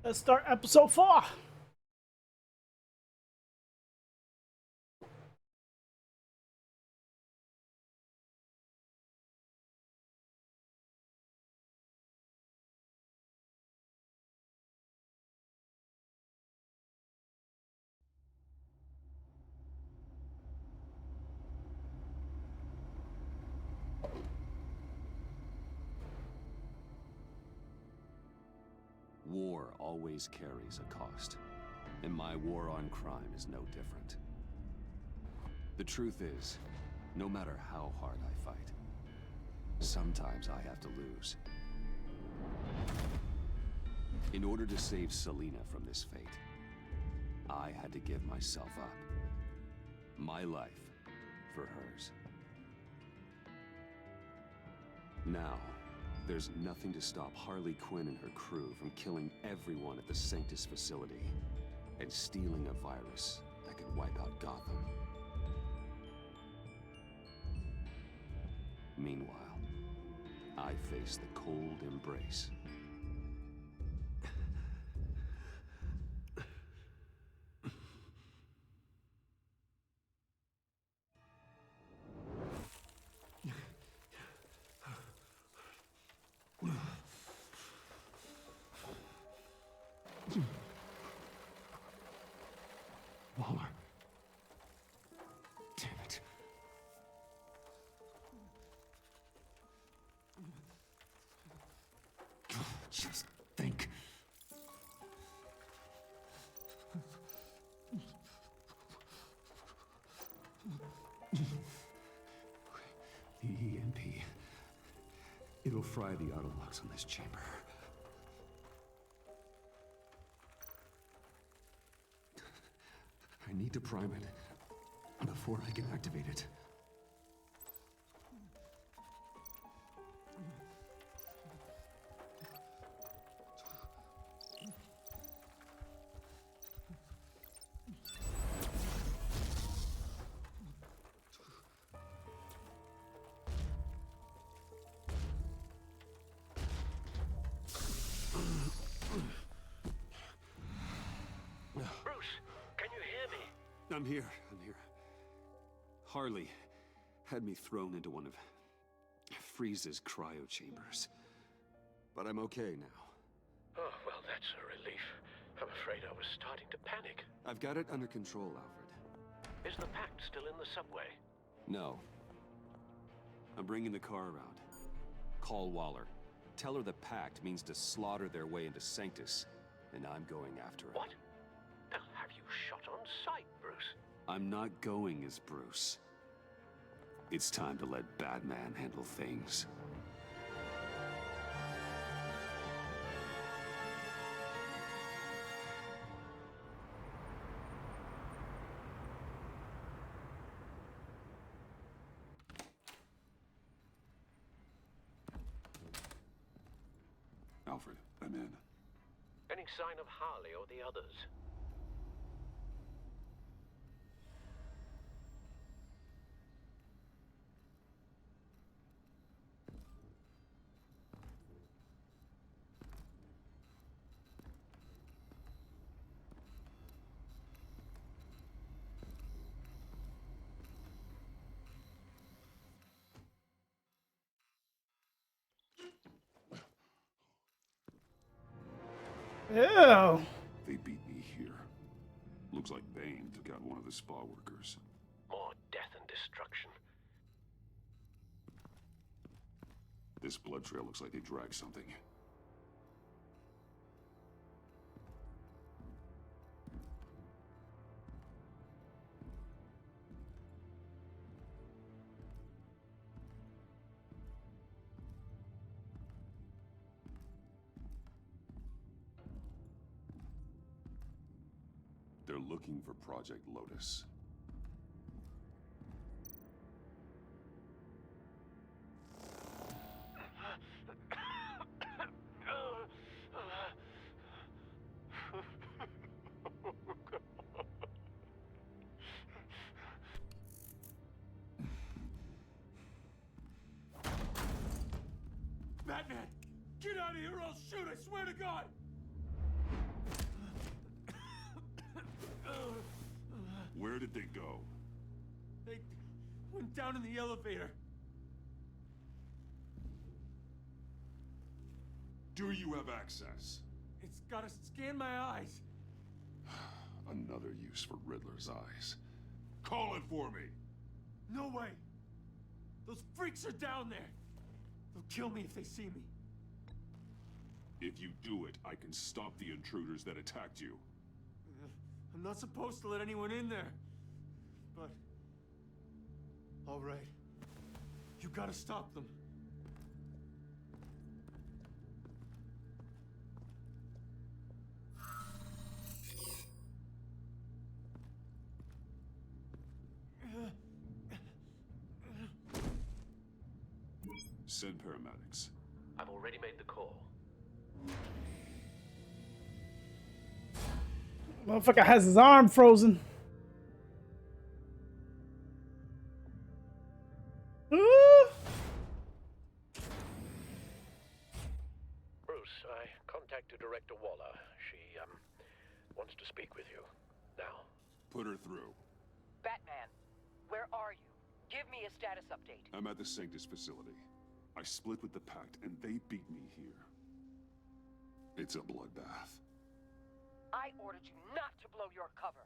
Let's start episode 4. War always carries a cost, and my war on crime is no different. The truth is, no matter how hard I fight, sometimes I have to lose. In order to save Selina from this fate, I had to give myself up. My life for hers. Now, there's nothing to stop Harley Quinn and her crew from killing everyone at the Sanctus facility and stealing a virus that could wipe out Gotham. Meanwhile, I face the cold embrace. Waller. Damn it. Just think. The EMP. It'll fry the auto locks on this chamber. I need to prime it before I can activate it. I'm here. Harley had me thrown into one of Freeze's cryo chambers. But I'm okay now. Oh, well, that's a relief. I'm afraid I was starting to panic. I've got it under control, Alfred. Is the Pact still in the subway? No. I'm bringing the car around. Call Waller. Tell her the Pact means to slaughter their way into Sanctus, and I'm going after it. What? They'll have you shot on sight, Bruce. I'm not going as Bruce. It's time to let Batman handle things. Alfred, I'm in. Any sign of Harley or the others? Ew. They beat me here. Looks like Bane took out one of the spa workers. More death and destruction. This blood trail looks like they dragged something. They're looking for Project Lotus. Batman! Get out of here or I'll shoot, I swear to God! did they go? They went down in the elevator. Do you have access? It's gotta scan my eyes. Another use for Riddler's eyes. Call it for me! No way. Those freaks are down there. They'll kill me if they see me. If you do it, I can stop the intruders that attacked you. I'm not supposed to let anyone in there. But... all right. You gotta stop them. Send paramedics. I've already made the call. Motherfucker has his arm frozen. Ooh. Bruce, I contacted Director Waller. She, wants to speak with you. Now. Put her through. Batman, where are you? Give me a status update. I'm at the Sanctus facility. I split with the Pact, and they beat me here. It's a bloodbath. I ordered you not to blow your cover.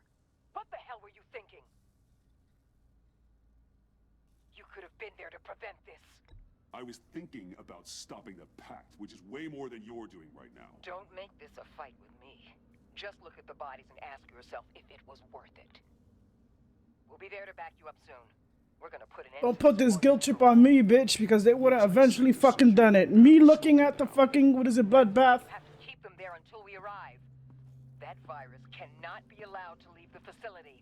What the hell were you thinking? You could have been there to prevent this. I was thinking about stopping the Pact, which is way more than you're doing right now. Don't make this a fight with me. Just look at the bodies and ask yourself if it was worth it. We'll be there to back you up soon. We're gonna put an end Don't to put this guilt trip on me, bitch, because they would have eventually fucking done it. Me looking at the fucking, what is it, bloodbath? have to keep them there until we arrive. That virus cannot be allowed to leave the facility.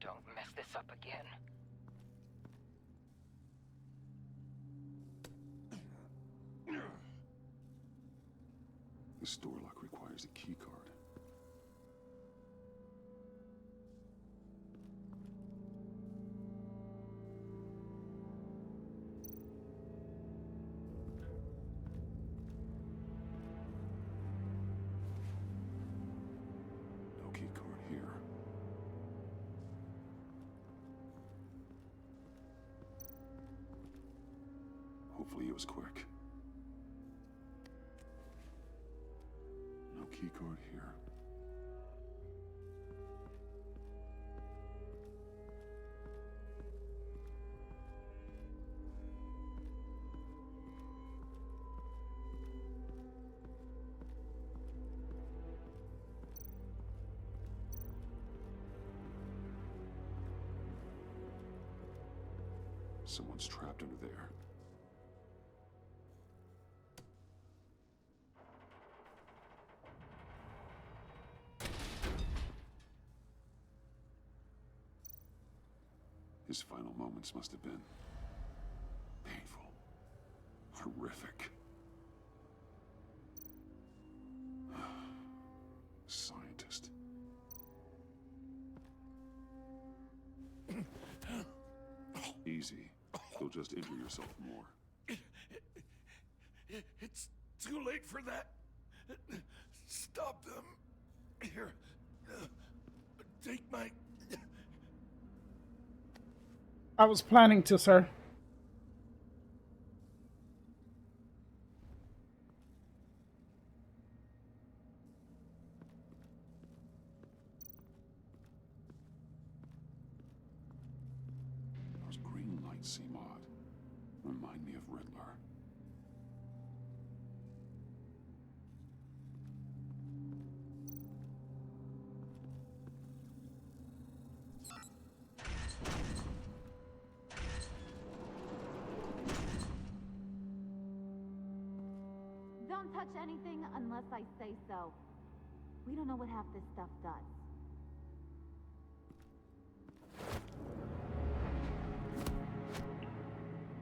Don't mess this up again. This door lock requires a key card. No key card here. Hopefully it was quick. No key card here. Someone's trapped under there. His final moments must have been painful, horrific. Scientist. Easy. You'll just injure yourself more. It's too late for that. Stop them. Here. Take my... I was planning to, sir. Those green lights seem odd. Remind me of Riddler. Don't touch anything unless I say so. We don't know what half this stuff does.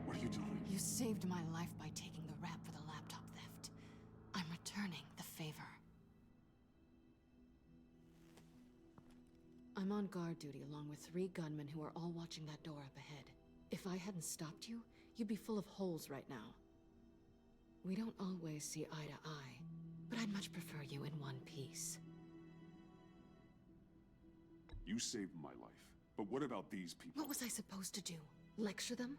What are you doing? You saved my life by taking the rap for the laptop theft. I'm returning the favor. I'm on guard duty along with 3 gunmen who are all watching that door up ahead. If I hadn't stopped you, you'd be full of holes right now. We don't always see eye to eye, but I'd much prefer you in one piece. You saved my life, But what about these people? What was I supposed to do? Lecture them?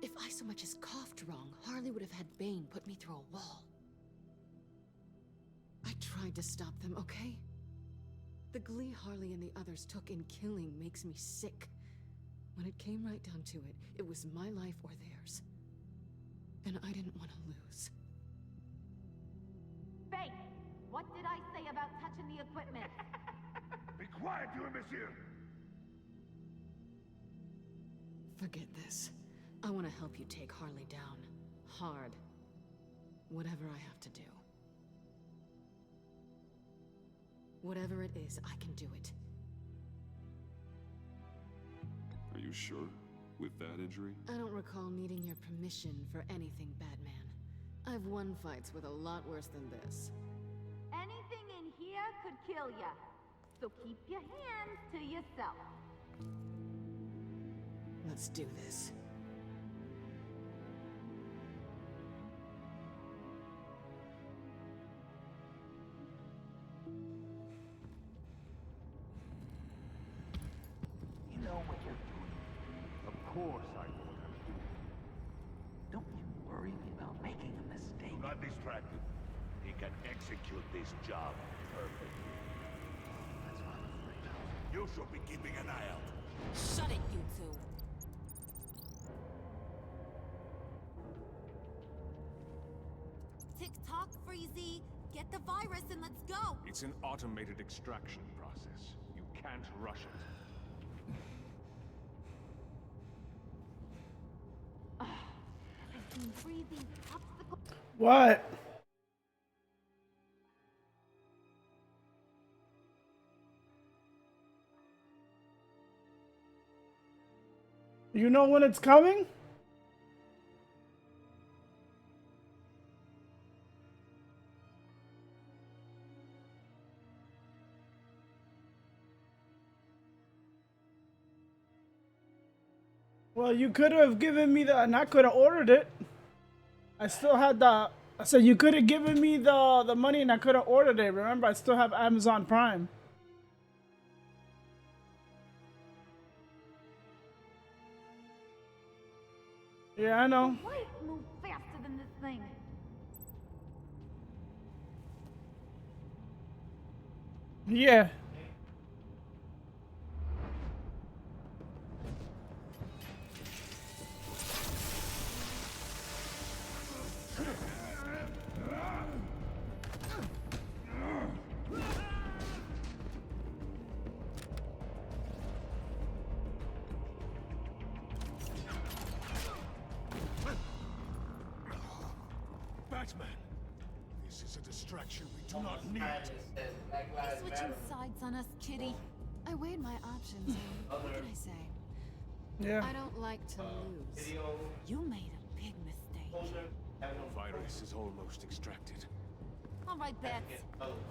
If I so much as coughed wrong, Harley would have had Bane put me through a wall. I tried to stop them, okay? The glee Harley and the others took in killing makes me sick. When it came right down to it, it was my life or theirs. And I didn't want to lose. Bane, what did I say about touching the equipment? Be quiet, you imbecile! Forget this. I want to help you take Harley down. Hard. Whatever I have to do. Whatever it is, I can do it. Are you sure? With that injury? I don't recall needing your permission for anything, Batman. I've won fights with a lot worse than this. Anything in here could kill ya. So keep your hands to yourself. Let's do this. You know what you're doing. Of course I know what I'm doing. Don't you worry about making a mistake. Do not distract him. He can execute this job perfectly. That's what I'm afraid of. You should be keeping an eye out. Shut it, you two. Tick-tock, Freezy. Get the virus and let's go. It's an automated extraction process. You can't rush it. I've seen Freezy's obstacle. What? You know when it's coming? Well, you could have given me the, and I could have ordered it. I still had the, I said you could have given me the money and I could have ordered it. Remember, I still have Amazon Prime. Yeah, I know. Life moves faster than this thing. Yeah. Batman! This is a distraction we do not need. Switching sides on us, kitty. I weighed my options, and what can I say? Yeah. I don't like to lose. You made a big mistake. The virus is almost extracted. All right, Bats.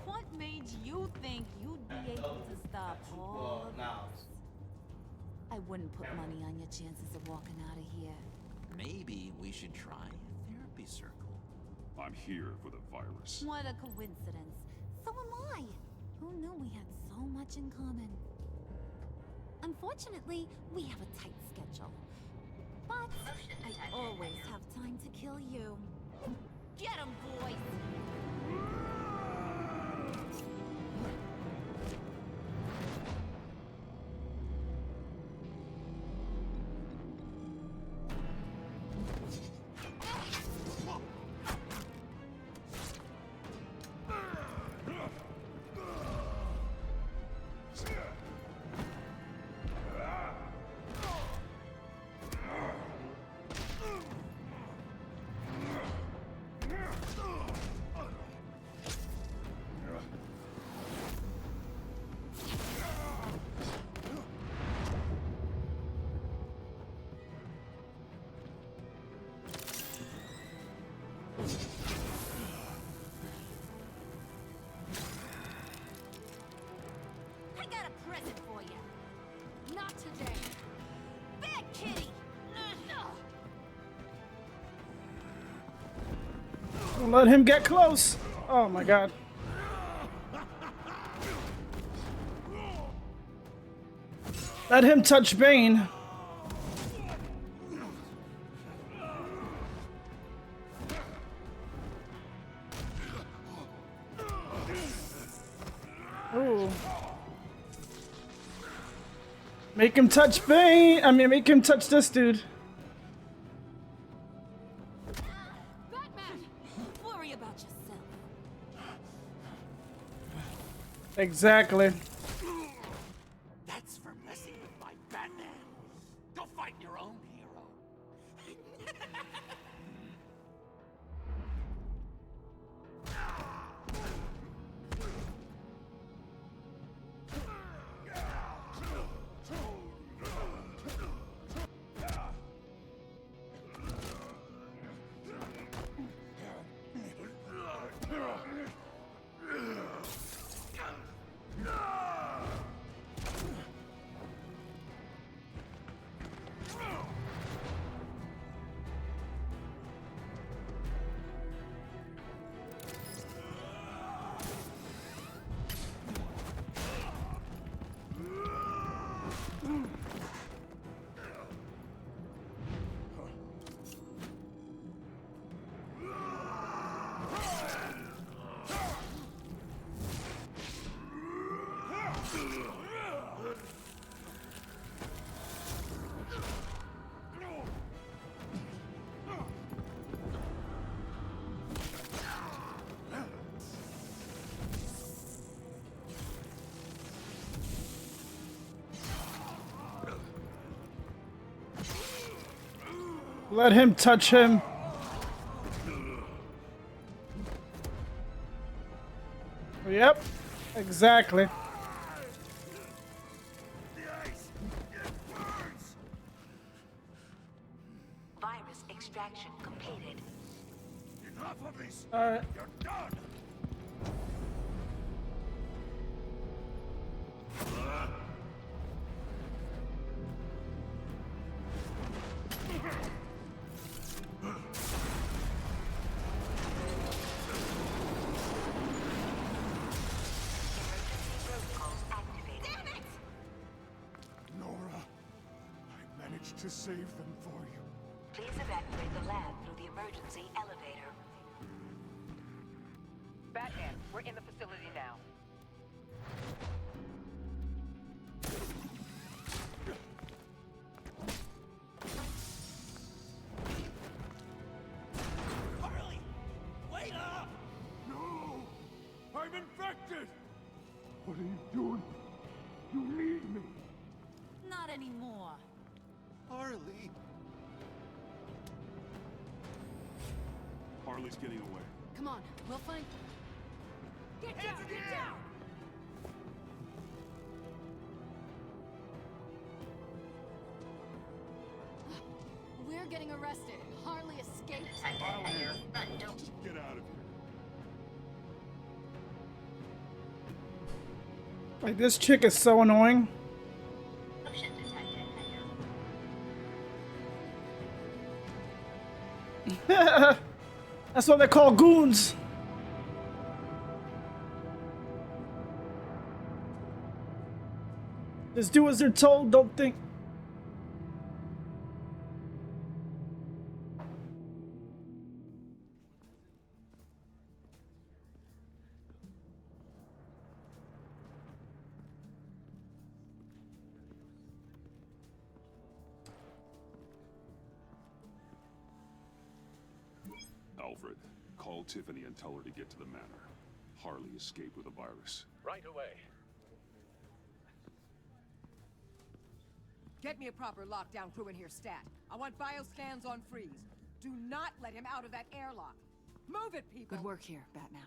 What made you think you'd be able to stop all of this? I wouldn't put money on your chances of walking out of here. Maybe we should try a therapy circle. I'm here for the virus. What a coincidence. So am I. Who knew we had so much in common? Unfortunately, we have a tight schedule. But I always have time to kill you. Get 'em, boys! I got a present for you. Not today. Bad kitty! Don't let him get close. Oh my god. Let him touch Bane. Ooh. Make him touch Bane. I mean, make him touch this dude. Batman, worry about yourself. Exactly. That's for messing with my Batman. Go fight your own hero. Let him touch him. Yep, exactly. Virus extraction completed. Enough of this. All right. You're done. Nora, I managed to save them for you. Please evacuate the lab through the emergency elevator. Batman, we're in the facility now. Harley, wait up! No! I'm infected! What are you doing? You need me! Not anymore. Harley. Harley's getting away. Come on, we'll find... Get down! Get down! We're getting arrested. Harley escaped. Just get out of here. Like, this chick is so annoying. That's what they call goons. Just do as they're told, don't think. Alfred, call Tiffany and tell her to get to the manor. Harley escaped with a virus. Right away. Get me a proper lockdown crew in here, stat. I want bioscans on freeze. Do not let him out of that airlock. Move it, people! Good work here, Batman.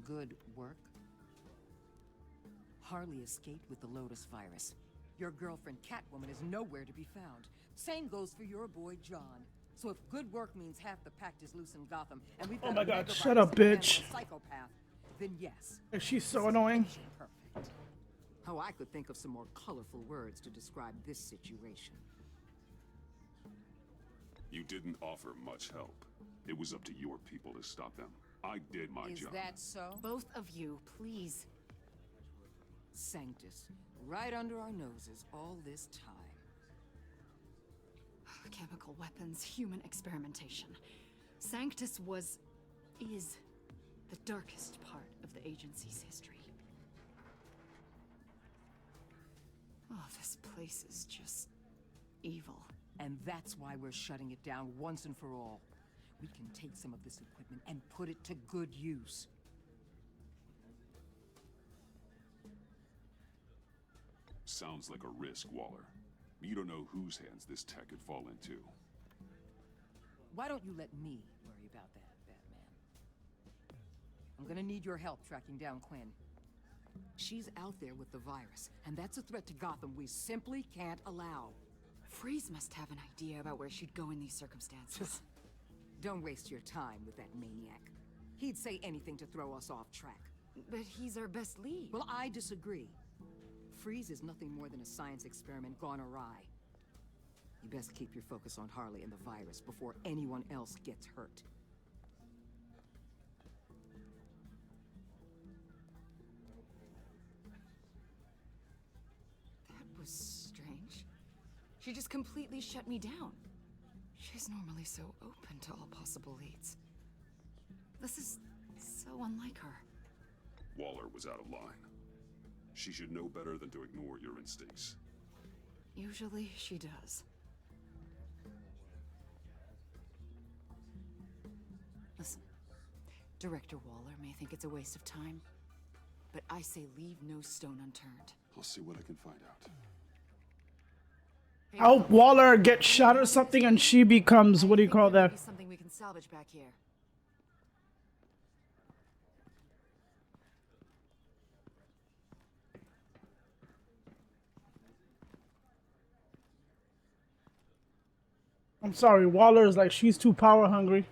Good work? Harley escaped with the Lotus virus. Your girlfriend Catwoman is nowhere to be found. Same goes for your boy John. So if good work means half the pact is loose in Gotham, and we've got Oh my a God, mega shut virus up, to handle bitch. a psychopath, then yes. She's so annoying. Perfect. Oh, I could think of some more colorful words to describe this situation. You didn't offer much help. It was up to your people to stop them. I did my job. Is that so? Both of you, please. Sanctus, right under our noses all this time. Chemical weapons, human experimentation. Sanctus is the darkest part of the agency's history. Oh, this place is just evil. And that's why we're shutting it down once and for all. We can take some of this equipment and put it to good use. Sounds like a risk, Waller. You don't know whose hands this tech could fall into. Why don't you let me worry about that, Batman? I'm gonna need your help tracking down Quinn. She's out there with the virus, and that's a threat to Gotham we simply can't allow. Freeze must have an idea about where she'd go in these circumstances. Don't waste your time with that maniac. He'd say anything to throw us off track. But he's our best lead. Well, I disagree. Freeze is nothing more than a science experiment gone awry. You best keep your focus on Harley and the virus before anyone else gets hurt. That was strange. She just completely shut me down. She's normally so open to all possible leads. This is so unlike her. Waller was out of line. She should know better than to ignore your instincts. Usually she does. Listen, Director Waller may think it's a waste of time, but I say leave no stone unturned. I'll see what I can find out. I hope Waller gets shot or something and she becomes, what do you call that? Something we can salvage back here. I'm sorry, Waller's like, she's too power hungry.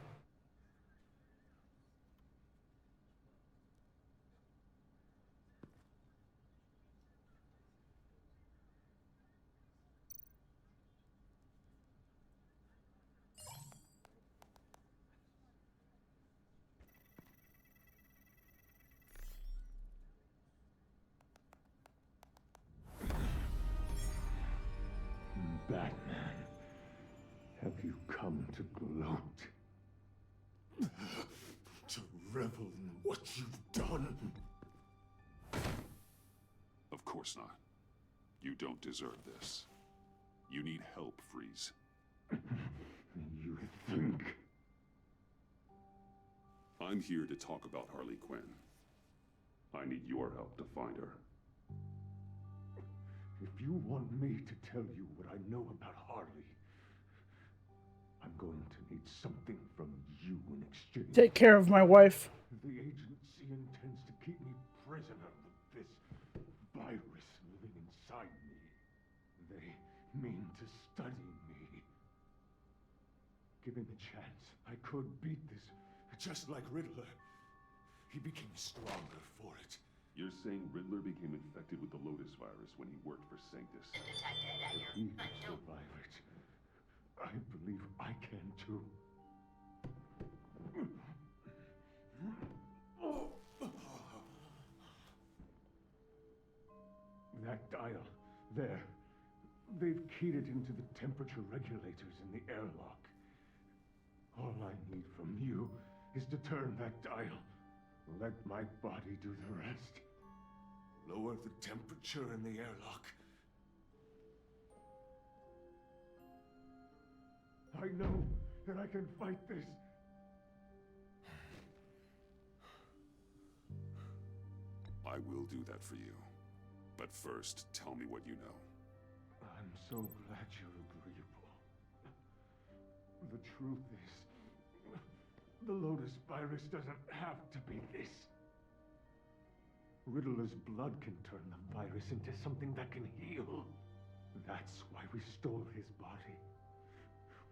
Batman, have you come to gloat? To revel in what you've done? Of course not. You don't deserve this. You need help, Freeze. You think? I'm here to talk about Harley Quinn. I need your help to find her. If you want me to tell you what I know about Harley, I'm going to need something from you in exchange. Take care of my wife. The agency intends to keep me prisoner with this virus living inside me. They mean to study me. Given the chance, I could beat this, just like Riddler. He became stronger for it. You're saying Riddler became infected with the Lotus virus when he worked for Sanctus? If he can survive it, I believe I can too. That dial, there. They've keyed it into the temperature regulators in the airlock. All I need from you is to turn that dial. Let my body do the rest. Lower the temperature in the airlock. I know that I can fight this. I will do that for you. But first, tell me what you know. I'm so glad you're agreeable. The truth is, the Lotus virus doesn't have to be this. Riddler's blood can turn the virus into something that can heal. That's why we stole his body.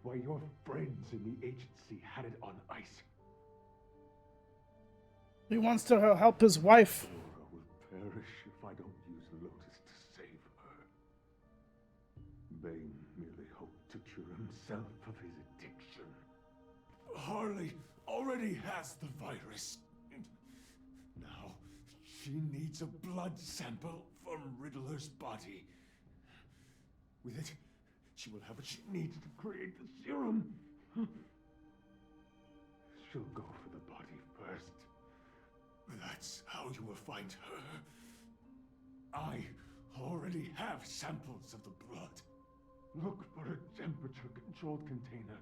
Why your friends in the agency had it on ice. He wants to help his wife. Laura will perish if I don't use Lotus to save her. Bane merely hoped to cure himself of his addiction. Harley already has the virus. Now, she needs a blood sample for from Riddler's body. With it, she will have what she needs to create the serum. She'll go for the body first. That's how you will find her. I already have samples of the blood. Look for a temperature-controlled container.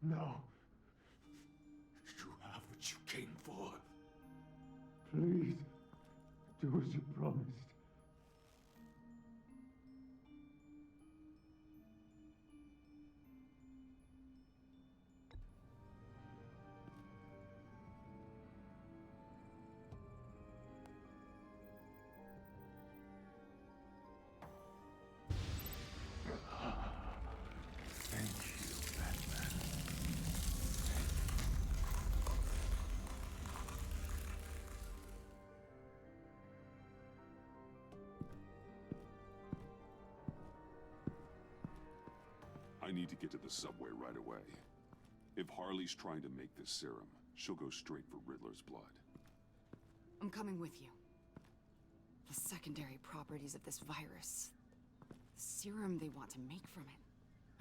Now, you have what you came for. Please, do as you promised. Thank you, Batman. I need to get to the subway right away. If Harley's trying to make this serum, she'll go straight for Riddler's blood. I'm coming with you. The secondary properties of this virus. The serum they want to make from it.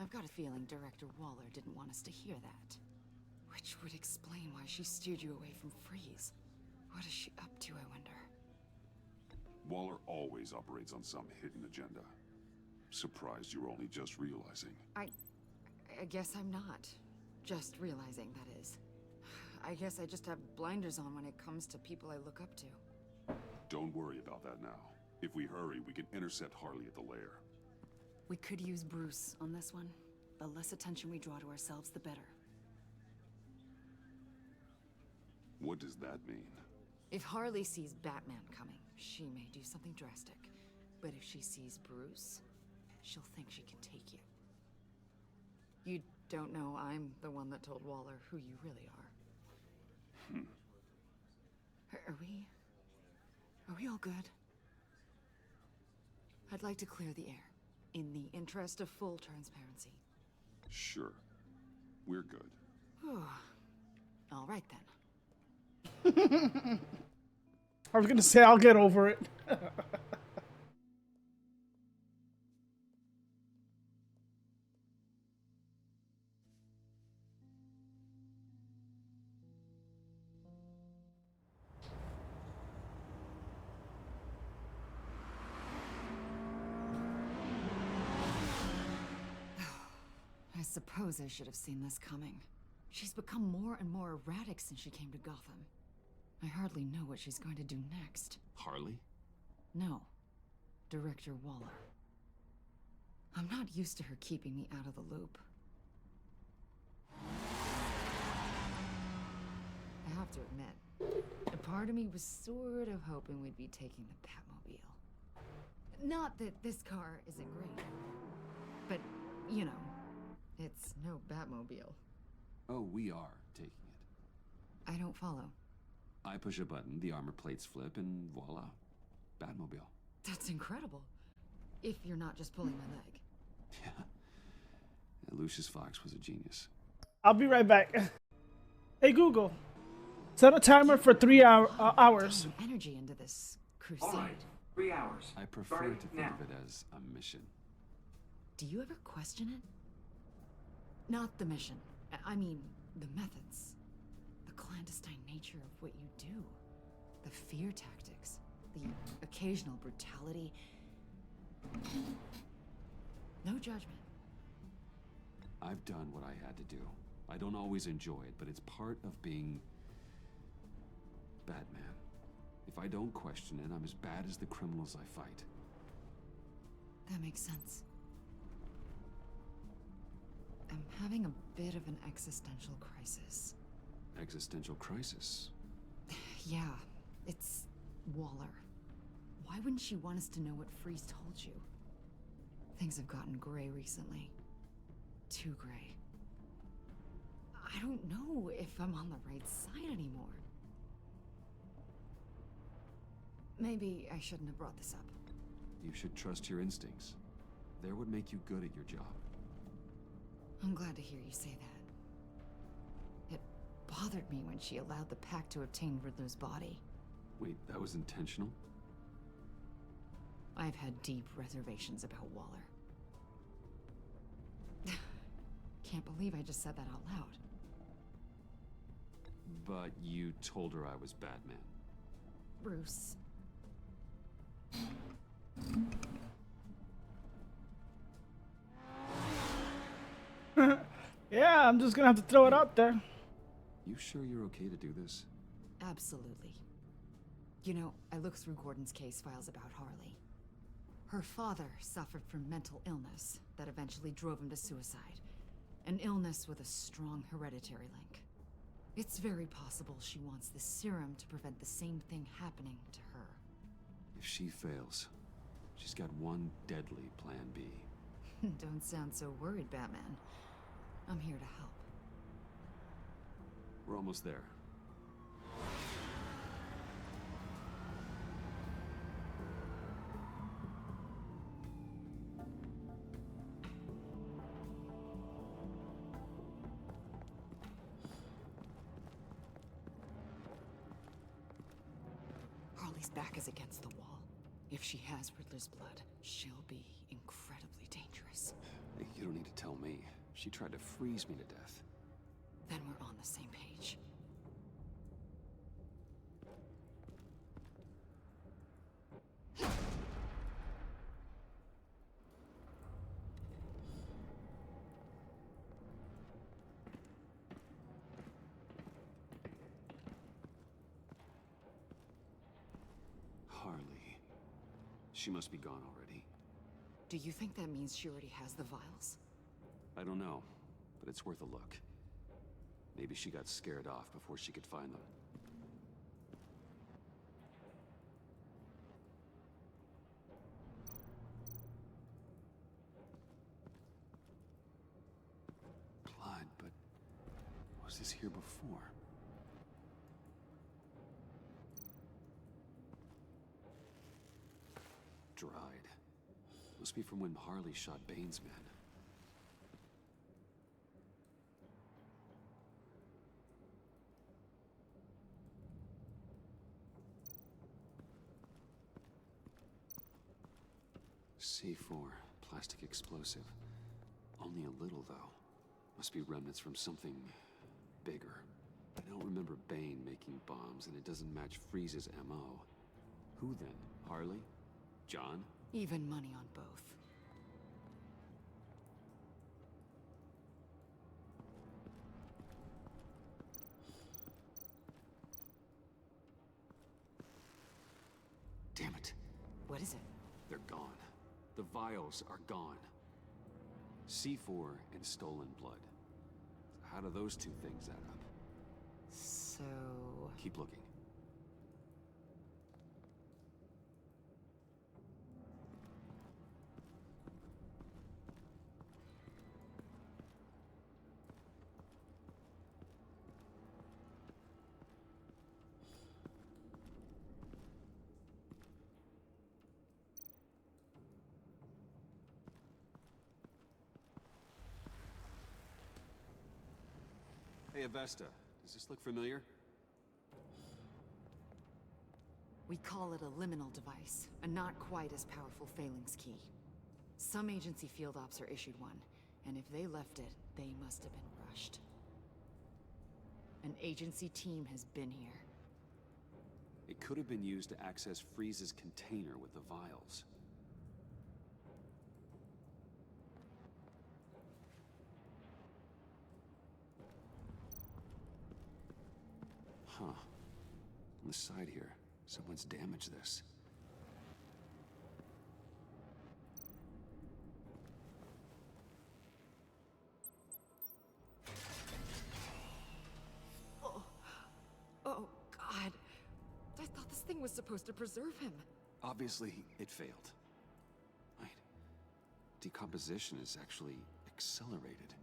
I've got a feeling Director Waller didn't want us to hear that. Which would explain why she steered you away from Freeze. What is she up to, I wonder? Waller always operates on some hidden agenda. Surprised you're only just realizing. I guess I'm not. Just realizing, that is. I guess I just have blinders on when it comes to people I look up to. Don't worry about that now. If we hurry, we can intercept Harley at the lair. We could use Bruce on this one. The less attention we draw to ourselves, the better. What does that mean? If Harley sees Batman coming, she may do something drastic. But if she sees Bruce, she'll think she can take you. You don't know I'm the one that told Waller who you really are. Are we all good? I'd like to clear the air, in the interest of full transparency. Sure. We're good. All right then. I was gonna say I'll get over it. I suppose I should have seen this coming. She's become more and more erratic since she came to Gotham. I hardly know what she's going to do next. Harley? No. Director Waller. I'm not used to her keeping me out of the loop. I have to admit, a part of me was sort of hoping we'd be taking the Batmobile. Not that this car isn't great, but, you know, it's no Batmobile. Oh, we are taking it. I don't follow. I push a button, the armor plates flip, and voila. Batmobile. That's incredible. If you're not just pulling my leg. Yeah. Lucius Fox was a genius. I'll be right back. Hey Google, set a timer for 3 hours. Putting energy into this crusade. All right, 3 hours. I prefer Starting to think now. of it as a mission. Do you ever question it? Not the mission. I mean, the methods. The clandestine nature of what you do. The fear tactics. The occasional brutality. No judgment. I've done what I had to do. I don't always enjoy it, but it's part of being Batman. If I don't question it, I'm as bad as the criminals I fight. That makes sense. I'm having a bit of an existential crisis. Existential crisis? Yeah, it's Waller. Why wouldn't she want us to know what Freeze told you? Things have gotten gray recently. Too gray. I don't know if I'm on the right side anymore. Maybe I shouldn't have brought this up. You should trust your instincts. They're what make you good at your job. I'm glad to hear you say that. It bothered me when she allowed the Pact to obtain Riddler's body. Wait, that was intentional? I've had deep reservations about Waller. Can't believe I just said that out loud. But you told her I was Batman. Bruce. Yeah, I'm just gonna have to throw it out there. You sure you're okay to do this? Absolutely. You know, I looked through Gordon's case files about Harley. Her father suffered from mental illness that eventually drove him to suicide. An illness with a strong hereditary link. It's very possible she wants the serum to prevent the same thing happening to her. If she fails, she's got one deadly plan B. Don't sound so worried, Batman. I'm here to help. We're almost there. Harley's back is against the wall. If she has Riddler's blood, she'll be incredibly dangerous. Hey, you don't need to tell me. She tried to freeze me to death. Then we're on the same page. Harley. She must be gone already. Do you think that means she already has the vials? I don't know, but it's worth a look. Maybe she got scared off before she could find them. Blood, but was this here before? Dried. Must be from when Harley shot Bane's men. C4, plastic explosive. Only a little, though. Must be remnants from something bigger. I don't remember Bane making bombs, and it doesn't match Freeze's MO. Who then? Harley? John? Even money on both. Damn it. What is it? They're gone. The vials are gone. C4 and stolen blood. How do those two things add up? So... Keep looking. Hey, Avesta. Does this look familiar? We call it a liminal device, a not quite as powerful Phalanx key. Some agency field ops are issued one, and if they left it, they must have been rushed. An agency team has been here. It could have been used to access Freeze's container with the vials. Huh. On the side here, someone's damaged this. Oh, God. I thought this thing was supposed to preserve him. Obviously, it failed. Right. Decomposition is actually accelerated.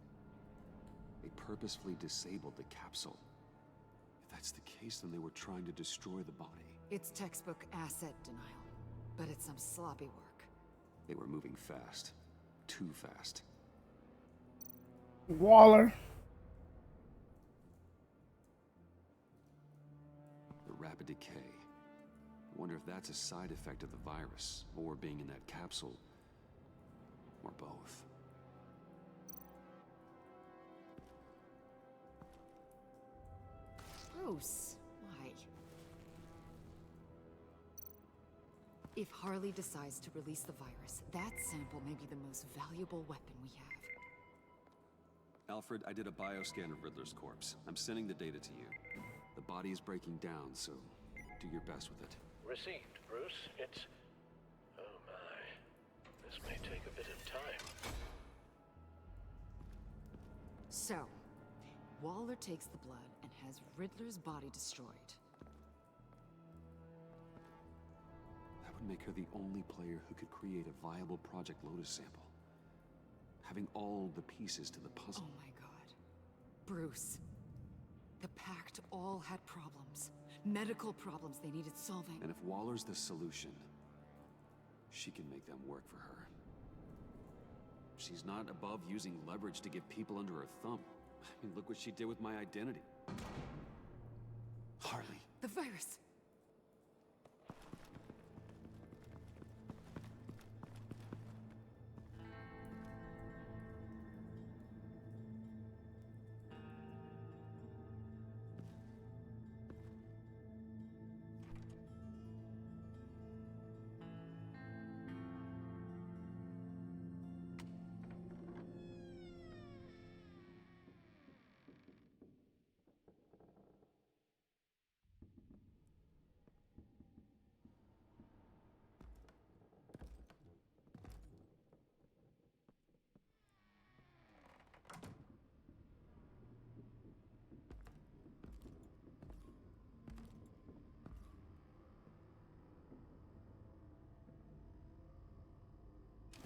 They purposefully disabled the capsule. If that's the case, then they were trying to destroy the body. It's textbook asset denial, but it's some sloppy work. They were moving fast. Too fast. Waller. The rapid decay. Wonder if that's a side effect of the virus, or being in that capsule, or both. Bruce, why? If Harley decides to release the virus, that sample may be the most valuable weapon we have. Alfred, I did a bioscan of Riddler's corpse. I'm sending the data to you. The body is breaking down, so do your best with it. Received, Bruce. It's... oh my. This may take a bit of time. So, Waller takes the blood and has Riddler's body destroyed. That would make her the only player who could create a viable Project Lotus sample. Having all the pieces to the puzzle. Oh my god. Bruce. The Pact all had problems. Medical problems they needed solving. And if Waller's the solution, she can make them work for her. She's not above using leverage to get people under her thumb. I mean, look what she did with my identity. Harley. The virus.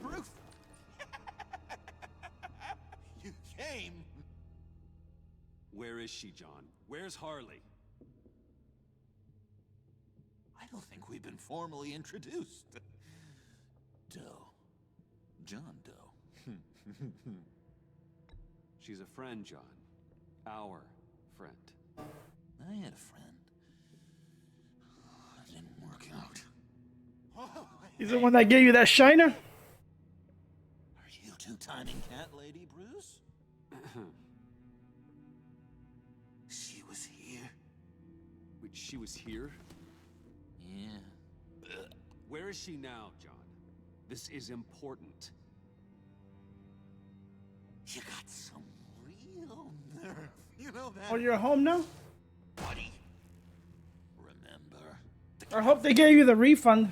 Bruce! You came! Where is she, John? Where's Harley? I don't think we've been formally introduced. Doe. John Doe. She's a friend, John. Our friend. I had a friend. It didn't work out. Oh, He's the one that gave you that shiner? Are you two-timing cat lady, Bruce? She was here. Wait, she was here? Yeah. Where is she now, John? This is important. You got some real nerve. You know that? Oh, you're home now? Buddy. Remember? I hope they gave you the refund.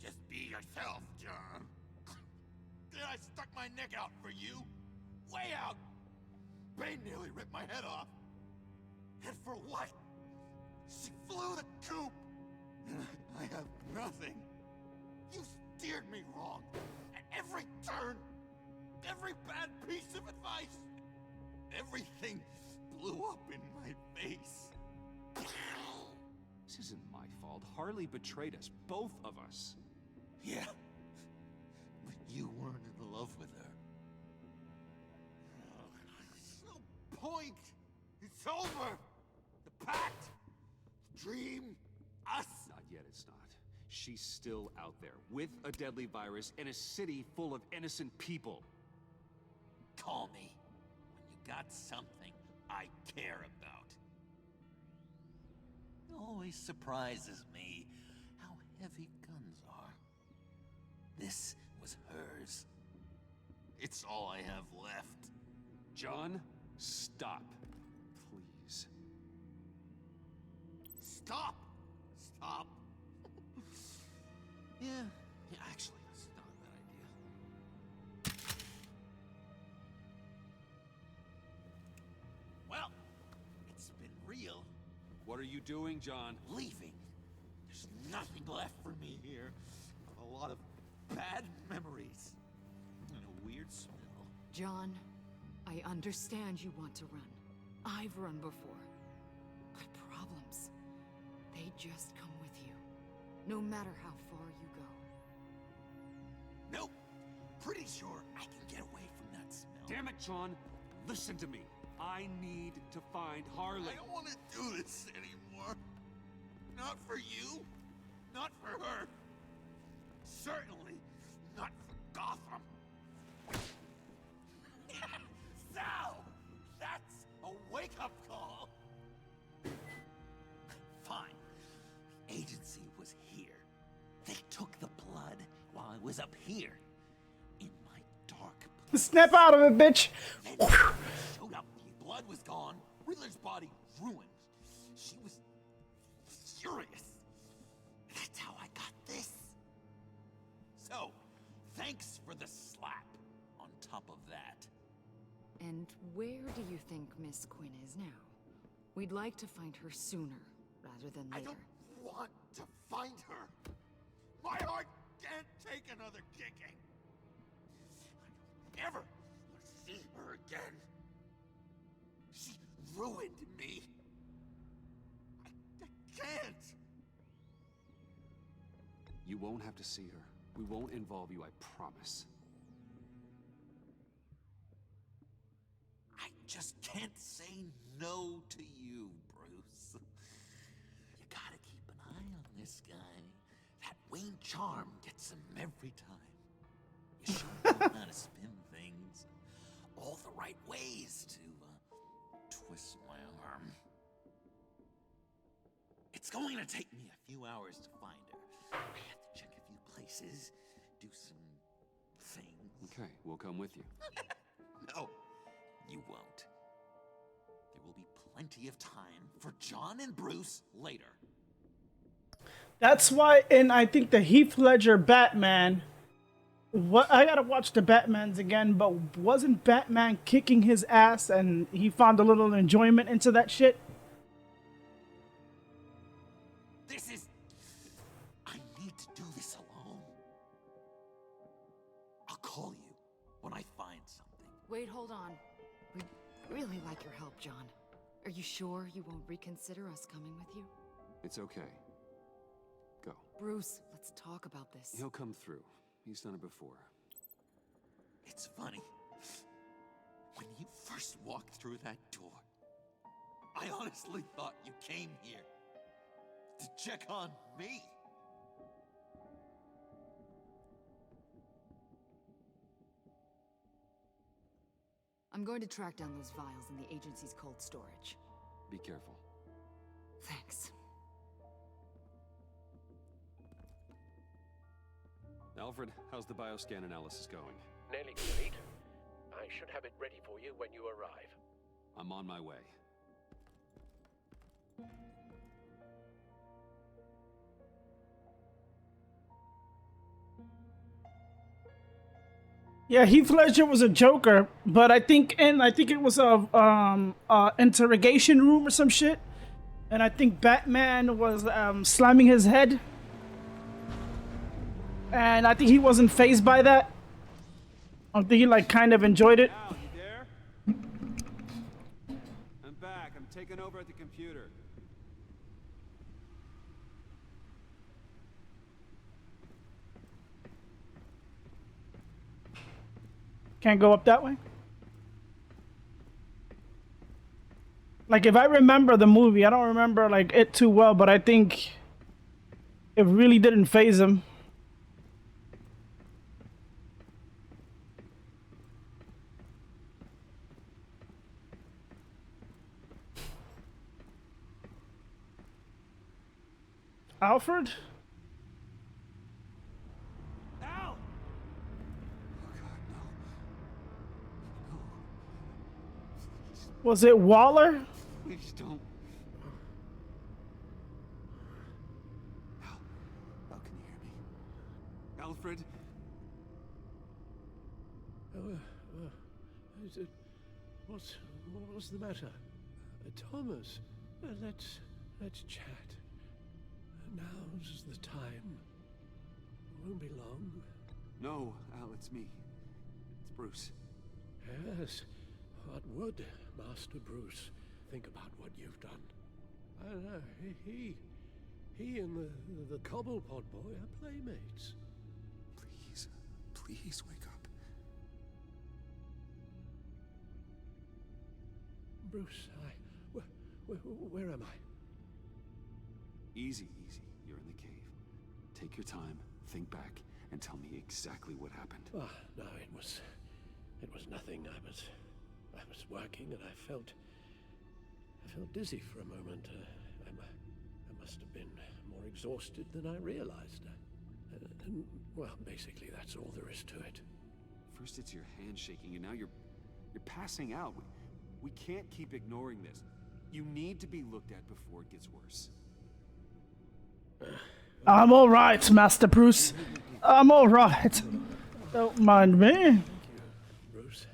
Just be yourself, John. Did I stuck my neck out for you? Way out. Bane nearly ripped my head off. And for what? She flew the coop. And I have nothing. You steered me wrong. At every turn. Every bad piece of advice. Everything blew up in my face. This isn't my fault. Harley betrayed us, both of us. Yeah. But you weren't in love with her. Oh, no point. It's over. The pact. The dream. Us. Not yet, it's not. She's still out there, with a deadly virus in a city full of innocent people. Call me when you got something I care about. It always surprises me how heavy guns are. This was hers. It's all I have left. John, stop. Please. Stop! Stop! Yeah, actually, that's not a bad idea. Well, it's been real. What are you doing, John? Leaving. There's nothing left for me here. A lot of bad memories. And a weird smell. John, I understand you want to run. I've run before. But problems, they just come with you. No matter how far you go. Nope. Pretty sure I can get away from that smell. Damn it, John. Listen to me. I need to find Harley. I don't want to do this anymore. Not for you. Not for her. Certainly not for Gotham. So, that's a wake-up call. Fine. Agency was here. They took the blood while I was up here. In my dark place. Snap out of it, bitch. Showed up. The blood was gone. Riddler's body ruined. She was furious. That's how I got this. So, thanks for the slap on top of that. And where do you think Miss Quinn is now? We'd like to find her sooner, rather than later. I don't want to find her. My heart can't take another kicking. I don't ever want to see her again. She ruined me. I can't. You won't have to see her. We won't involve you, I promise. I just can't say no to you, Bruce. You gotta keep an eye on this guy. That Wayne charm gets him every time. You show him how to spin things all the right ways to twist my arm. It's going to take me a few hours to find her. I have to check a few places, do some things. Okay, we'll come with you. No, you won't. There will be plenty of time for John and Bruce later. That's why, and I think the Heath Ledger Batman. What I gotta watch the Batmans again, but wasn't Batman kicking his ass, and he found a little enjoyment into that shit? I need to do this alone. I'll call you when I find something. Wait, hold on. We'd really like your help, John. Are you sure you won't reconsider us coming with you? It's okay. Go. Bruce, let's talk about this. He'll come through. He's done it before. It's funny. When you first walked through that door, I honestly thought you came here to check on me. I'm going to track down those vials in the agency's cold storage. Be careful. Thanks. Alfred, how's the bioscan analysis going? Nearly complete. I should have it ready for you when you arrive. I'm on my way. Yeah, Heath Ledger was a Joker, but I think it was a interrogation room or some shit, and I think Batman was slamming his head, and I think he wasn't fazed by that. I think he like kind of enjoyed it. Al, you there? I'm back. I'm taking over at the computer. Can't go up that way? Like, if I remember the movie, I don't remember, like, it too well, but I think it really didn't faze him. Alfred? Al! Was it Waller? Please don't. Al, can you hear me? Alfred? What's the matter? Thomas, let's chat. Now's the time. Won't be long. No, Al, it's me. It's Bruce. Yes. What would Master Bruce think about what you've done? I know. He and the Cobblepot boy are playmates. Please wake up. Bruce, where am I? Easy. You're in the cave. Take your time, think back, and tell me exactly what happened. Oh, no, it was nothing. I was working and I felt dizzy for a moment. I must have been more exhausted than I realized. And, well, basically that's all there is to it. First it's your hand shaking, and now you're passing out. We can't keep ignoring this. You need to be looked at before it gets worse. I'm all right, Master Bruce. I'm all right. Don't mind me. Bruce,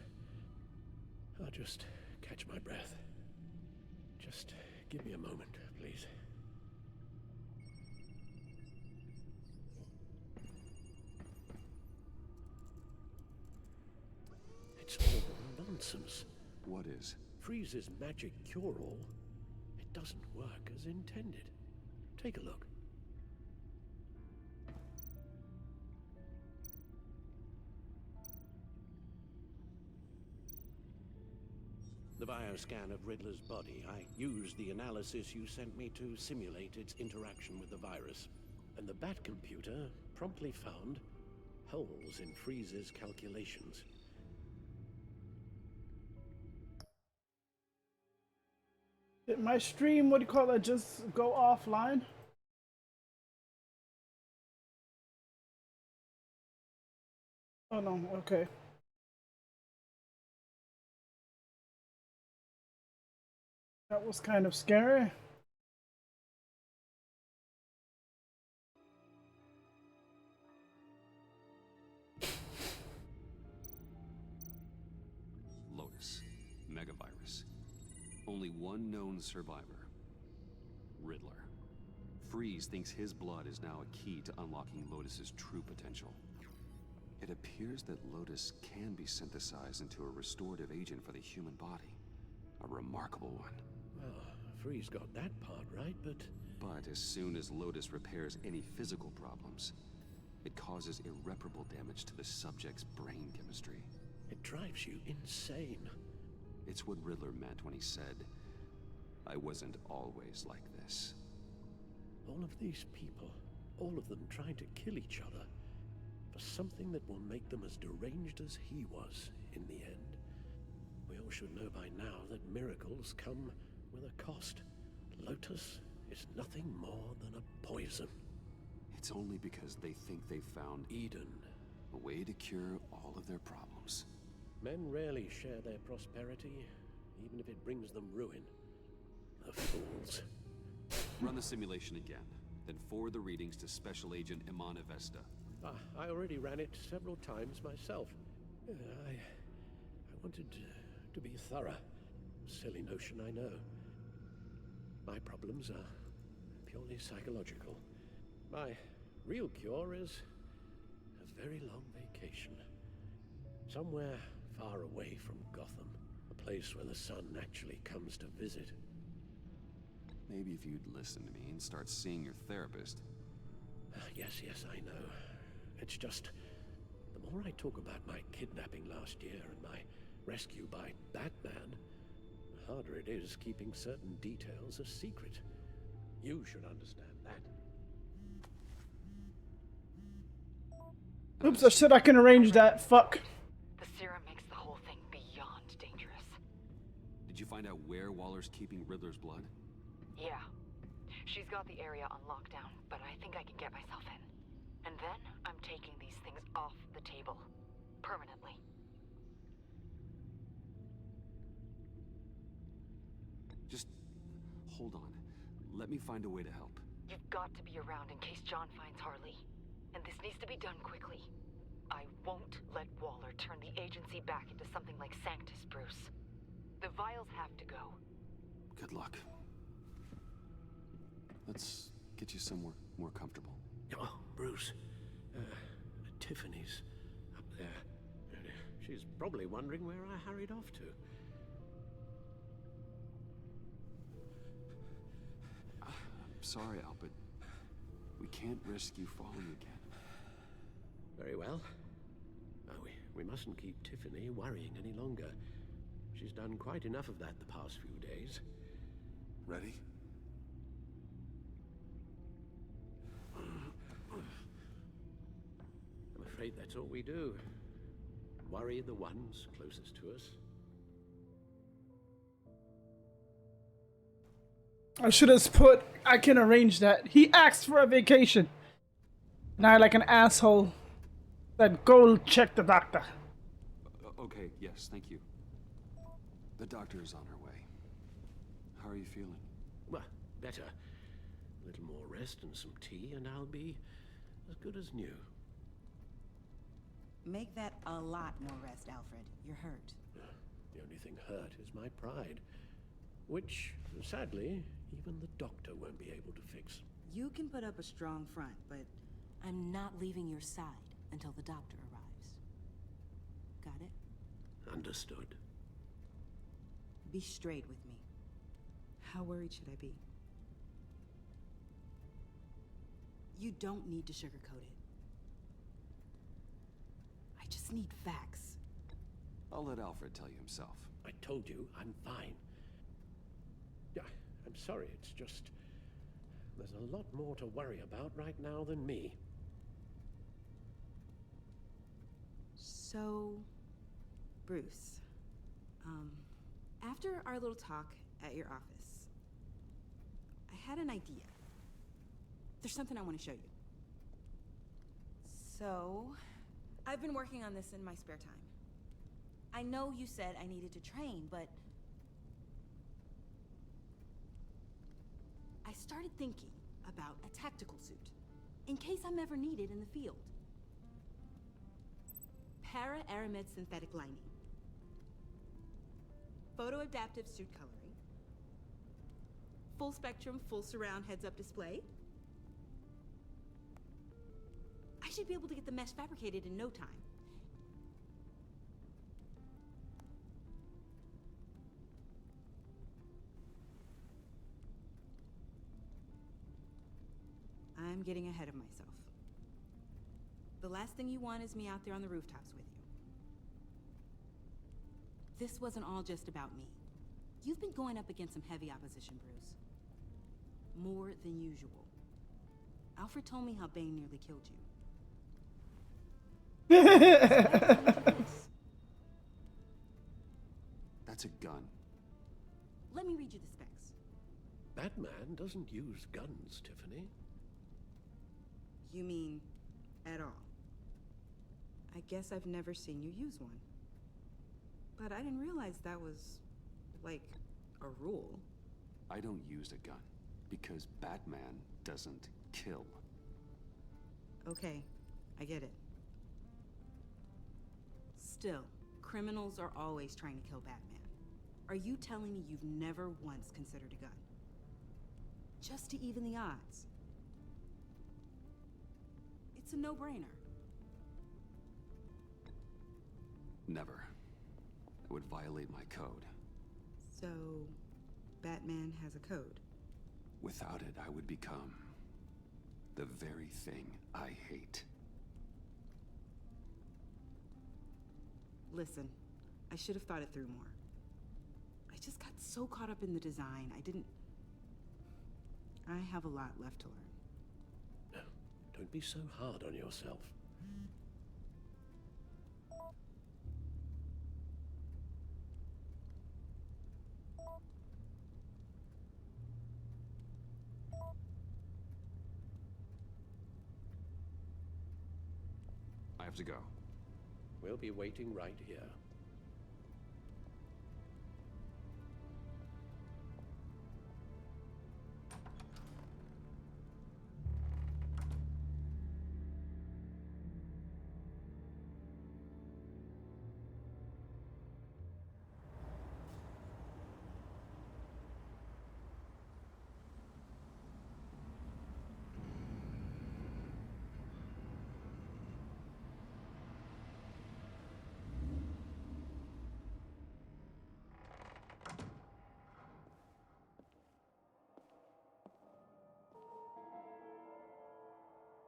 I'll just catch my breath. Just give me a moment, please. It's all nonsense. What is? Freeze's magic cure-all. It doesn't work as intended. Take a look. The bioscan of Riddler's body. I used the analysis you sent me to simulate its interaction with the virus. And the Bat computer promptly found holes in Freeze's calculations. Did my stream, what do you call it, just go offline? Oh no, okay. That was kind of scary. Lotus. Megavirus. Only one known survivor. Riddler. Freeze thinks his blood is now a key to unlocking Lotus's true potential. It appears that Lotus can be synthesized into a restorative agent for the human body. A remarkable one. Well, Freeze got that part right, but as soon as Lotus repairs any physical problems, it causes irreparable damage to the subject's brain chemistry. It drives you insane. It's what Riddler meant when he said, "I wasn't always like this." All of these people, all of them trying to kill each other, for something that will make them as deranged as he was in the end. We all should know by now that miracles come with a cost. Lotus is nothing more than a poison. It's only because they think they've found Eden. A way to cure all of their problems. Men rarely share their prosperity, even if it brings them ruin. The fools. Run the simulation again, then forward the readings to Special Agent Imana Vesta. I already ran it several times myself. I wanted to be thorough. Silly notion, I know. My problems are purely psychological. My real cure is a very long vacation. Somewhere far away from Gotham. A place where the sun actually comes to visit. Maybe if you'd listen to me and start seeing your therapist. Yes, I know. It's just, the more I talk about my kidnapping last year and my rescue by Batman, the harder it is keeping certain details a secret. You should understand that. Oops, I said I can arrange that. Fuck. The serum makes the whole thing beyond dangerous. Did you find out where Waller's keeping Riddler's blood? Yeah. She's got the area on lockdown, but I think I can get myself in. And then I'm taking these things off the table. Permanently. Just hold on. Let me find a way to help. You've got to be around in case John finds Harley. And this needs to be done quickly. I won't let Waller turn the agency back into something like Sanctus, Bruce. The vials have to go. Good luck. Let's get you somewhere more comfortable. Oh, Bruce. Tiffany's up there. She's probably wondering where I hurried off to. I'm sorry, Al, but we can't risk you falling again. Very well. We mustn't keep Tiffany worrying any longer. She's done quite enough of that the past few days. Ready? afraid that's all we do. Worry the ones closest to us. I should have put, I can arrange that. He asked for a vacation. Now, like an asshole, that go check the doctor. Okay, yes, thank you. The doctor is on her way. How are you feeling? Well, better. A little more rest and some tea, and I'll be as good as new. Make that a lot more rest, Alfred. You're hurt. The only thing hurt is my pride, which, sadly, even the doctor won't be able to fix. You can put up a strong front, but I'm not leaving your side until the doctor arrives. Got it? Understood. Be straight with me. How worried should I be? You don't need to sugarcoat it. I just need facts. I'll let Alfred tell you himself. I told you, I'm fine. Yeah, I'm sorry, it's just... there's a lot more to worry about right now than me. So... Bruce. After our little talk at your office, I had an idea. There's something I want to show you. So... I've been working on this in my spare time. I know you said I needed to train, but... I started thinking about a tactical suit, in case I'm ever needed in the field. Para-aramid synthetic lining. Photo-adaptive suit coloring. Full spectrum, full surround heads-up display. I should be able to get the mesh fabricated in no time. I'm getting ahead of myself. The last thing you want is me out there on the rooftops with you. This wasn't all just about me. You've been going up against some heavy opposition, Bruce. More than usual. Alfred told me how Bane nearly killed you. That's a gun. Let me read you the specs. Batman doesn't use guns, Tiffany. You mean, at all? I guess I've never seen you use one. But I didn't realize that was, like, a rule. I don't use a gun, because Batman doesn't kill. Okay, I get it. Still, criminals are always trying to kill Batman. Are you telling me you've never once considered a gun? Just to even the odds. It's a no-brainer. Never. It would violate my code. So, Batman has a code. Without it, I would become the very thing I hate. Listen, I should have thought it through more. I just got so caught up in the design, I have a lot left to learn. No, don't be so hard on yourself. I have to go. We'll be waiting right here.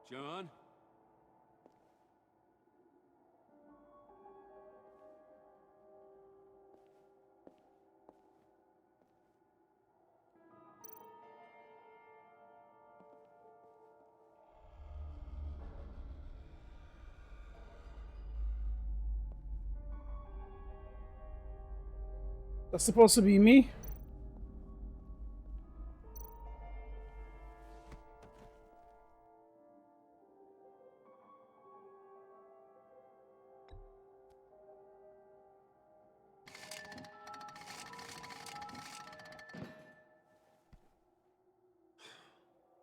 John? That's supposed to be me?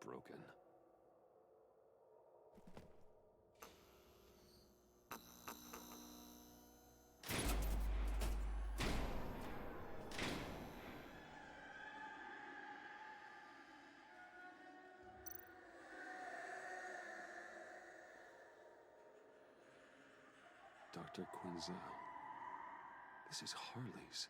Broken. Dr. Quinzel. This is Harley's.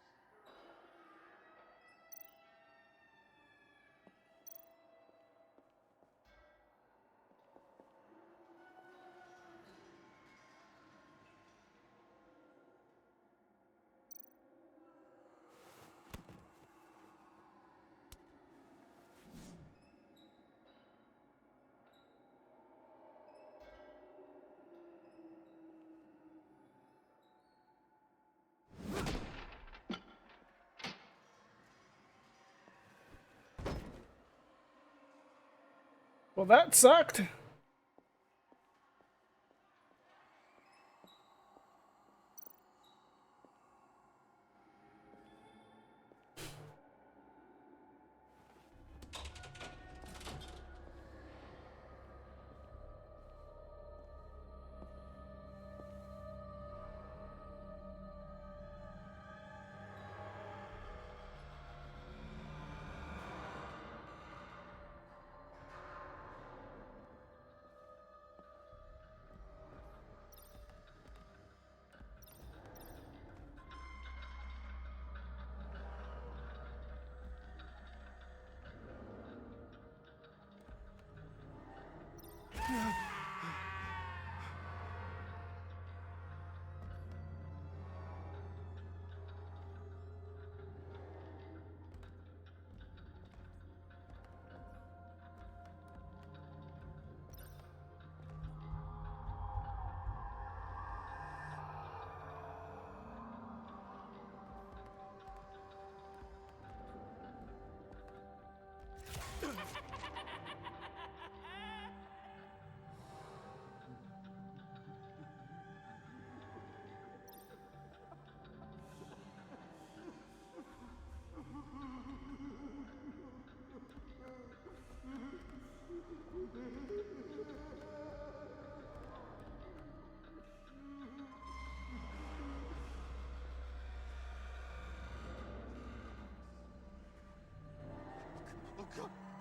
Well, that sucked.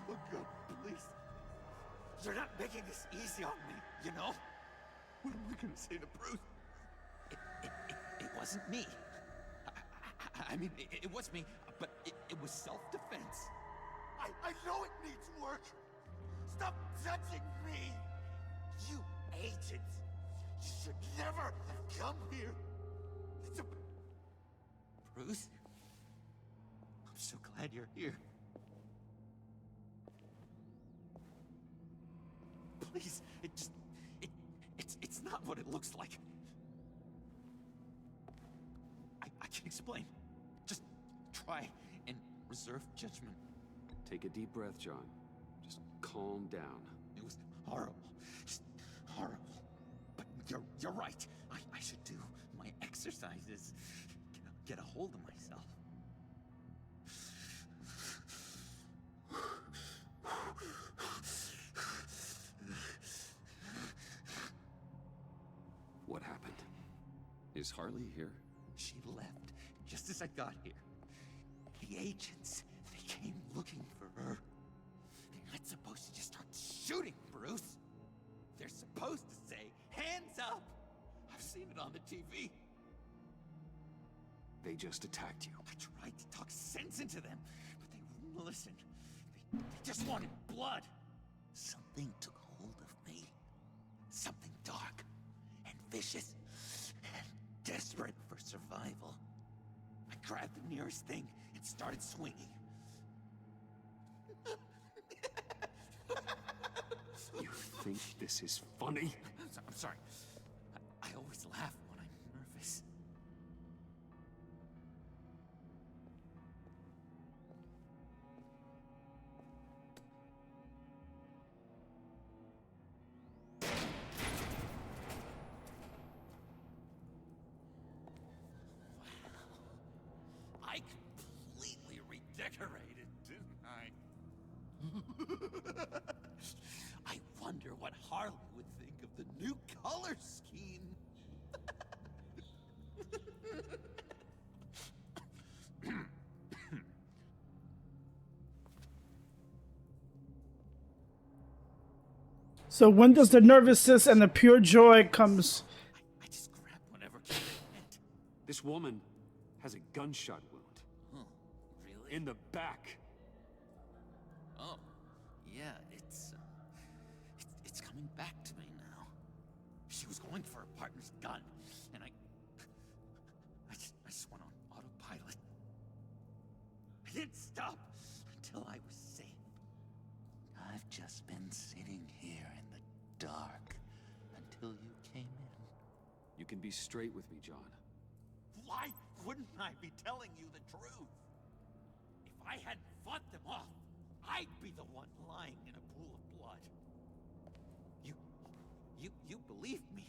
Look good, please. You're not making this easy on me, you know? What am I gonna say to Bruce? It wasn't me. I mean, it was me, but it was self-defense. I know it needs work. Stop judging me. You agents, you should never have come here. It's a... Bruce? I'm so glad you're here. Please, it's not what it looks like. I can explain. Just try and reserve judgment. Take a deep breath, John. Just calm down. It was horrible. Just horrible. But you're right. I should do my exercises. Get a hold of myself. What happened? Is Harley here? She left just as I got here. The agents, they came looking for her. They're not supposed to just start shooting, Bruce. They're supposed to say, hands up. I've seen it on the TV. They just attacked you. I tried to talk sense into them, but they wouldn't listen. They just wanted blood. Something took hold of me. Something dark and vicious and desperate for survival. I grabbed the nearest thing and started swinging. You think this is funny? I'm sorry. I always laugh when I'm nervous. exaggerated, didn't I? I wonder what Harley would think of the new color scheme. So when does the nervousness and the pure joy comes? I just grab whatever came in. This woman has a gunshot wound. Oh, really? In the back. Oh, yeah, it's coming back to me now. She was going for her partner's gun, and I just went on autopilot. I didn't stop until I was safe. I've just been sitting here in the dark until you came in. You can be straight with me, John. Why wouldn't I be telling you the truth? If I hadn't fought them off, I'd be the one lying in a pool of blood. You believe me,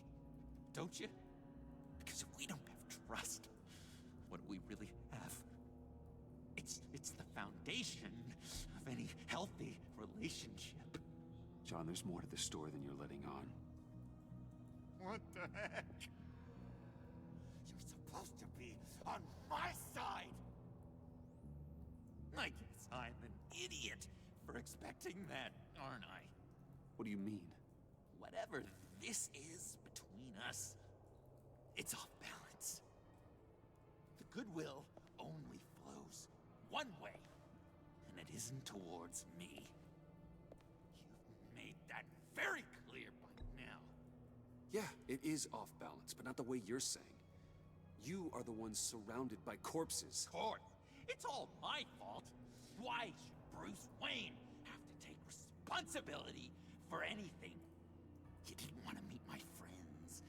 don't you? Because if we don't have trust, what do we really have? It's the foundation of any healthy relationship. John, there's more to the story than you're letting on. What the heck? You're supposed to be on my side. I guess I'm an idiot for expecting that, aren't I? What do you mean? Whatever this is between us, it's off balance. The goodwill only flows one way, and it isn't towards me. You've made that very clear by now. Yeah, it is off balance, but not the way you're saying. You are the ones surrounded by corpses. Of course, it's all my fault. Why should Bruce Wayne have to take responsibility for anything? You didn't want to meet my friends.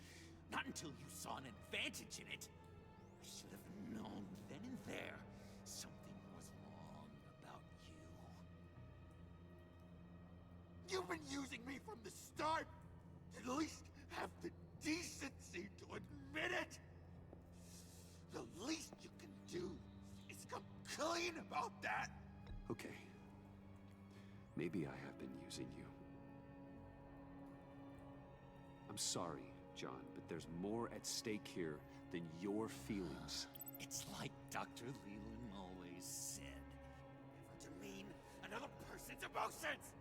Not until you saw an advantage in it. I should have known then and there something was wrong about you. You've been using me from the start. At least have the decency to admit it. The least you can do is come clean about that. Okay. Maybe I have been using you. I'm sorry, John, but there's more at stake here than your feelings. It's like Dr. Leland always said. Never demean another person's emotions!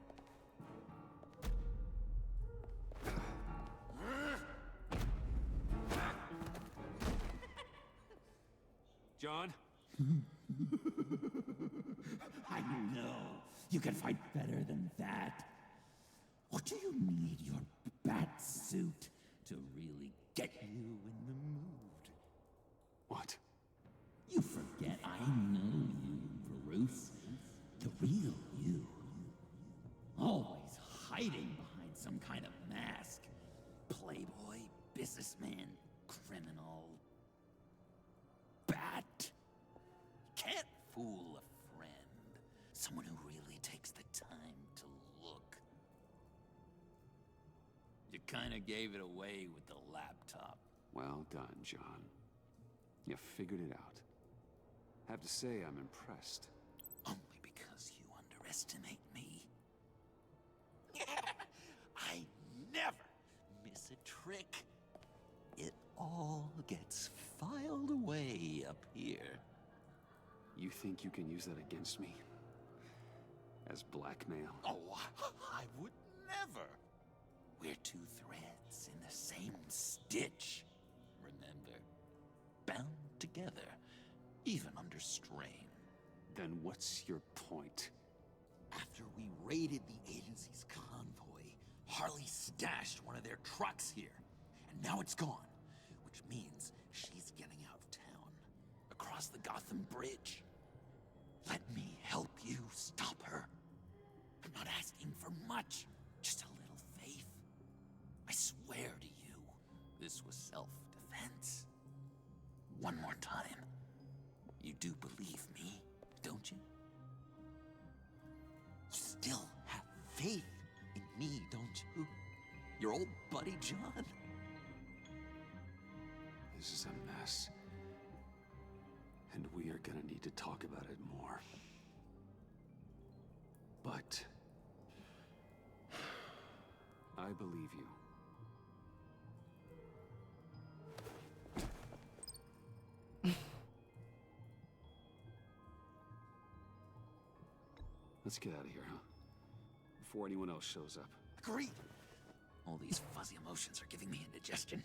John? I know. You can fight better than that. Or do you need your bat suit to really get you in the mood? What? You forget I know you, Bruce. The real you. Always hiding behind some kind of mask. Playboy, businessman, criminal. Bat. Can't fool a friend. Someone who really takes the time to look. You kinda gave it away with the laptop. Well done, John. You figured it out. Have to say, I'm impressed. Only because you underestimate me. I never miss a trick. It all gets filed away up here. You think you can use that against me? As blackmail? Oh, I would never. We're two threads in the same stitch. Remember? Bound together, even under strain. Then what's your point? After we raided the agency's convoy, Harley stashed one of their trucks here. And now it's gone, which means she's getting out of town. Across the Gotham Bridge. Let me help you stop her. I'm not asking for much, just a little faith. I swear to you, this was self-defense. One more time. You do believe me, don't you? You still have faith in me, don't you? Your old buddy John? This is a mess. And we are gonna need to talk about it more. But I believe you. Let's get out of here, huh? Before anyone else shows up. Agreed. All these fuzzy emotions are giving me indigestion.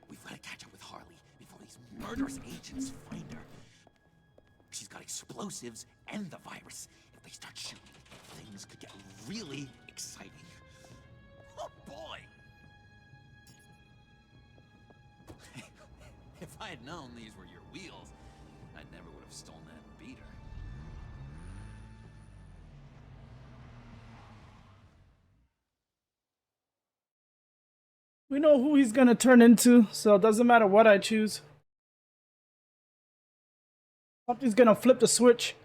We've got to catch up with Harley before these murderous agents find her. She's got explosives and the virus. If they start shooting, things could get really exciting. Oh boy! If I had known these were your wheels, I never would have stolen that beater. We know who he's gonna turn into, so it doesn't matter what I choose. Something's gonna flip the switch.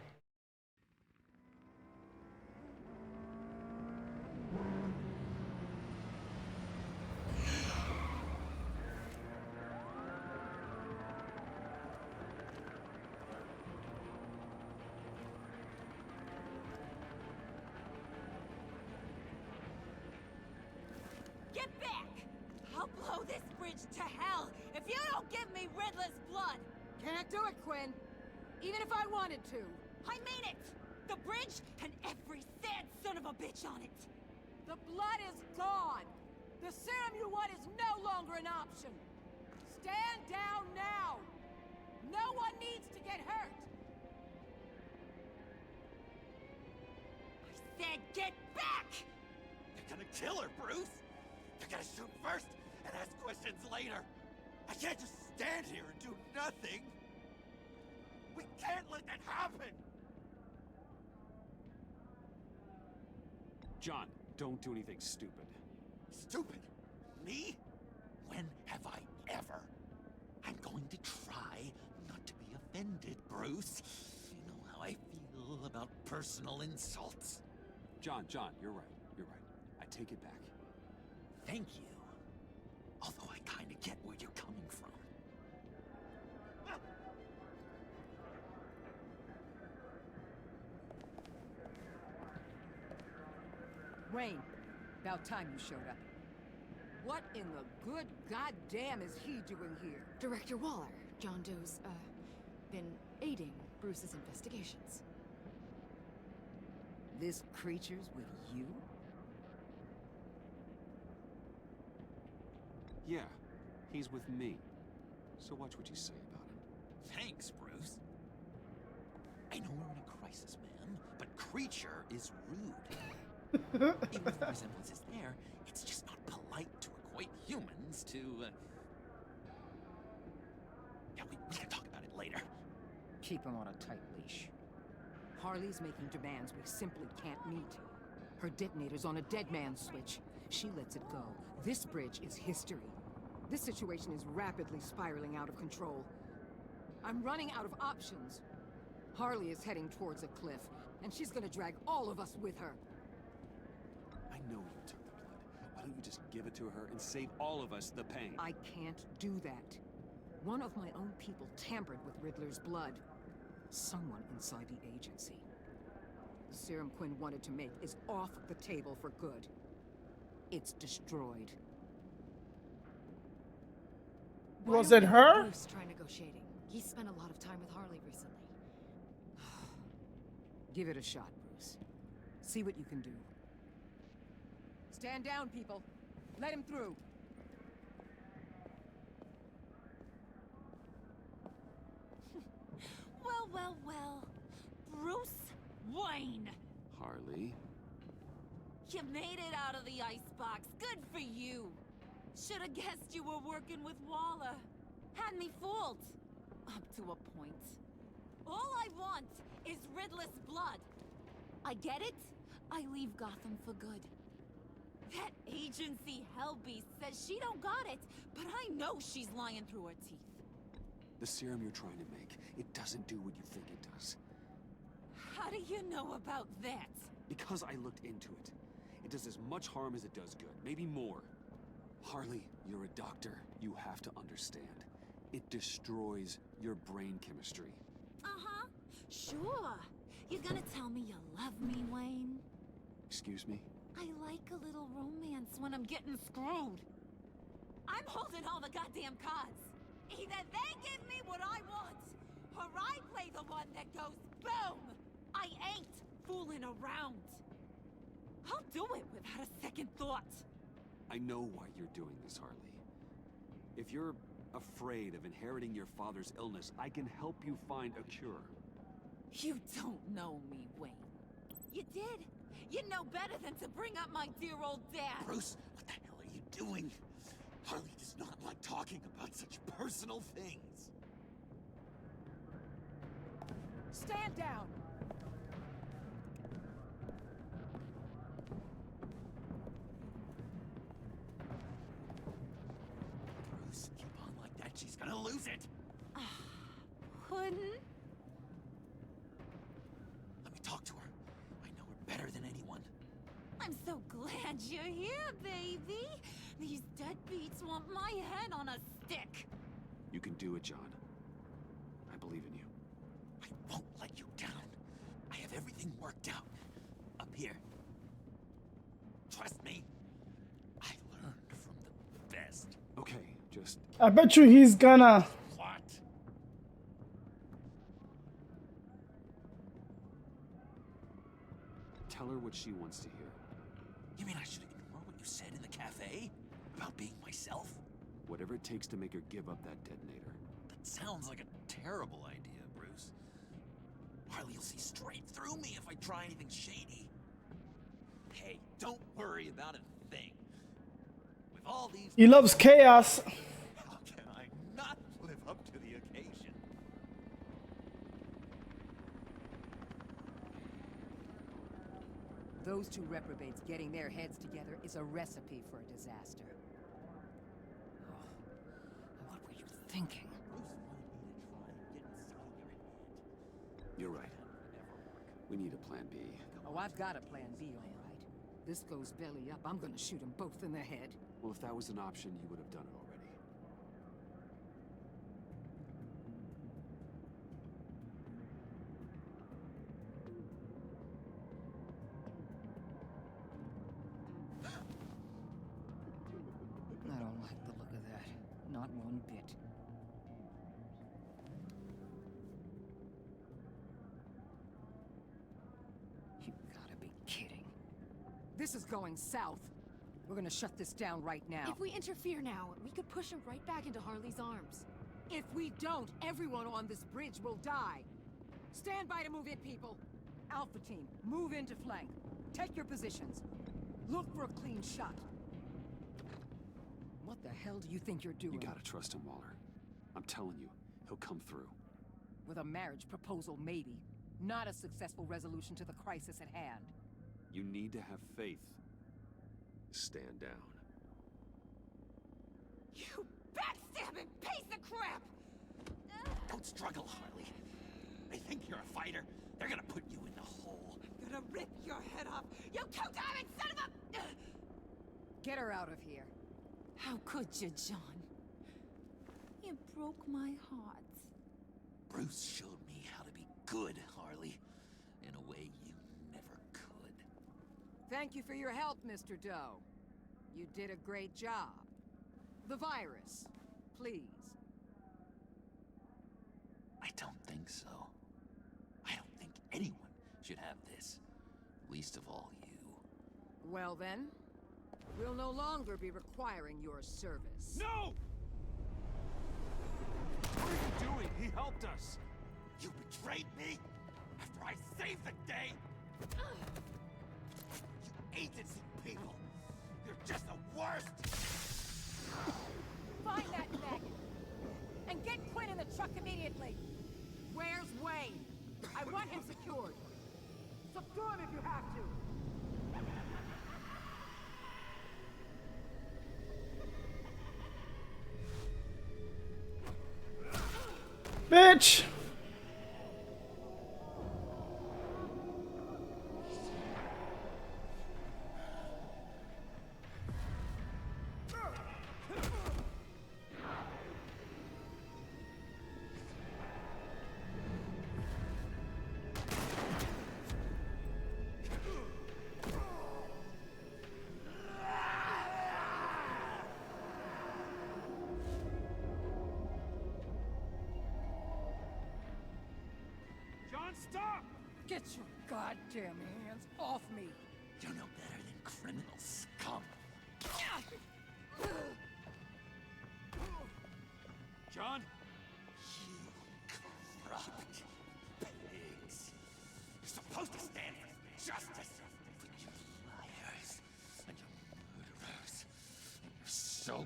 Get back! I'll blow this bridge to hell if you don't give me Riddler's blood! Can't do it, Quinn. Even if I wanted to. I mean it! The bridge and every sad son of a bitch on it! The blood is gone! The serum you want is no longer an option! Stand down now! No one needs to get hurt! I said get back! You're gonna kill her, Bruce! You're gonna shoot first and ask questions later! I can't just stand here and do nothing! We can't let that happen! John, don't do anything stupid. Stupid? Me? When have I ever? I'm going to try not to be offended, Bruce. You know how I feel about personal insults. John, you're right. You're right. I take it back. Thank you. Although I kinda get where you're coming from. Wayne, about time you showed up. What in the good goddamn is he doing here? Director Waller, John Doe's, been aiding Bruce's investigations. This creature's with you? Yeah, he's with me. So watch what you say about him. Thanks, Bruce. I know we're in a crisis, man, but Creature is rude. Even if the resemblance is there, it's just not polite to equate humans to, Yeah, we can talk about it later. Keep him on a tight leash. Harley's making demands we simply can't meet. Her detonator's on a dead man's switch. She lets it go. This bridge is history. This situation is rapidly spiraling out of control. I'm running out of options. Harley is heading towards a cliff, and she's gonna drag all of us with her. I know you took the blood. Why don't you just give it to her and save all of us the pain? I can't do that. One of my own people tampered with Riddler's blood. Someone inside the agency. The serum Quinn wanted to make is off the table for good. It's destroyed. Was it her? Bruce trying negotiating. He's spent a lot of time with Harley recently. Give it a shot, Bruce. See what you can do. Stand down, people. Let him through. Well. Bruce Wayne! Harley? You made it out of the icebox. Good for you. Should have guessed you were working with Waller. Had me fooled. Up to a point. All I want is Riddler's blood. I get it. I leave Gotham for good. That agency hellbeast says she don't got it, but I know she's lying through her teeth. The serum you're trying to make, it doesn't do what you think it does. How do you know about that? Because I looked into it. It does as much harm as it does good, maybe more. Harley, you're a doctor. You have to understand. It destroys your brain chemistry. Uh-huh. Sure. You gonna tell me you love me, Wayne? Excuse me? I like a little romance when I'm getting screwed. I'm holding all the goddamn cards. Either they give me what I want, or I play the one that goes boom! I ain't fooling around. I'll do it without a second thought. I know why you're doing this, Harley. If you're afraid of inheriting your father's illness, I can help you find a cure. You don't know me, Wayne. You did. You know better than to bring up my dear old dad. Bruce, what the hell are you doing? Harley does not like talking about such personal things. Stand down! Bruce, keep on like that, she's gonna lose it! Couldn't? Let me talk to her. I know her better than anyone. I'm so glad you're here, baby. These deadbeats want my head on a stick. You can do it, John. I believe in you. I won't let you down. I have everything worked out. Up here. Trust me. I learned from the best. Okay, just... I bet you he's gonna... What? Tell her what she wants to hear. You mean I should ignore what you said in the cafe? About being myself? Whatever it takes to make her give up that detonator. That sounds like a terrible idea, Bruce. Harley will see straight through me if I try anything shady. Hey, don't worry about a thing. With all these... He loves chaos. How can I not live up to the occasion? Those two reprobates getting their heads together is a recipe for a disaster. Oh, what were you thinking? Bruce wanted me to try and get inside your head. You're right. We need a plan B. Oh, I've got a plan B, all right. This goes belly up, I'm gonna shoot them both in the head. Well, if that was an option, you would have done it already. I don't like the look of that. Not one bit. You gotta be kidding. This is going south. We're gonna shut this down right now. If we interfere now, we could push him right back into Harley's arms. If we don't, everyone on this bridge will die. Stand by to move in, people. Alpha team, move into flank. Take your positions. Look for a clean shot. What the hell do you think you're doing? You gotta trust him, Waller. I'm telling you, he'll come through. With a marriage proposal, maybe. Not a successful resolution to the crisis at hand. You need to have faith. Stand down. You backstabbing piece of crap! Don't struggle, Harley. They think you're a fighter. They're gonna put you in the hole. I'm gonna rip your head off, you two-diamond son of a... Get her out of here. How could you, John? You broke my heart. Bruce showed me how to be good, Harley. In a way you never could. Thank you for your help, Mr. Doe. You did a great job. The virus, please. I don't think so. I don't think anyone should have this. Least of all you. Well then, we'll no longer be requiring your service. No! What are you doing? He helped us. You betrayed me after I saved the day. You agency people. You're just the worst. Find that maggot. And get Quinn in the truck immediately. Where's Wayne? I want him secured. Subdue him if you have to. Bitch! Stop! Get your goddamn hands off me! You're no better than criminal scum. John? You corrupt pigs. You're supposed to stand for justice. But you're liars and you're murderers. And you're so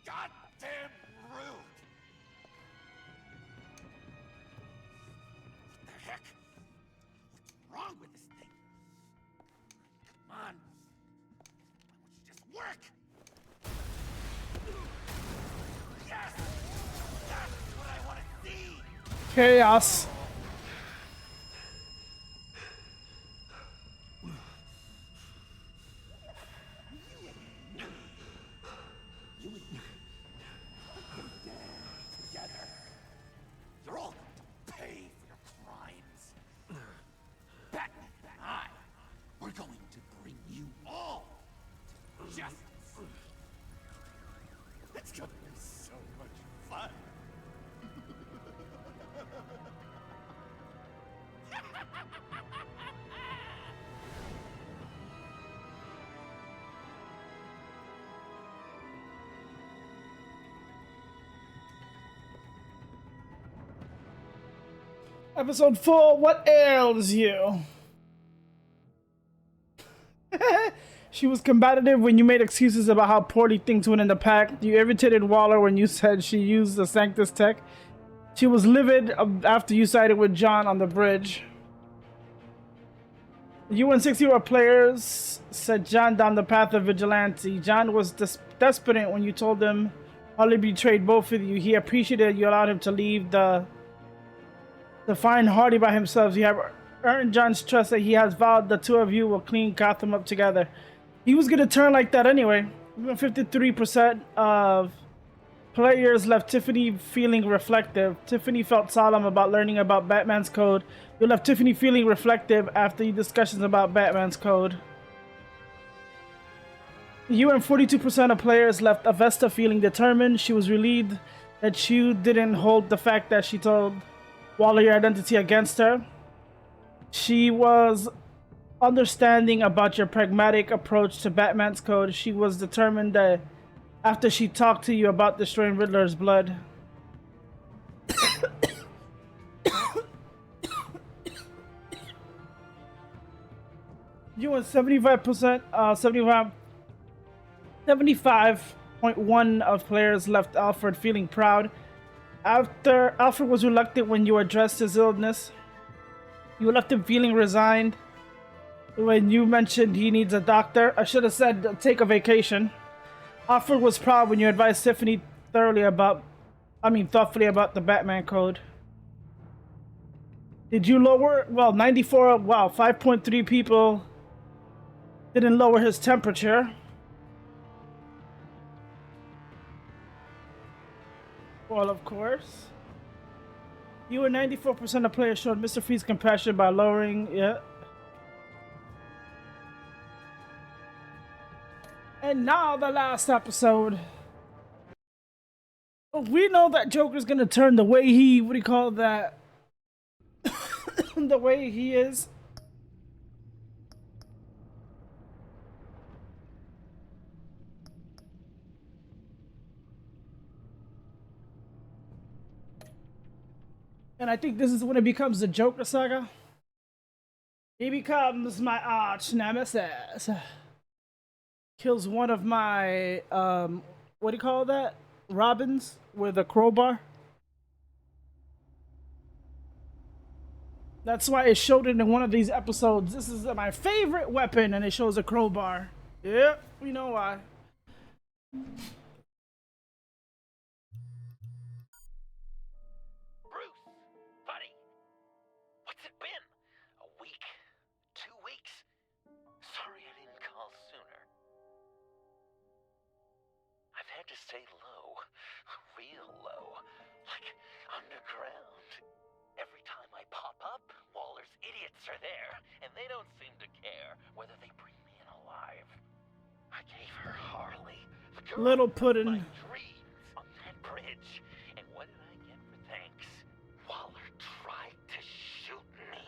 goddamn rude. What the heck? What's wrong with this thing? Come on. Why won't you just work? Yes! That's what I want to see! Chaos. You're all going to pay for your crimes. Batman and I, we're going to bring you all to justice. It's gonna be so much fun. Episode 4, what ails you? She was combative when you made excuses about how poorly things went in the pack. You irritated Waller when you said she used the Sanctus tech. She was livid after you sided with John on the bridge. You and 60 players set John down the path of vigilante. John was desperate when you told him Harley betrayed both of you. He appreciated you allowed him to leave the find Hardy by himself. You have earned John's trust that he has vowed the two of you will clean Gotham up together. He was going to turn like that anyway. Even 53% of players left Tiffany feeling reflective. Tiffany felt solemn about learning about Batman's code. You left Tiffany feeling reflective after your discussions about Batman's code. You and 42% of players left Avesta feeling determined. She was relieved that you didn't hold the fact that she told Waller your identity against her. She was understanding about your pragmatic approach to Batman's code. She was determined that after she talked to you about destroying Riddler's blood. You and 75.1 of players left Alfred feeling proud. After Alfred was reluctant when you addressed his illness. You left him feeling resigned when you mentioned he needs a doctor. I should have said take a vacation. Alfred was proud when you advised Tiffany thoughtfully about the Batman code. Did you lower? Well, 94. Wow, 5.3 people didn't lower his temperature. Well, of course. You and 94% of players showed Mr. Freeze compassion by lowering, yeah. And now the last episode. We know that Joker's gonna turn the way he, what do you call that? The way he is. And I think this is when it becomes the Joker saga. He becomes my arch nemesis. Kills one of my, what do you call that? Robins with a crowbar. That's why it showed it in one of these episodes. This is my favorite weapon, and it shows a crowbar. Yep, we know why. To stay low, real low, like underground. Every time I pop up, Waller's idiots are there, and they don't seem to care whether they bring me in alive. I gave her Harley, the girl Little pudding. my dreams on that bridge, and what did I get for thanks? Waller tried to shoot me.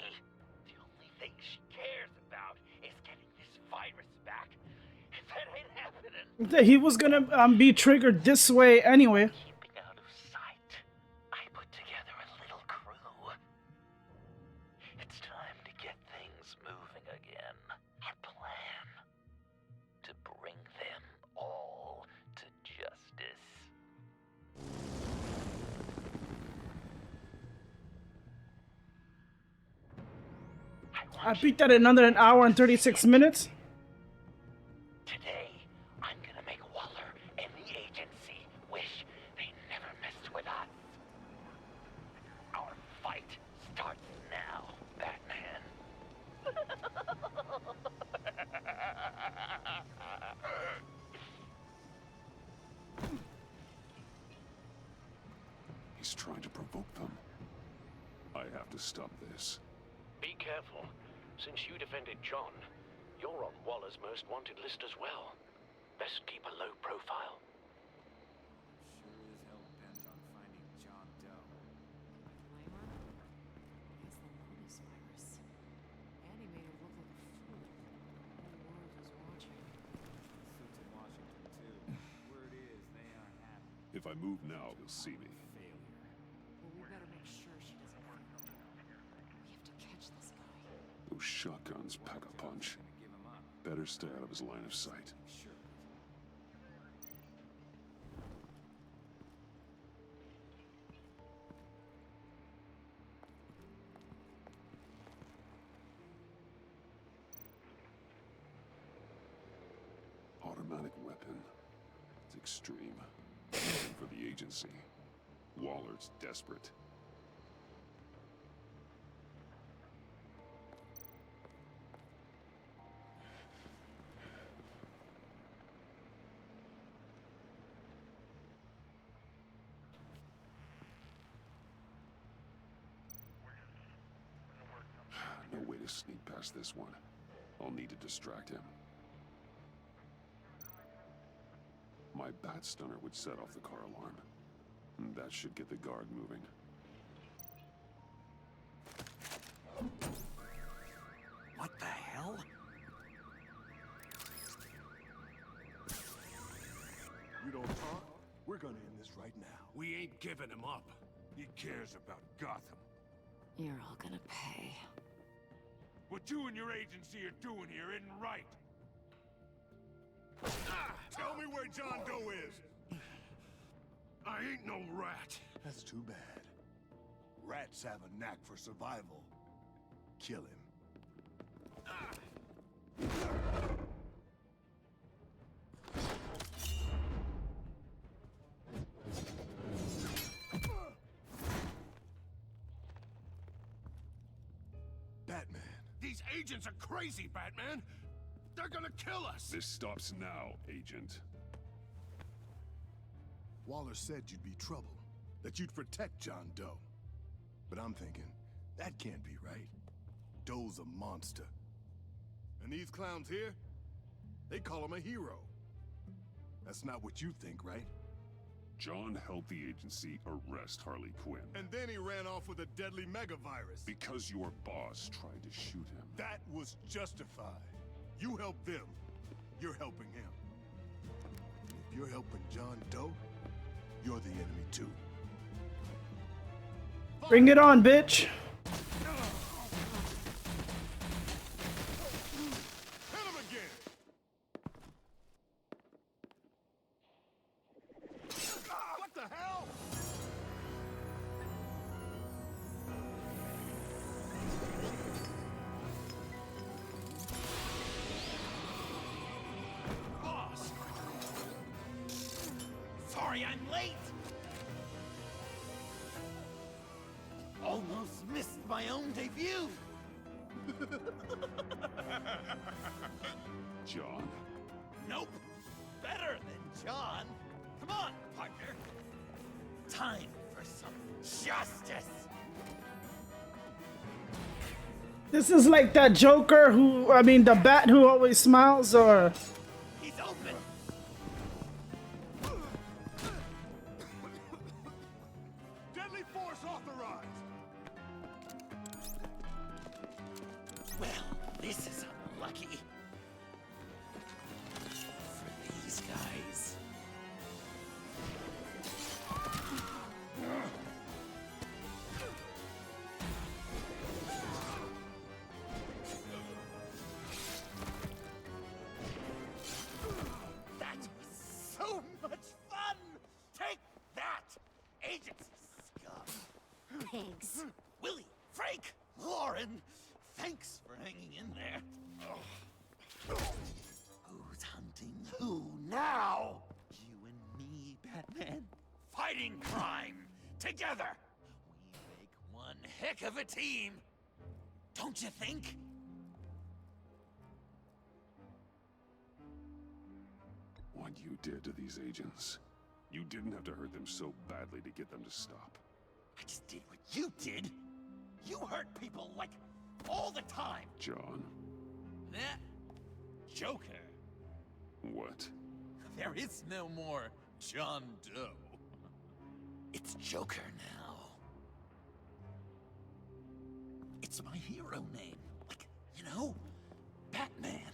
He was gonna be triggered this way anyway. Keeping out of sight, I put together a little crew. It's time to get things moving again. Our plan: to bring them all to justice. I peaked at another hour and 36 minutes. Today, I'm gonna make Waller and the agency wish they never messed with us. Our fight starts now, Batman. He's trying to provoke them. I have to stop this. Be careful. Since you defended John, you're on Waller's most wanted list as well. Best keep a low profile. Sure is hell bent on finding John Doe. Blame her? It's the Lotus virus. Annie made her look like a fool. The whole world was watching. Suits in Washington, too. Word is, they aren't happy. If I move now, they'll see me. Failure. Well, we better make sure she doesn't find them. We have to catch this guy. Those shotguns pack a punch. Give him up. Better stay out of his line of sight. Sure. Automatic weapon. It's extreme. For the agency. Waller's desperate. No way to sneak past this one. I'll need to distract him. My bat stunner would set off the car alarm. That should get the guard moving. What the hell? You don't talk? We're gonna end this right now. We ain't giving him up. He cares about Gotham. You're all gonna pay. What you and your agency are doing here isn't right. Tell me where John Doe is! I ain't no rat. That's too bad. Rats have a knack for survival. Kill him. Batman. These agents are crazy, Batman. They're gonna kill us. This stops now, Agent. Waller said you'd be trouble, that you'd protect John Doe. But I'm thinking, that can't be right. Doe's a monster. And these clowns here, they call him a hero. That's not what you think, right? John helped the agency arrest Harley Quinn. And then he ran off with a deadly megavirus. Because your boss tried to shoot him. That was justified. You help them, you're helping him. If you're helping John Doe, you're the enemy too. Bring it on, bitch. Hit him again! What the hell? Boss! Sorry I'm late! Almost missed my own debut! John? Nope. Better than John. Come on, partner. Time for some justice. This is like that Joker who, I mean, the bat who always smiles, or... He's open. Deadly force authorized! Well, this is unlucky. For these guys. pigs. Willie, Frank, Lauren, thanks for hanging in there. Who's hunting who now? You and me, Batman. Fighting crime together. We make one heck of a team. Don't you think? What you did to these agents, you didn't have to hurt them so badly to get them to stop. I just did what you did. You hurt people like all the time. John. That Joker. What? There is no more John Doe. It's Joker now. It's my hero name. Like, you know, Batman.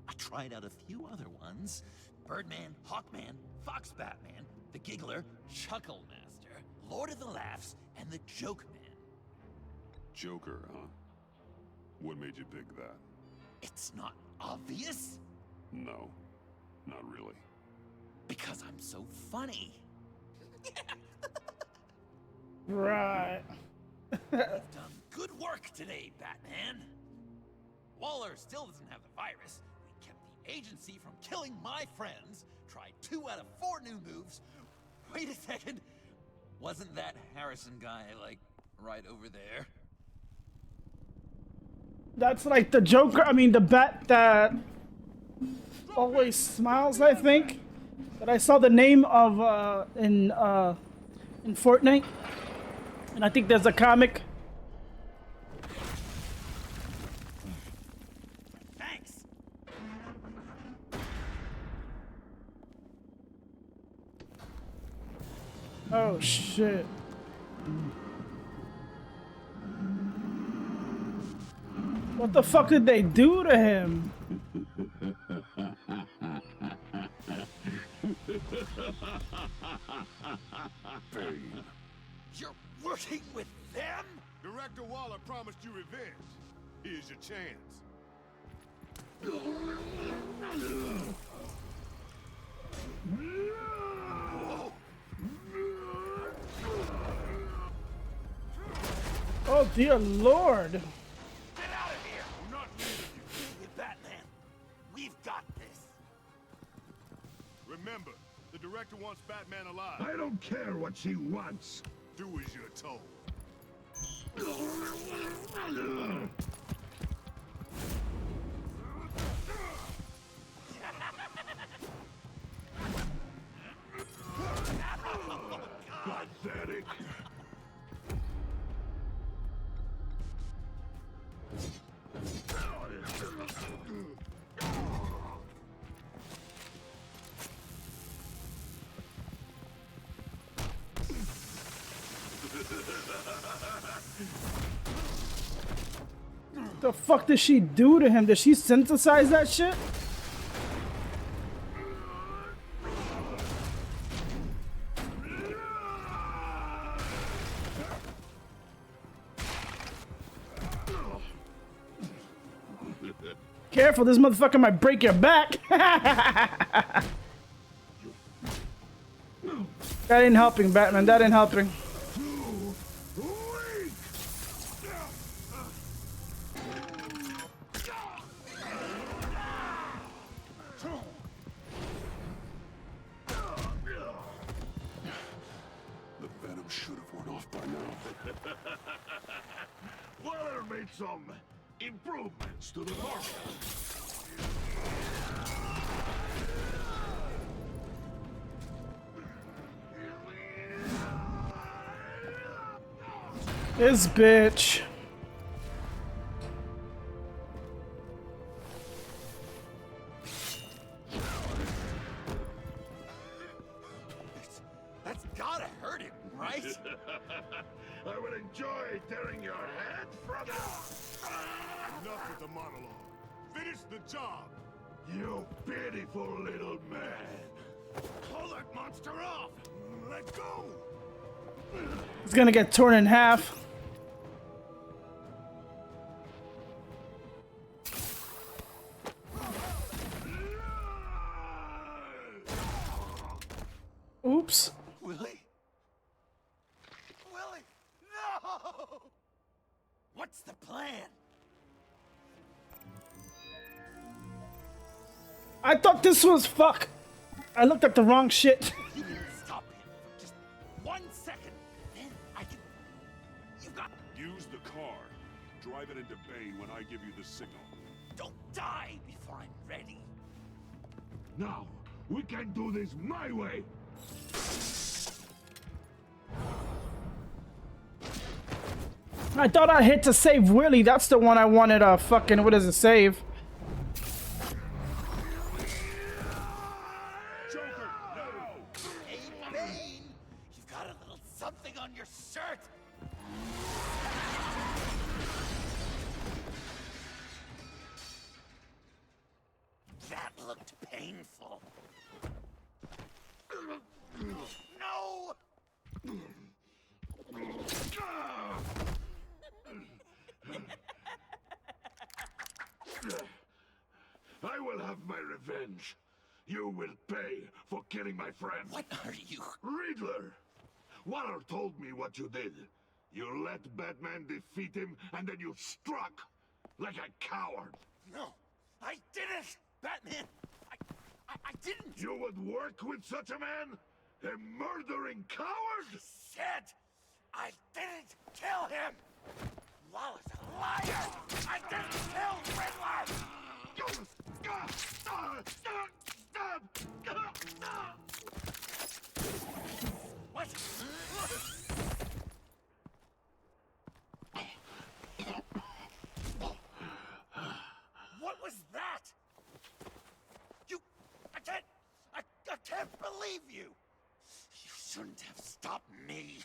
I tried out a few other ones. Birdman, Hawkman, Fox Batman, the Giggler, Chuckle Master, Lord of the Laughs, and the Joke Man. Joker, huh? What made you pick that? It's not obvious. No, not really. Because I'm so funny. Right. You've done good work today, Batman. Waller still doesn't have the virus. We kept the agency from killing my friends. Tried 2 out of 4 new moves. Wait a second. Wasn't that Harrison guy, like, right over there? That's like the Joker. I mean, the bat that always smiles. I think that I saw the name of in Fortnite, and I think there's a comic. Thanks. Oh shit. What the fuck did they do to him? Bane. You're working with them? Director Waller promised you revenge. Here's your chance. Oh dear Lord. Get out of here! I'm not leaving you. Batman, we've got this. Remember, the director wants Batman alive. I don't care what she wants. Do as you're told. Pathetic. The fuck did she do to him? Did she synthesize that shit? Careful, this motherfucker might break your back. That ain't helping, Batman. That ain't helping. The venom should have worn off by now. Waller made some improvements to the market. This bitch. That's gotta hurt him, right? I would enjoy tearing your head from it. Enough with the monologue. Finish the job. You pitiful little man. Pull that monster off. Let go. It's gonna get torn in half. Oops. Willie? Willie, What's the plan? I thought this was fuck. I looked at the wrong shit. You can stop him for just 1 second. Then I can... You got... Use the car. Drive it into bay when I give you the signal. Don't die before I'm ready. Now, we can do this my way. I thought I hit to save Willie. That's the one I wanted fucking, what does it save? Joker, no! Hey, Bane! You've got a little something on your shirt! That looked painful. No! I will have my revenge. You will pay for killing my friend. What are you? Riddler! Waller told me what you did. You let Batman defeat him, and then you struck like a coward. No, I didn't! Batman, I didn't! You would work with such a man? A murdering coward? I said I didn't kill him! Waller's a liar! I didn't kill Riddler! What? What was that? I can't believe you! You shouldn't have stopped me.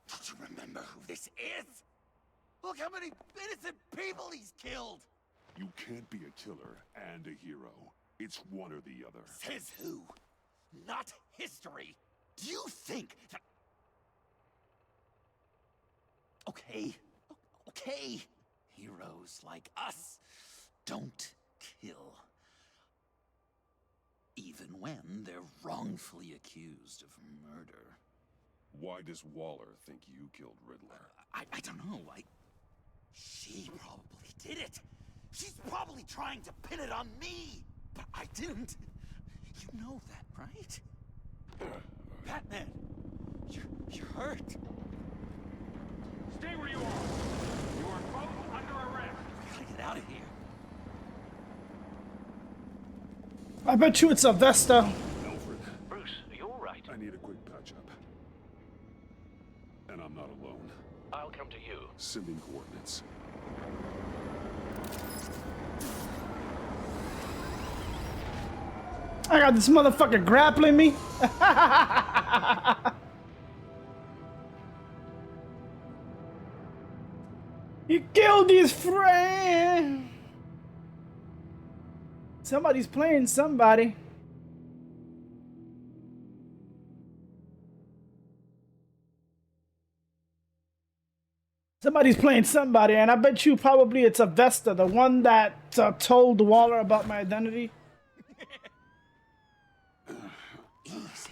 Don't you remember who this is? Look how many innocent people he's killed! You can't be a killer and a hero. It's one or the other. Says who? Not history. Do you think that... Okay. Okay. Heroes like us don't kill. Even when they're wrongfully accused of murder. Why does Waller think you killed Riddler? I don't know. She probably did it. She's probably trying to pin it on me. But I didn't. You know that, right? Batman, you're hurt. Stay where you are. You are both under arrest. We gotta get out of here. I bet you it's a Vesta. Alfred. Bruce, are you all right? I need a quick patch-up. And I'm not alone. I'll come to you. Sending coordinates. I got this motherfucker grappling me. You killed his friend. Somebody's playing somebody. Somebody's playing somebody, and I bet you probably it's a Vesta, the one that told Waller about my identity. Easy.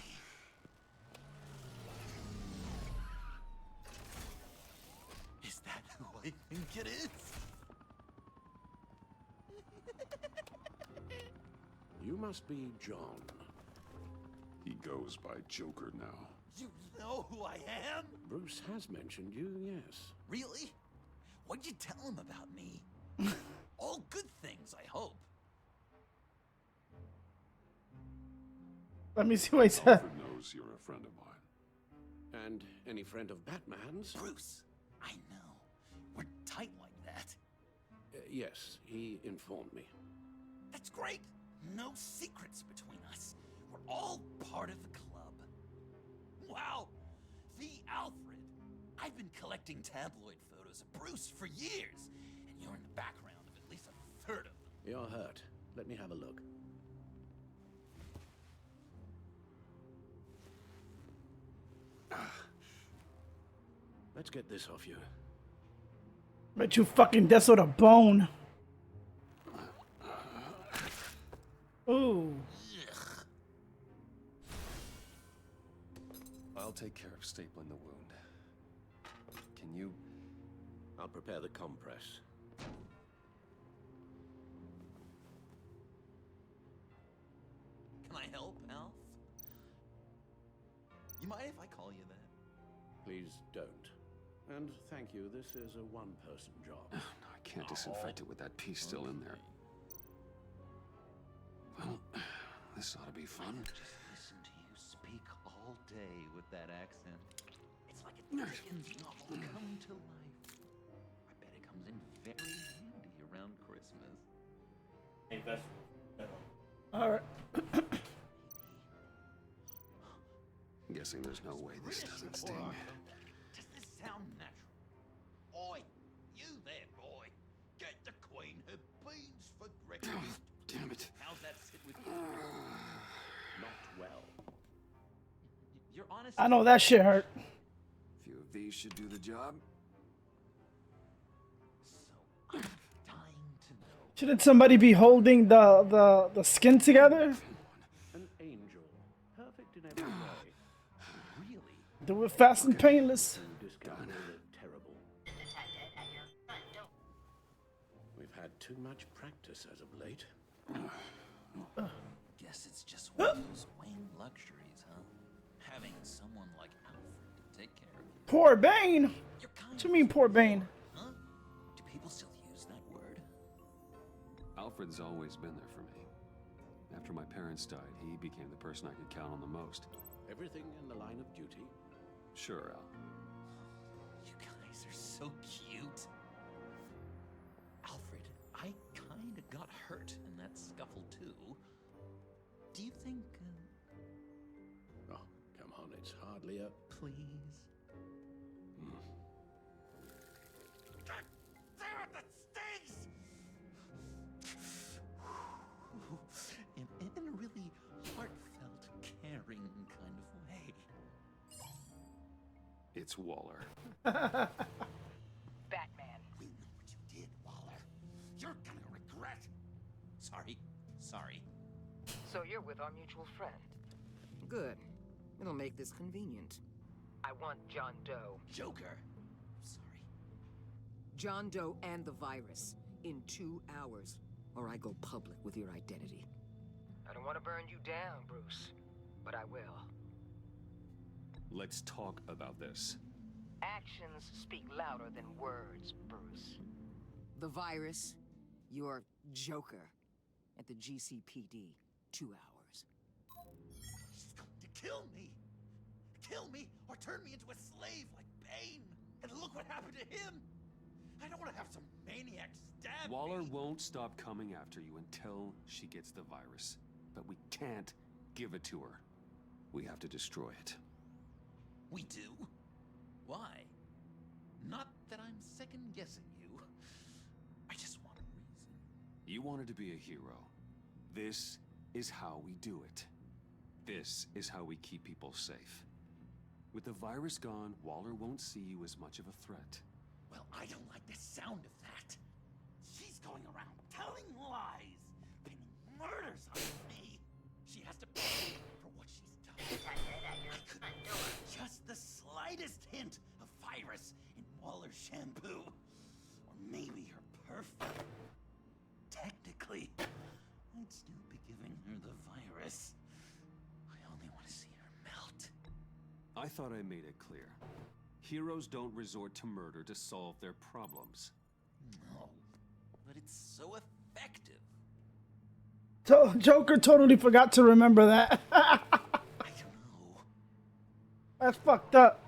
Is that who I think it is? You must be John. He goes by Joker now. You know who I am? Bruce has mentioned you, yes. Really? What'd you tell him about me? All good things, I hope. Let me see what he said. Alfred knows you're a friend of mine. And any friend of Batman's? Bruce, I know. We're tight like that. Yes, he informed me. That's great. No secrets between us. We're all part of the club. Wow, the Alfred. I've been collecting tabloid photos of Bruce for years, and you're in the background of at least a third of them. You're hurt. Let me have a look. Let's get this off you. Bet you fucking death with a bone. Ooh. I'll take care of stapling the wound. Can you I'll prepare the compress. Can I help, Alf? You mind if I call you that? Please don't. And thank you, this is a one-person job. No, I can't disinfect it with that piece still in there. Well, this ought to be fun. Just listen to you speak all day with that accent. It's like a Dickens novel come to life. I bet it comes in very handy around Christmas. All right. I'm guessing there's no way this doesn't sting. Does this sound natural? Oi, you there, boy. Get the Queen her beans for breakfast. Damn it. How's that sit with you? Not well. You're honest. I know that shit hurt. A few of these should do the job. So I'm dying to know. Shouldn't somebody be holding the skin together? An angel. Perfect in every way. Really? Do it fast and painless. Discovered the terrible. We've had too much practice as of late. Guess it's just one of those Wayne luxuries, huh? Having someone like Alfred to take care of you. Poor Bane. What you mean, poor Bane? Huh? Do people still use that word? Alfred's always been there for me. After my parents died, he became the person I could count on the most. Everything in the line of duty. Sure, Al. You guys are so cute. Alfred, I kinda got hurt in that scuffle too. Do you think... Oh, come on, it's hardly a... Please? God damn it, that stings! In a really heartfelt, caring kind of way. It's Waller. Batman. We know what you did, Waller. You're gonna regret. Sorry. So you're with our mutual friend. Good. It'll make this convenient. I want John Doe. Joker. Sorry. John Doe and the virus. In 2 hours. Or I go public with your identity. I don't want to burn you down, Bruce. But I will. Let's talk about this. Actions speak louder than words, Bruce. The virus, your Joker, at the GCPD, 2 hours. She's going to kill me! Kill me or turn me into a slave like Bane! And look what happened to him! I don't want to have some maniac stab Waller me. won't stop coming after you until she gets the virus. But we can't give it to her. We have to destroy it. We do? Why? Not that I'm second-guessing you. I just want a reason. You wanted to be a hero. This is how we do it. This is how we keep people safe. With the virus gone, Waller won't see you as much of a threat. Well, I don't like the sound of that. She's going around telling lies, pinning murders on me. She has to pay for what she's done. I couldn't do just the slightest hint of virus in Waller's shampoo. Or maybe her perfume. Technically, I'd still be giving her the virus. I only want to see her melt. I thought I made it clear. Heroes don't resort to murder to solve their problems. No, but it's so effective. Joker totally forgot to remember that. I don't know. That's fucked up.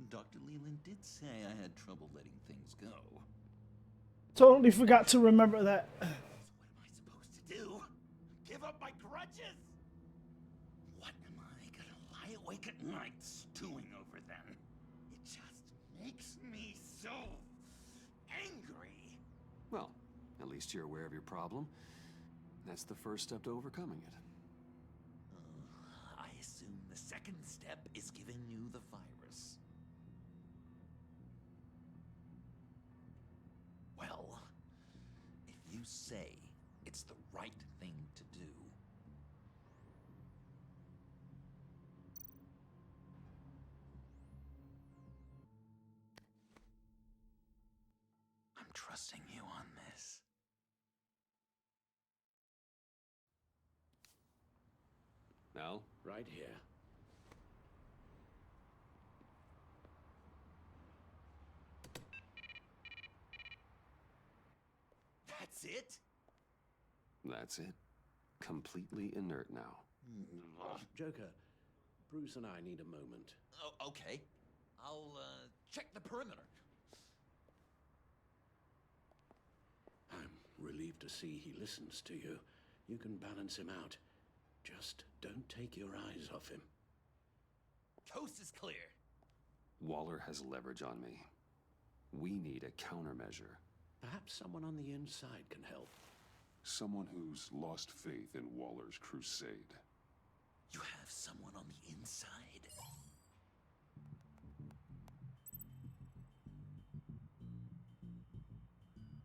Dr. Leland did say I had trouble letting things go. Totally forgot to remember that. So what am I supposed to do? Give up my grudges? What am I gonna lie awake at night stewing over then? It just makes me so angry. Well, at least you're aware of your problem. That's the first step to overcoming it. I assume the second step is giving you the virus. Well, if you say it's the right thing to do, trusting you on this. Now? Right here. That's it? That's it. Completely inert now. Joker, Bruce and I need a moment. Oh, okay. I'll, check the perimeter. I'm relieved to see he listens to you. You can balance him out. Just don't take your eyes off him. Coast is clear. Waller has leverage on me. We need a countermeasure. Perhaps someone on the inside can help. Someone who's lost faith in Waller's crusade. You have someone on the inside?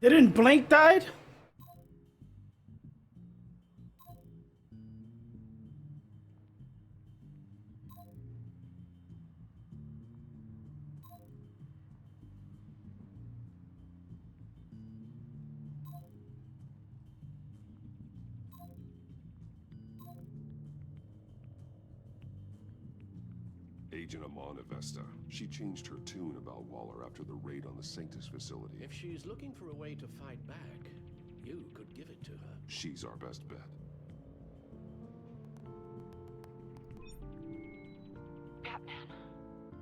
Didn't Blink died? Agent Amanda Vesta. She changed her tune about Waller after the raid on the Sanctus facility. If she's looking for a way to fight back, you could give it to her. She's our best bet. Batman.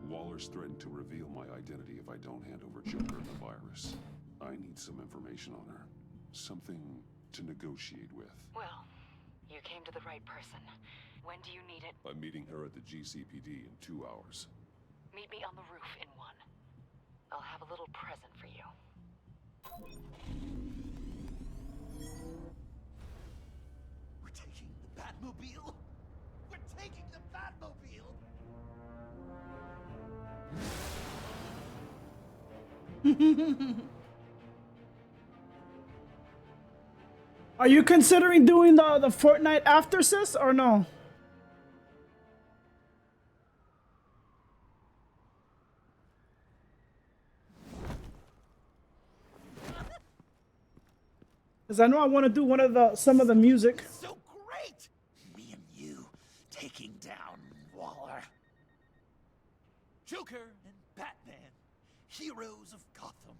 Waller's threatened to reveal my identity if I don't hand over Joker and the virus. I need some information on her. Something to negotiate with. Well, you came to the right person. When do you need it? I'm meeting her at the GCPD in 2 hours. Meet me on the roof in 1. I'll have a little present for you. We're taking the Batmobile? We're taking the Batmobile? Are you considering doing the Fortnite after, sis, or no? Because I know I want to do some of the music. So great! Me and you taking down Waller. Joker and Batman, heroes of Gotham.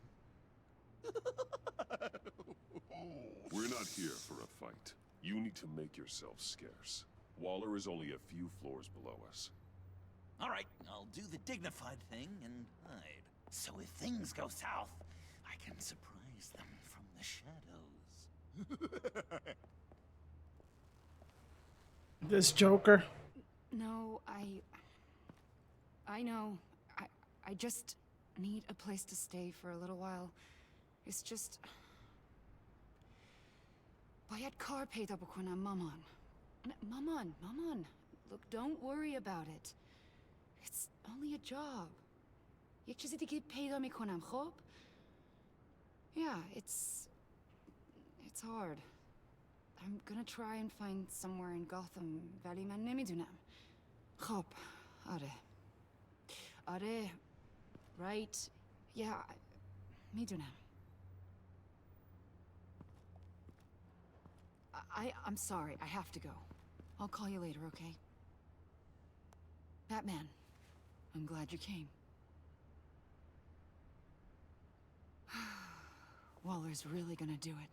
We're not here for a fight. You need to make yourself scarce. Waller is only a few floors below us. All right, I'll do the dignified thing and hide. So if things go south, I can surprise them from the shadows. This Joker. No, I know. I just need a place to stay for a little while. It's just... Bayat kar peyda bukonam maman. Maman. Look, don't worry about it. It's only a job. Yek chizi dike peyda mikonam, khob? Yeah, it's hard. I'm gonna try and find somewhere in Gotham, vali man nemidunam. Khob, are, right? Yeah, midunam. I'm sorry, I have to go. I'll call you later, okay? Batman, I'm glad you came. Waller's really gonna do it.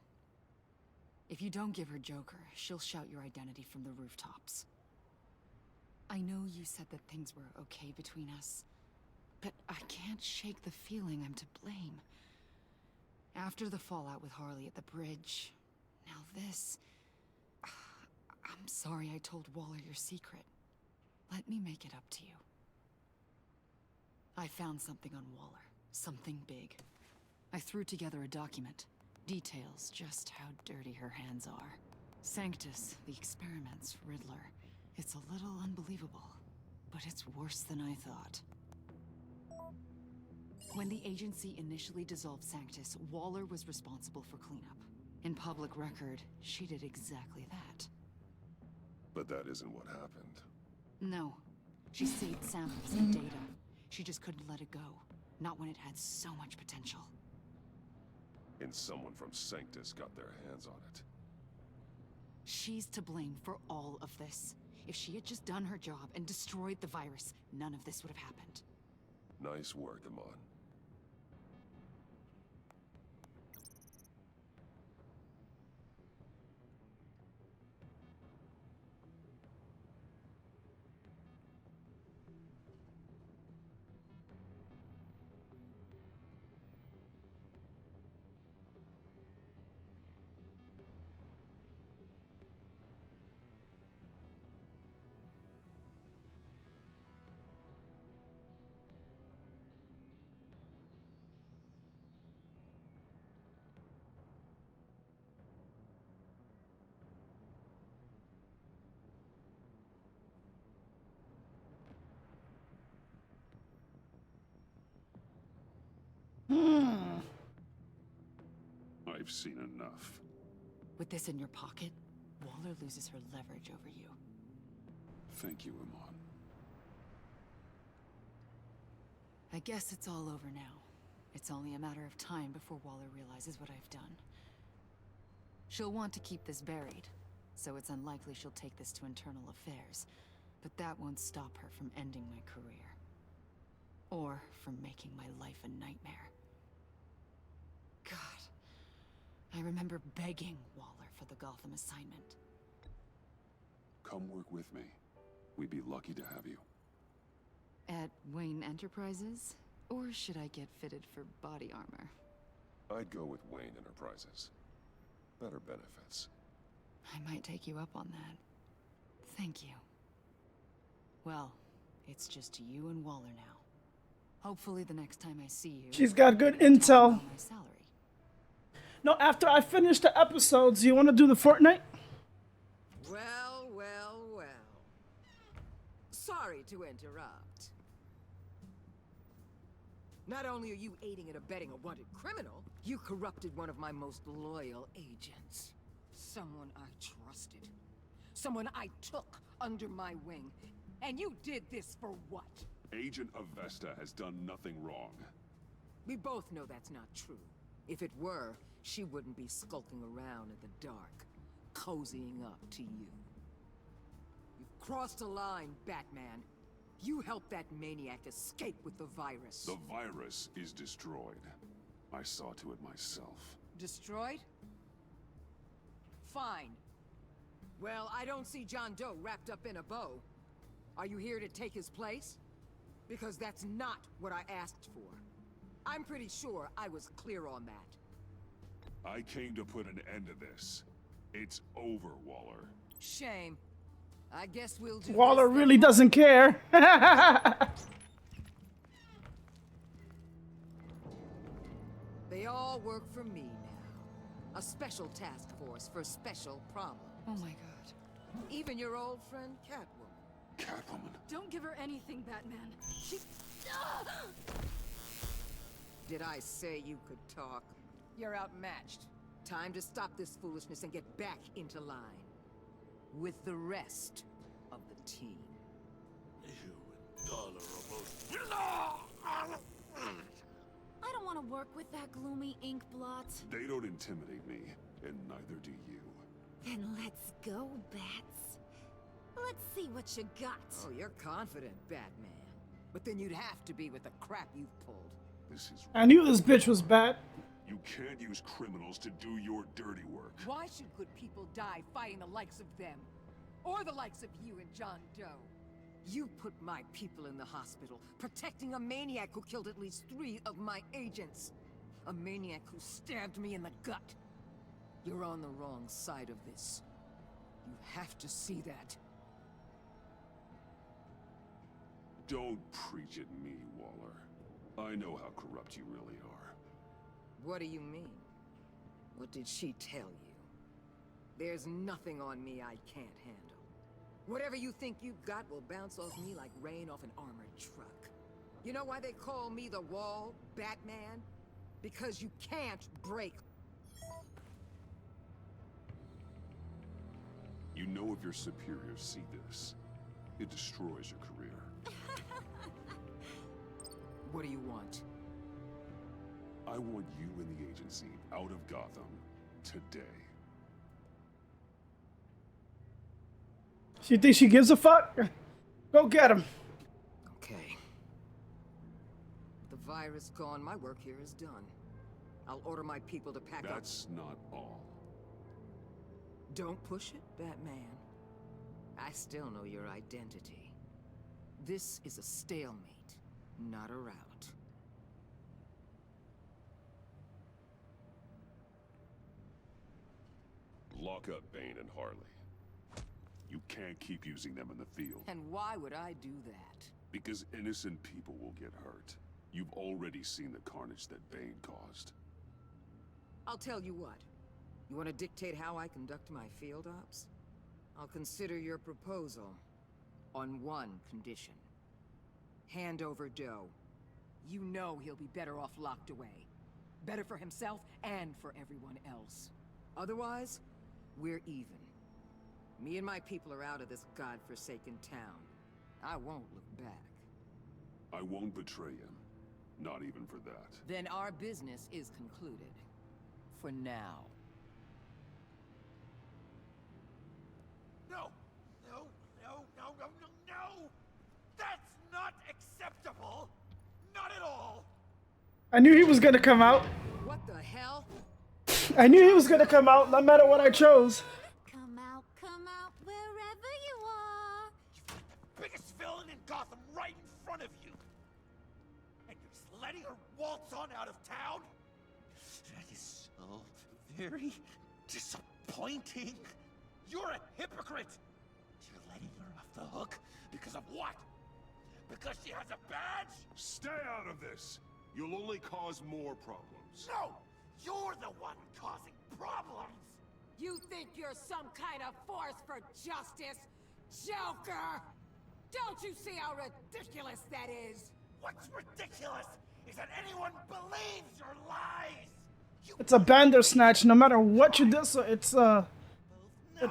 If you don't give her Joker, she'll shout your identity from the rooftops. I know you said that things were okay between us, but I can't shake the feeling I'm to blame. After the fallout with Harley at the bridge, now this... I'm sorry I told Waller your secret. Let me make it up to you. I found something on Waller. Something big. I threw together a document. Details just how dirty her hands are. Sanctus, the experiments, Riddler. It's a little unbelievable, but it's worse than I thought. When the agency initially dissolved Sanctus, Waller was responsible for cleanup. In public record, she did exactly that. But that isn't what happened. No. She saved samples and data. She just couldn't let it go. Not when it had so much potential. and someone from Sanctus got their hands on it. She's to blame for all of this. If she had just done her job and destroyed the virus, none of this would have happened. Nice work, Amon. I've seen enough. With this in your pocket, Waller loses her leverage over you. Thank you, Amon. I guess it's all over now. It's only a matter of time before Waller realizes what I've done. She'll want to keep this buried, so it's unlikely she'll take this to internal affairs. But that won't stop her from ending my career. Or from making my life a nightmare. God. I remember begging Waller for the Gotham assignment. Come work with me. We'd be lucky to have you. At Wayne Enterprises? Or should I get fitted for body armor? I'd go with Wayne Enterprises. Better benefits. I might take you up on that. Thank you. Well, it's just you and Waller now. Hopefully the next time I see you... She's got good intel. My salary. No, after I finish the episodes, you want to do the Fortnite? Well, well, well. Sorry to interrupt. Not only are you aiding and abetting a wanted criminal, you corrupted one of my most loyal agents. Someone I trusted. Someone I took under my wing. And you did this for what? Agent Avesta has done nothing wrong. We both know that's not true. If it were, she wouldn't be skulking around in the dark, cozying up to you. You've crossed a line, Batman. You helped that maniac escape with the virus. The virus is destroyed. I saw to it myself. Destroyed? Fine. Well, I don't see John Doe wrapped up in a bow. Are you here to take his place? Because that's not what I asked for. I'm pretty sure I was clear on that. I came to put an end to this. It's over, Waller. Shame. I guess we'll do Waller this really doesn't care. They all work for me now. A special task force for special problems. Oh my god. Even your old friend Catwoman. Catwoman? Don't give her anything, Batman. She... Did I say you could talk? You're outmatched. Time to stop this foolishness and get back into line. With the rest of the team. I don't want to work with that gloomy ink blot. They don't intimidate me, and neither do you. Then let's go, Bats. Let's see what you got. Oh, you're confident, Batman. But then you'd have to be with the crap you've pulled. This is... I knew this bitch was bad. You can't use criminals to do your dirty work. Why should good people die fighting the likes of them? Or the likes of you and John Doe? You put my people in the hospital, protecting a maniac who killed at least 3 of my agents. A maniac who stabbed me in the gut. You're on the wrong side of this. You have to see that. Don't preach at me, Waller. I know how corrupt you really are. What do you mean? What did she tell you? There's nothing on me I can't handle. Whatever you think you've got will bounce off me like rain off an armored truck. You know why they call me the Wall, Batman? Because you can't break. You know if your superiors see this, it destroys your career. What do you want? I I want you and the agency out of Gotham today. She thinks she gives a fuck? Go get him. Okay. The virus gone, my work here is done. I'll order my people to pack up. That's not all. Don't push it, Batman. I still know your identity. This is a stalemate, not a rout. Lock up Bane and Harley. You can't keep using them in the field. And why would I do that? Because innocent people will get hurt. You've already seen the carnage that Bane caused. I'll tell you what. You want to dictate how I conduct my field ops? I'll consider your proposal on one condition. Hand over Doe. You know he'll be better off locked away. Better for himself and for everyone else. Otherwise, we're even. Me and my people are out of this godforsaken town. I won't look back. I won't betray him. Not even for that. Then our business is concluded. For now. No! No, no, no, no, no, no! That's not acceptable! Not at all! I knew he was gonna come out. What the hell? I knew he was gonna come out, no matter what I chose. Come out wherever you are. Biggest villain in Gotham right in front of you! And you're just letting her waltz on out of town? That is so very disappointing. You're a hypocrite! You're letting her off the hook because of what? Because she has a badge? Stay out of this! You'll only cause more problems. No! You're the one causing problems! You think you're some kind of force for justice, Joker? Don't you see how ridiculous that is? What's ridiculous is that anyone believes your lies! It's a Bandersnatch, no matter what you do, so it's the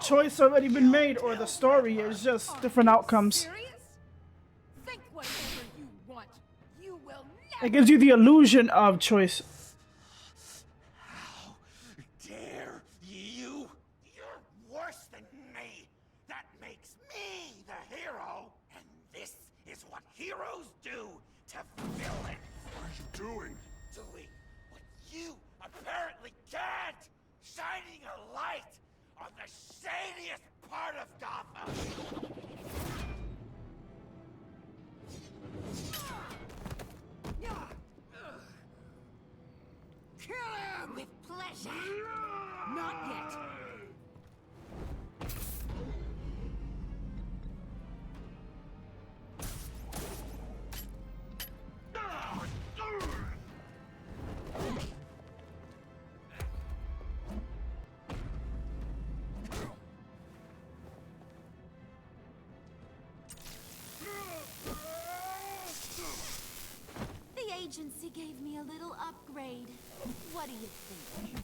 choice already been made, or the story is just different outcomes. Serious? Think whatever you want. You will never. It gives you the illusion of choice. How dare you? You're worse than me. That makes me the hero. And this is what heroes do to villains. What are you doing? Doing what you apparently can't. Shining a light on the shadiest part of Gotham. Kill him! With pleasure. Not yet. The agency gave me a little upgrade. What do you think?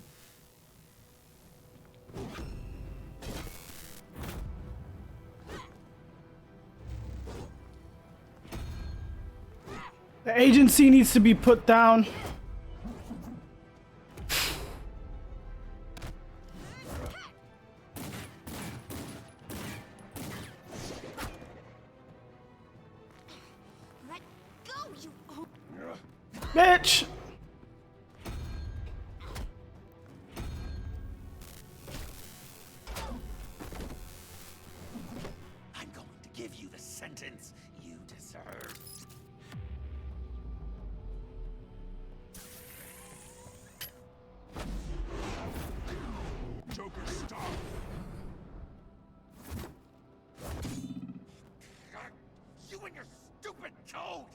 The agency needs to be put down. Let go, you... Bitch! I'm going to give you the sentence you deserve. Joker, stop! You and your stupid code!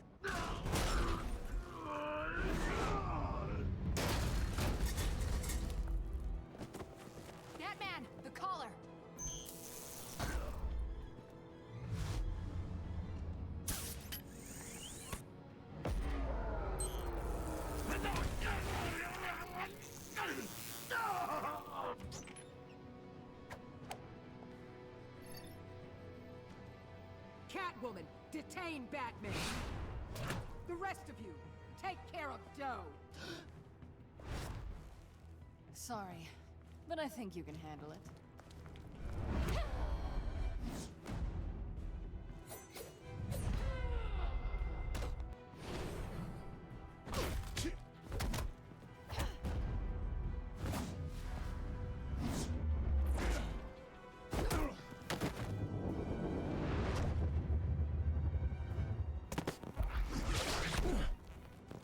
Batman, the collar. Catwoman, detain Batman. The rest of you, take care of Doe. Sorry, but I think you can handle it.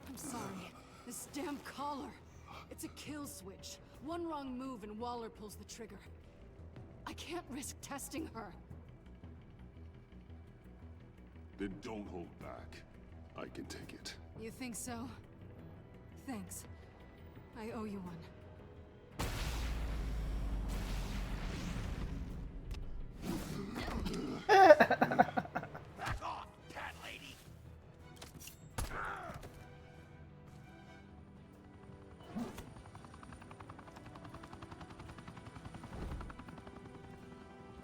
I'm sorry. This damn collar. It's a kill switch. One wrong move and Waller pulls the trigger. I can't risk testing her. Then don't hold back. I can take it. You think so? Thanks. I owe you one. Back off, cat lady!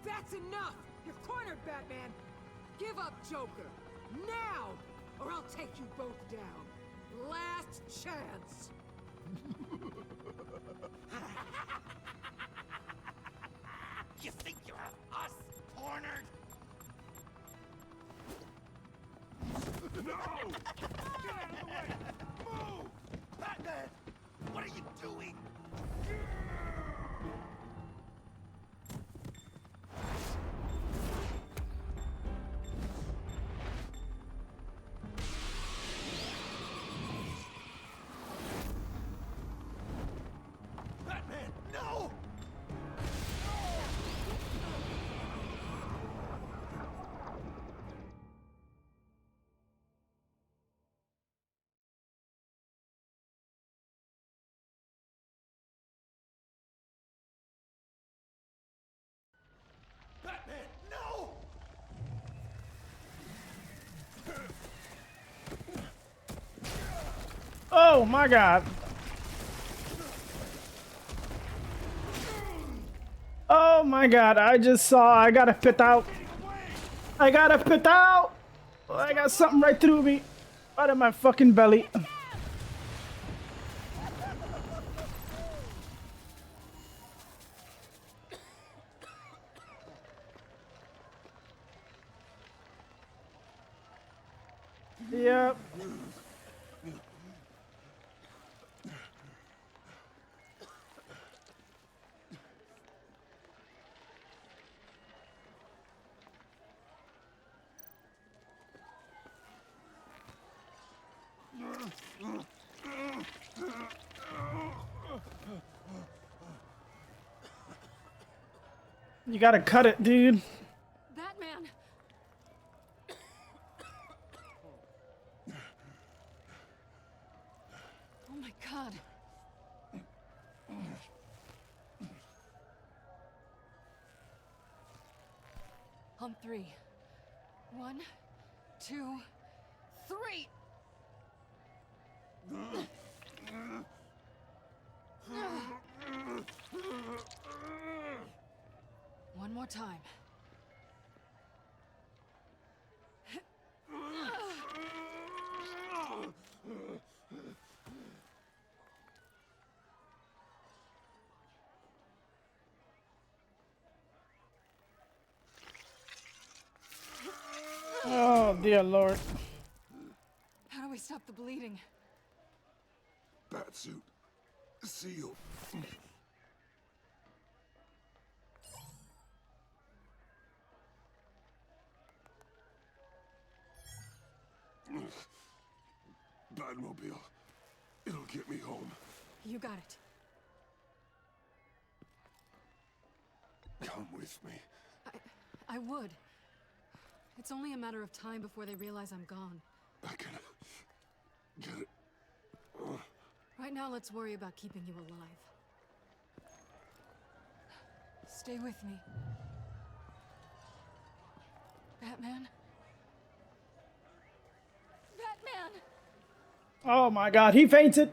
That's enough! You're cornered, Batman! Give up, Joker! Now! Or I'll take you both down. Last chance! You think you have us cornered? No! Get out of the way! Move! Batman! What are you doing? Batman, no! Batman, no! Oh my god. Oh my god, I just saw, I gotta pit out. I gotta pit out. I got something right through me. Right in my fucking belly. Yep. You gotta cut it, dude. Batman! Oh my god. On three. 1, 2, 3! One more time. Oh dear Lord. How do we stop the bleeding? Batsuit. Seal. Batmobile. It'll get me home. You got it. Come with me. I would. It's only a matter of time before they realize I'm gone. I can get it. Right now, let's worry about keeping you alive. Stay with me. Batman? Batman! Oh my god, he fainted.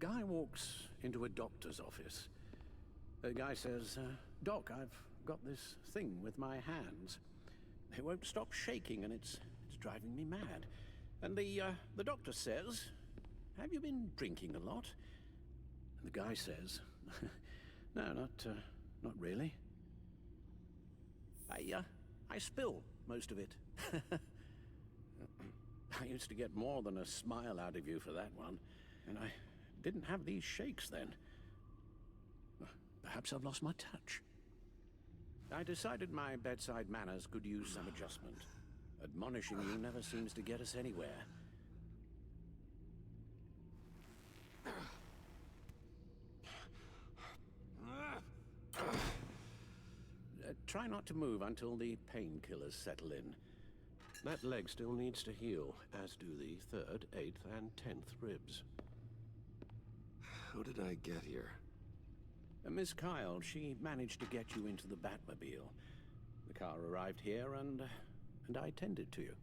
guy walks into a doctor's office. The guy says, Doc, I've got this thing with my hands. They won't stop shaking, and it's driving me mad. And the doctor says, have you been drinking a lot? And the guy says, no, not really. I spill most of it. I used to get more than a smile out of you for that one, and I didn't have these shakes then. Perhaps I've lost my touch. I decided my bedside manners could use some adjustment. Admonishing you never seems to get us anywhere. Try not to move until the painkillers settle in. That leg still needs to heal, as do the 3rd, 8th, and 10th ribs. How did I get here? Miss Kyle, she managed to get you into the Batmobile. The car arrived here, and I tended to you.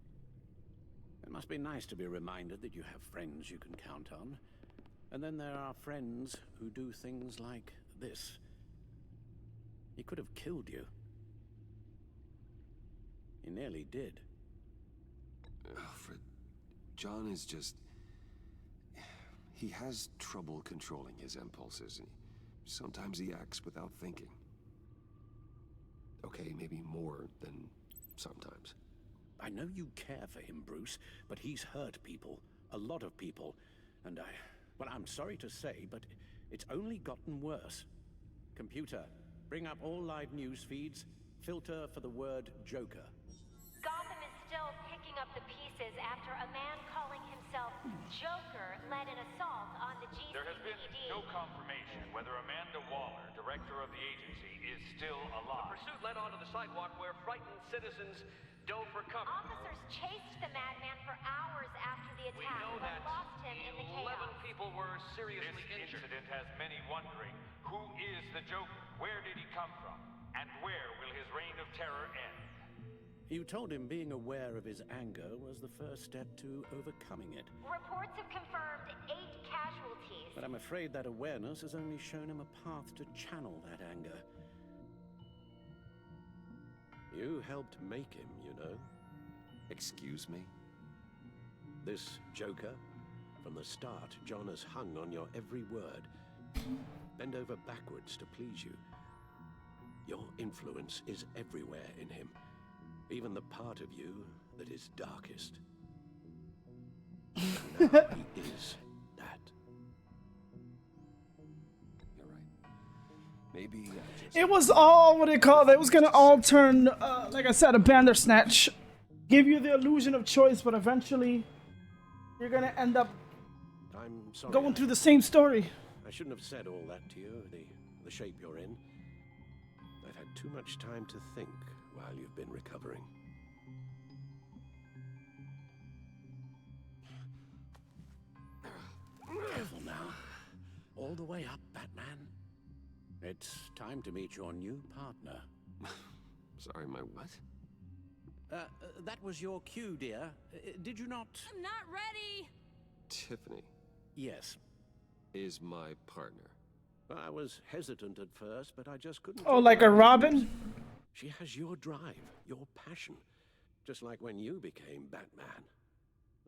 It must be nice to be reminded that you have friends you can count on. And then there are friends who do things like this. He could have killed you. He nearly did. Alfred, John is just... He has trouble controlling his impulses. Sometimes he acts without thinking. Okay, maybe more than sometimes. I know you care for him, Bruce, but he's hurt people. A lot of people. And well, I'm sorry to say, but it's only gotten worse. Computer, bring up all live news feeds. Filter for the word Joker. Gotham is still picking up the pieces after a man calling himself Joker led an assault on the GCPD. There has been no confirmation whether Amanda Waller, director of the agency, is still alive. The pursuit led onto the sidewalk where frightened citizens dove for cover. Officers chased the madman for hours after the We attack, know but that lost him in the 11 chaos. people were seriously injured. This incident has many wondering, who is the Joker? Where did he come from? And where will his reign of terror end? You told him being aware of his anger was the first step to overcoming it. Reports have confirmed 8 casualties. But I'm afraid that awareness has only shown him a path to channel that anger. You helped make him, you know. Excuse me? This Joker, from the start, John has hung on your every word. Bend over backwards to please you. Your influence is everywhere in him. Even the part of you that is darkest. Now he is that. You're right. Maybe I just... It was all, what do you call it? It was gonna all turn, like I said, a Bandersnatch. Give you the illusion of choice, but eventually you're gonna end up I'm sorry, going through the same story. I shouldn't have said all that to you, the shape you're in. I've had too much time to think while you've been recovering. Careful now. All the way up, Batman. It's time to meet your new partner. Sorry, my what? That was your cue, dear. Did you not? I'm not ready! Tiffany. Yes. Is my partner. I was hesitant at first, but I just couldn't... Oh, like a Robin? She has your drive, your passion. Just like when you became Batman.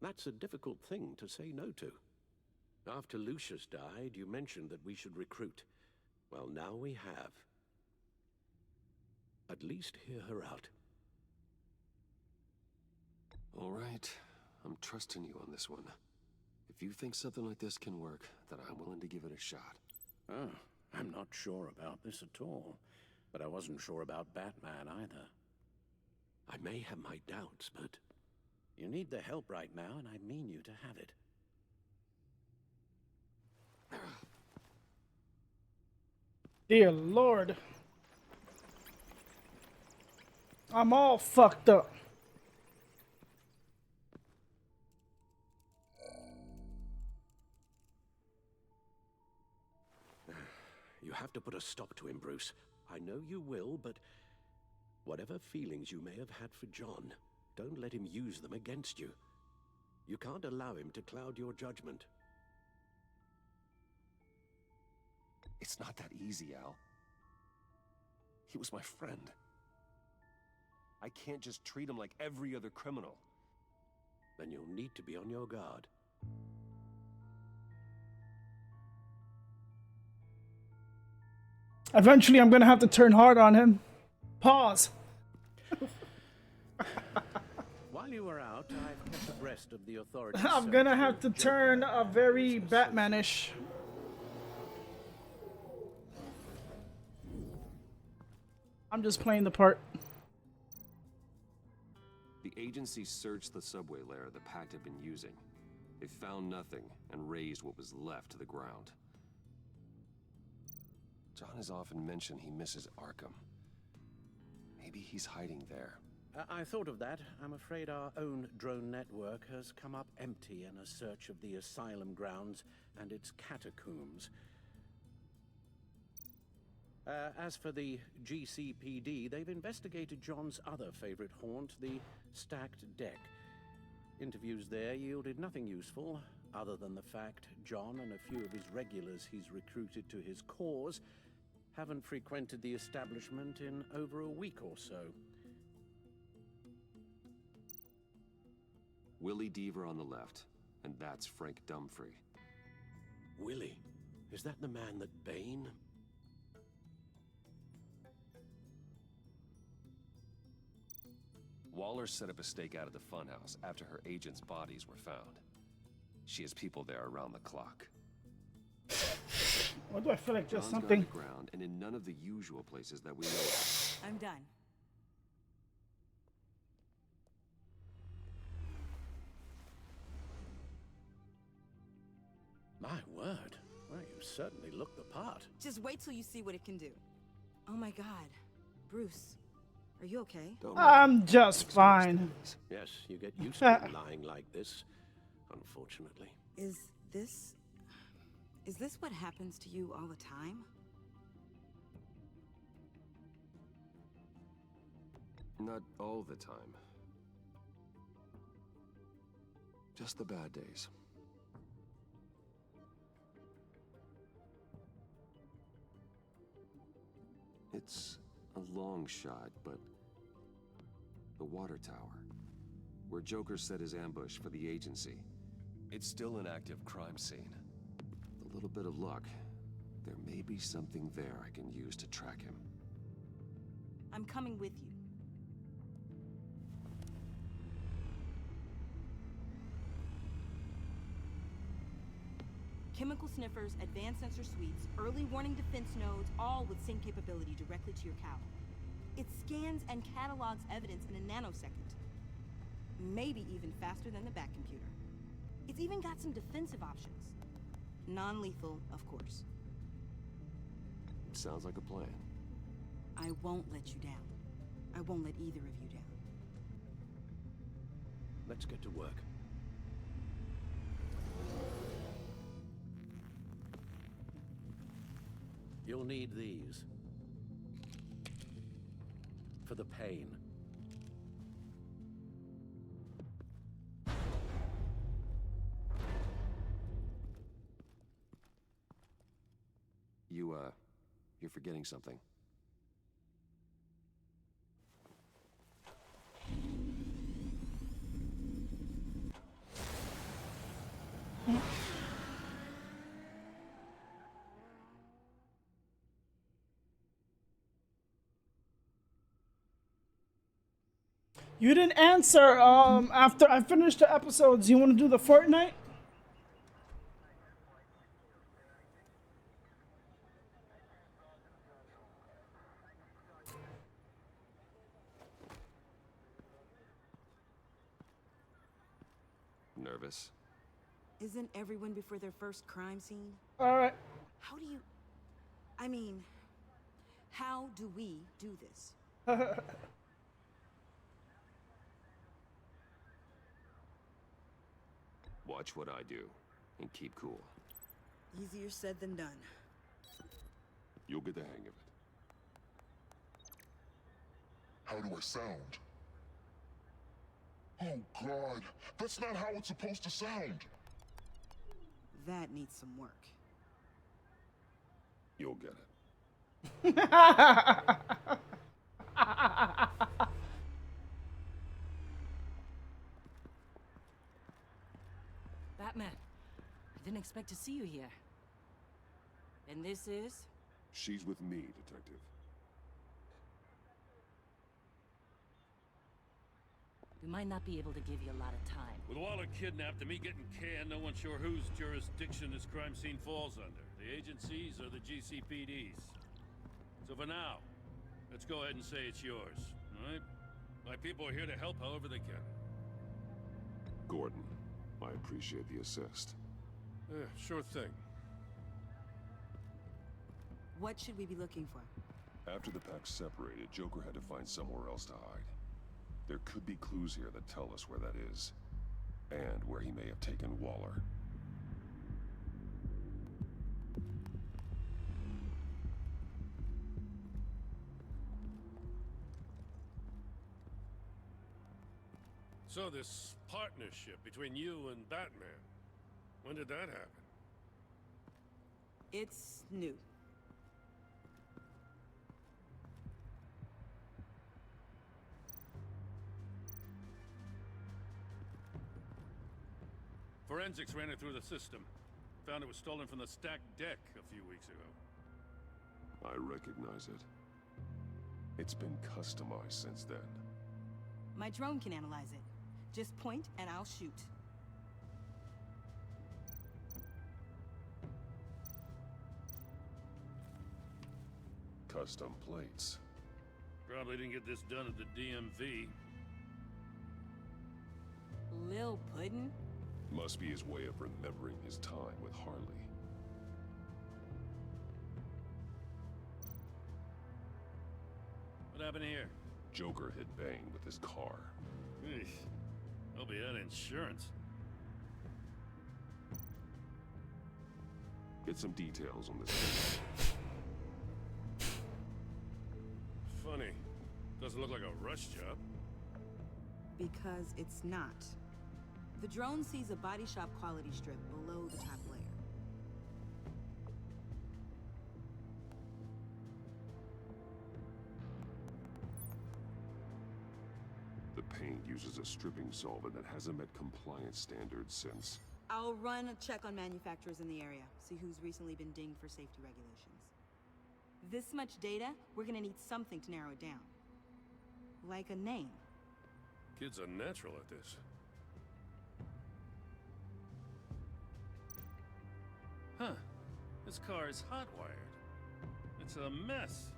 That's a difficult thing to say no to. After Lucius died, you mentioned that we should recruit. Well, now we have. At least hear her out. All right. I'm trusting you on this one. If you think something like this can work, then I'm willing to give it a shot. Oh, I'm not sure about this at all. But I wasn't sure about Batman either. I may have my doubts, but... You need the help right now, and I mean you to have it. Dear Lord. I'm all fucked up. You have to put a stop to him, Bruce. I know you will, but whatever feelings you may have had for John, don't let him use them against you. You can't allow him to cloud your judgment. It's not that easy, Al. He was my friend. I can't just treat him like every other criminal. Then you'll need to be on your guard. Eventually, I'm gonna have to turn hard on him. Pause. While you were out, I've kept abreast of the authorities. I'm gonna have to turn a very Batman-ish. I'm just playing the part. The agency searched the subway lair the Pact had been using. They found nothing and razed what was left to the ground. John has often mentioned he misses Arkham. Maybe he's hiding there. I thought of that. I'm afraid our own drone network has come up empty in a search of the asylum grounds and its catacombs. As for the GCPD, they've investigated John's other favorite haunt, the stacked deck. Interviews there yielded nothing useful, other than the fact John and a few of his regulars he's recruited to his cause haven't frequented the establishment in over a week or so. Willie Deaver on the left, and that's Frank Dumfrey. Willie? Is that the man that Bane? Waller set up a stakeout at the funhouse after her agents' bodies were found. She has people there around the clock. Why do I feel like there's John's something? on the ground and in none of the usual places that we know of. I'm done. My word. Well, you certainly look the part. Just wait till you see what it can do. Oh my God. Bruce, are you okay? I'm just fine. Yes, you get used to lying like this, unfortunately. Is this what happens to you all the time? Not all the time. Just the bad days. It's a long shot, but the water tower, where Joker set his ambush for the agency, it's still an active crime scene. With a little bit of luck, there may be something there I can use to track him. I'm coming with you. Chemical sniffers, advanced sensor suites, early warning defense nodes, all with sync capability directly to your cowl. It scans and catalogs evidence in a nanosecond. Maybe even faster than the Bat computer. It's even got some defensive options. Non-lethal, of course. Sounds like a plan. I won't let you down. I won't let either of you down. Let's get to work. You'll need these. For the pain. You're forgetting something. You didn't answer after I finished the episodes. You want to do the Fortnite? Nervous? Isn't everyone before their first crime scene? All right. How do you... I mean, how do we do this? Watch what I do, and keep cool. Easier said than done. You'll get the hang of it. How do I sound? Oh God, that's not how it's supposed to sound. That needs some work. You'll get it. Batman, I didn't expect to see you here. And this is? She's with me, Detective. We might not be able to give you a lot of time. With Waller kidnapped and me getting canned, no one's sure whose jurisdiction this crime scene falls under. The agencies or the GCPD's. So for now, let's go ahead and say it's yours, all right? My people are here to help however they can. Gordon, I appreciate the assist. Yeah, sure thing. What should we be looking for? After the pack separated, Joker had to find somewhere else to hide. There could be clues here that tell us where that is, and where he may have taken Waller. So this partnership between you and Batman, when did that happen? It's new. Forensics ran it through the system. Found it was stolen from the stacked deck a few weeks ago. I recognize it. It's been customized since then. My drone can analyze it. Just point and I'll shoot. Custom plates. Probably didn't get this done at the DMV. Lil Puddin'? Must be his way of remembering his time with Harley. What happened here? Joker hit Bane with his car. Eesh. Hope he had insurance. Get some details on this case. Funny. Doesn't look like a rush job. Because it's not. The drone sees a body shop quality strip below the top layer. The paint uses a stripping solvent that hasn't met compliance standards since... I'll run a check on manufacturers in the area, see who's recently been dinged for safety regulations. This much data, we're gonna need something to narrow it down. Like a name. Kids are natural at this. Huh. This car is hot-wired. It's a mess.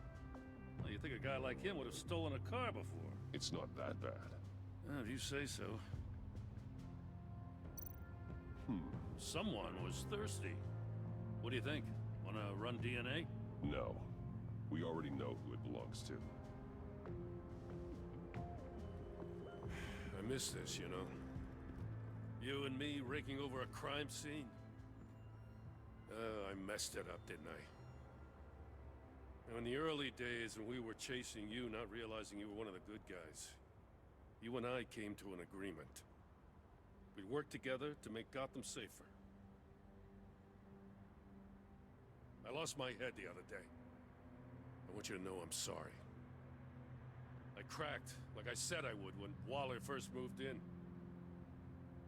Well, you'd think a guy like him would have stolen a car before. It's not that bad. If you say so. Someone was thirsty. What do you think? Wanna run DNA? No. We already know who it belongs to. I miss this, you know. You and me raking over a crime scene. I messed it up, didn't I? Now, in the early days when we were chasing you, not realizing you were one of the good guys, you and I came to an agreement. We'd work together to make Gotham safer. I lost my head the other day. I want you to know I'm sorry. I cracked, like I said I would when Waller first moved in.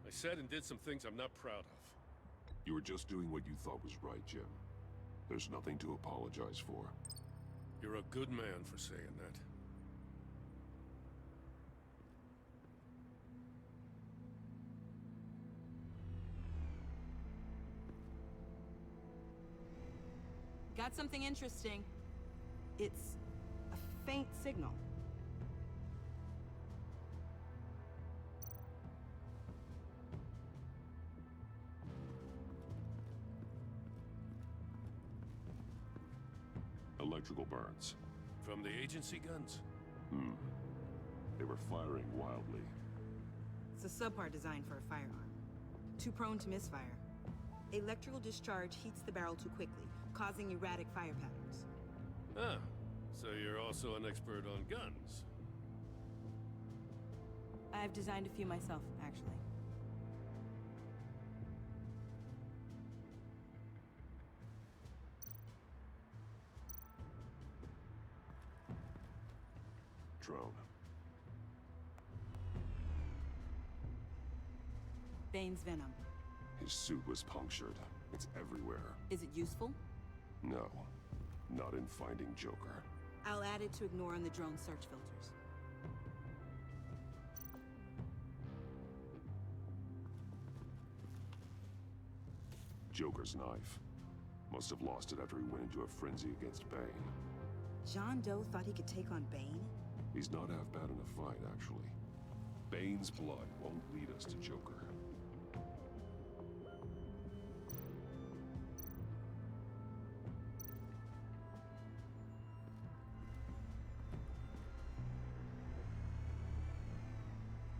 I said and did some things I'm not proud of. You were just doing what you thought was right, Jim. There's nothing to apologize for. You're a good man for saying that. Got something interesting. It's a faint signal. Electrical burns. From the agency guns? They were firing wildly. It's a subpart designed for a firearm. Too prone to misfire. Electrical discharge heats the barrel too quickly, causing erratic fire patterns. Ah, so you're also an expert on guns. I've designed a few myself, actually. drone. Bane's venom. His suit was punctured. It's everywhere. Is it useful? No, not in finding Joker. I'll add it to ignore on the drone search filters. Joker's knife. Must have lost it after he went into a frenzy against Bane. John Doe thought he could take on Bane? He's not half bad in a fight, actually. Bane's blood won't lead us to Joker.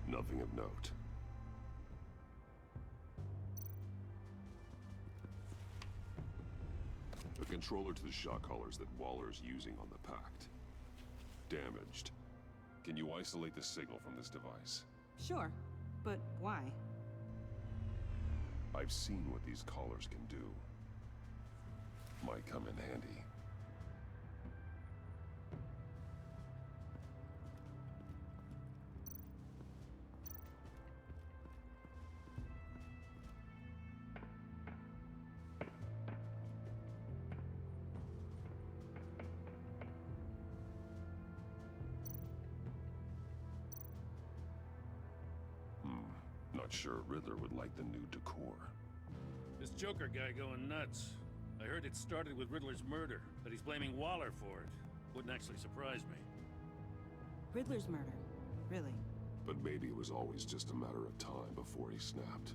Nothing of note. A controller to the shock collars that Waller's using on the Pact. Damaged. Can you isolate the signal from this device? Sure, but why? I've seen what these collars can do. Might come in handy. Not sure Riddler would like the new decor. This Joker guy going nuts. I heard it started with Riddler's murder, but he's blaming Waller for it. Wouldn't actually surprise me. Riddler's murder? Really? But maybe it was always just a matter of time before he snapped.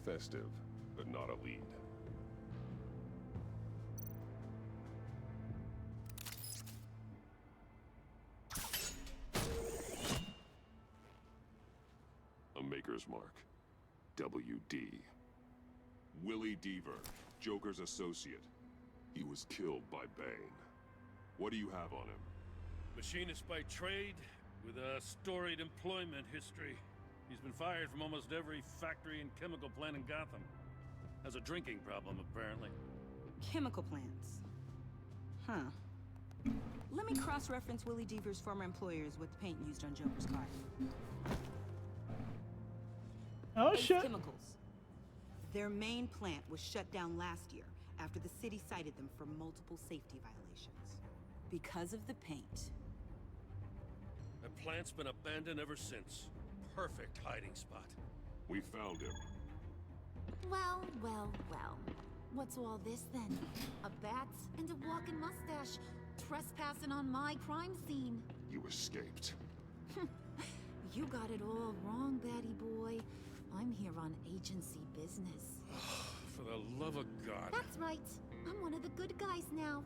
Festive, but not a lead. A Maker's Mark. WD. Willie Deaver, Joker's associate. He was killed by Bane. What do you have on him? Machinist by trade, with a storied employment history. He's been fired from almost every factory and chemical plant in Gotham. Has a drinking problem, apparently. Chemical plants. Huh. Let me cross-reference Willie Deaver's former employers with the paint used on Joker's car. Oh, Ace shit. Chemicals. Their main plant was shut down last year after the city cited them for multiple safety violations. Because of the paint. The plant's been abandoned ever since. Perfect hiding spot. We found him. Well, well, well. What's all this then? A bat and a walking mustache trespassing on my crime scene. You escaped. You got it all wrong, Batty boy. I'm here on agency business. For the love of God. That's right. I'm one of the good guys now.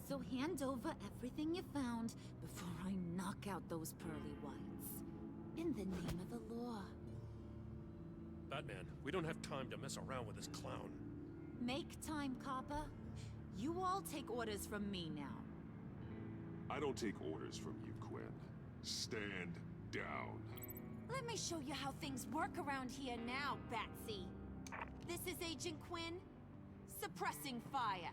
So hand over everything you found before I knock out those pearly whites. In the name of the law. Batman, we don't have time to mess around with this clown. Make time, copper. You all take orders from me now. I don't take orders from you, Quinn. Stand down. Let me show you how things work around here now, Batsy. This is Agent Quinn, suppressing fire.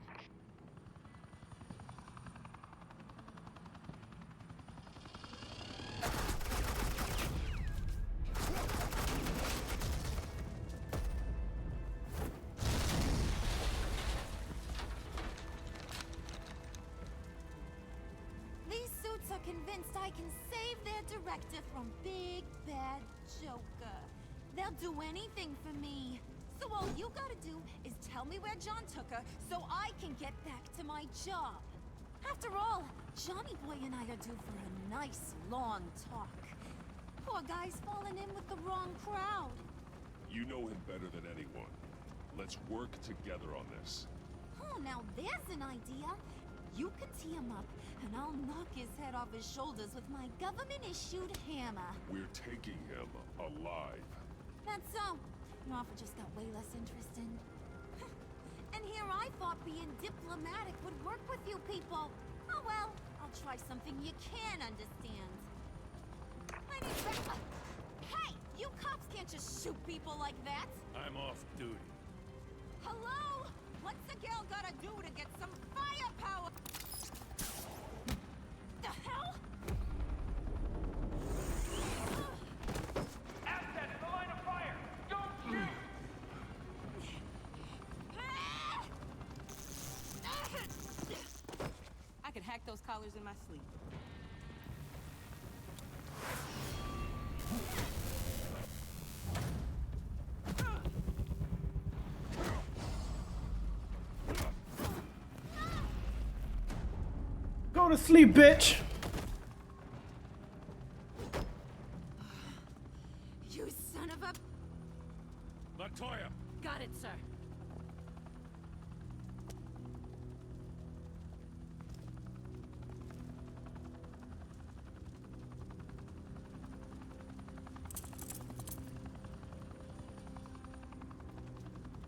These suits are convinced I can save their director from Big Bad Joker. They'll do anything for me. So all you gotta do is tell me where John took her so I can get back to my job. After all, Johnny Boy and I are due for a nice long talk. Poor guy's fallen in with the wrong crowd. You know him better than anyone. Let's work together on this. Oh, now there's an idea. You can tee him up, and I'll knock his head off his shoulders with my government-issued hammer. We're taking him alive. That's so. Your offer just got way less interesting. And here I thought being diplomatic would work with you people. Oh well, I'll try something you can understand. I need Hey! You cops can't just shoot people like that! I'm off duty. Hello? What's a girl gotta do to get some firepower? The hell? Assets, the line of fire! Don't shoot! I could hack those collars in my sleep. Go to sleep, bitch. You son of a... Montoya! Got it, sir.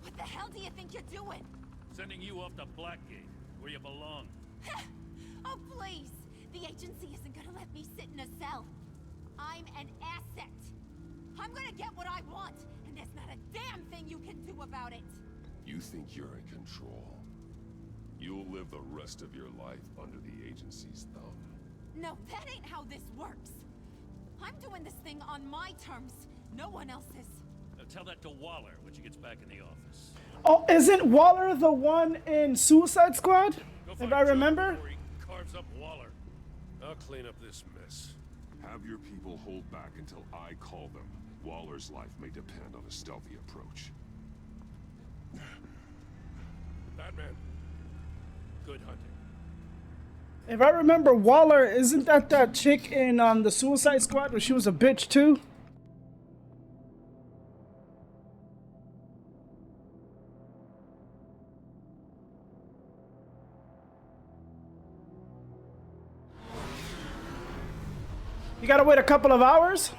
What the hell do you think you're doing? Sending you off to Blackgate, where you belong. Oh, please! The agency isn't gonna let me sit in a cell. I'm an asset. I'm gonna get what I want, and there's not a damn thing you can do about it. You think you're in control? You'll live the rest of your life under the agency's thumb. No, that ain't how this works. I'm doing this thing on my terms. No one else's. Tell that to Waller when she gets back in the office. Oh, isn't Waller the one in Suicide Squad? If I remember? Before he carves up Waller. I'll clean up this mess. Have your people hold back until I call them. Waller's life may depend on a stealthy approach. Batman. Good hunting. If I remember, Waller, isn't that chick in the Suicide Squad where she was a bitch too? You gotta wait a couple of hours?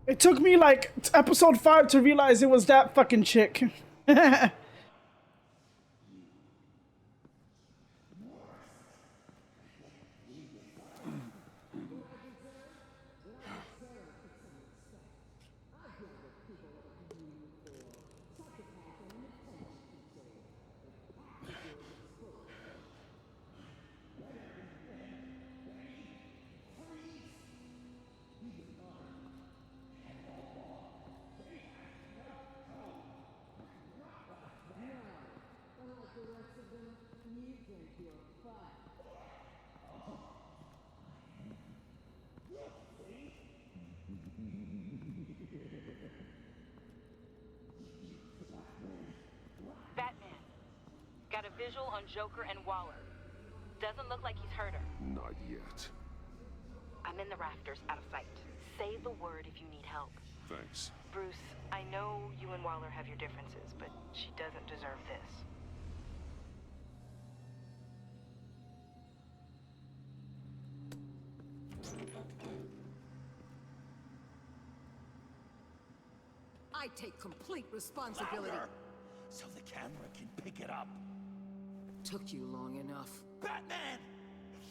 It took me like episode 5 to realize it was that fucking chick. Batman, got a visual on Joker and Waller. Doesn't look like he's hurt her. Not yet. I'm in the rafters, out of sight. Say the word if you need help. Thanks. Bruce, I know you and Waller have your differences, but she doesn't deserve this. I take complete responsibility. Louder, so the camera can pick it up. Took you long enough. Batman!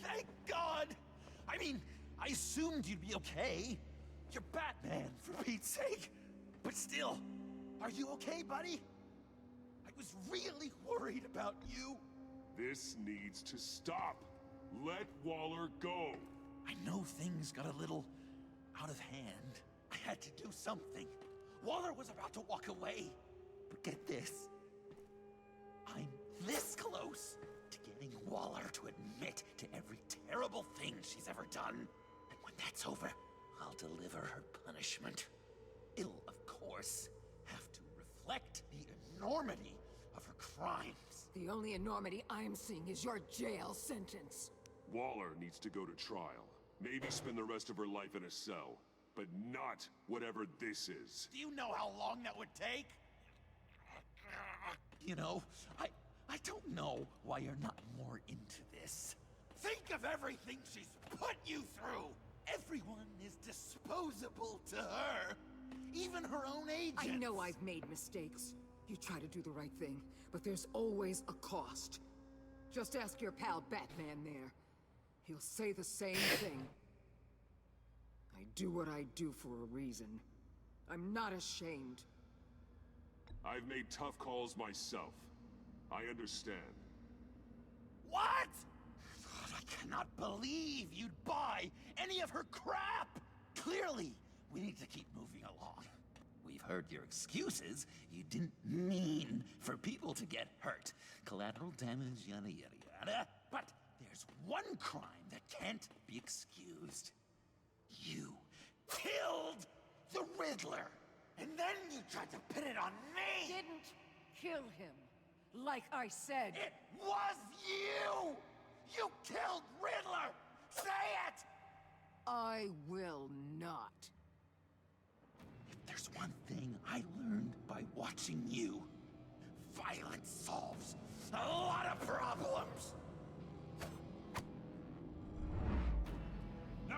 Thank God! I mean, I assumed you'd be okay. You're Batman, for Pete's sake. But still, are you okay, buddy? I was really worried about you. This needs to stop. Let Waller go. I know things got a little out of hand. I had to do something. Waller was about to walk away. But get this. I'm this close to getting Waller to admit to every terrible thing she's ever done. And when that's over, I'll deliver her punishment. It'll, of course, have to reflect the enormity of her crimes. The only enormity I'm seeing is your jail sentence. Waller needs to go to trial. Maybe spend the rest of her life in a cell. But not whatever this is. Do you know how long that would take? You know, I don't know why you're not more into this. Think of everything she's put you through! Everyone is disposable to her. Even her own agents. I know I've made mistakes. You try to do the right thing, but there's always a cost. Just ask your pal Batman there. He'll say the same thing. I do what I do for a reason. I'm not ashamed. I've made tough calls myself. I understand. What? God, I cannot believe you'd buy any of her crap! Clearly, we need to keep moving along. We've heard your excuses. You didn't mean for people to get hurt. Collateral damage, yada yada yada. But there's one crime that can't be excused. You killed the Riddler! And then you tried to pin it on me! Didn't kill him, like I said. It was you! You killed Riddler! Say it! I will not. If there's one thing I learned by watching you, violence solves a lot of problems! No!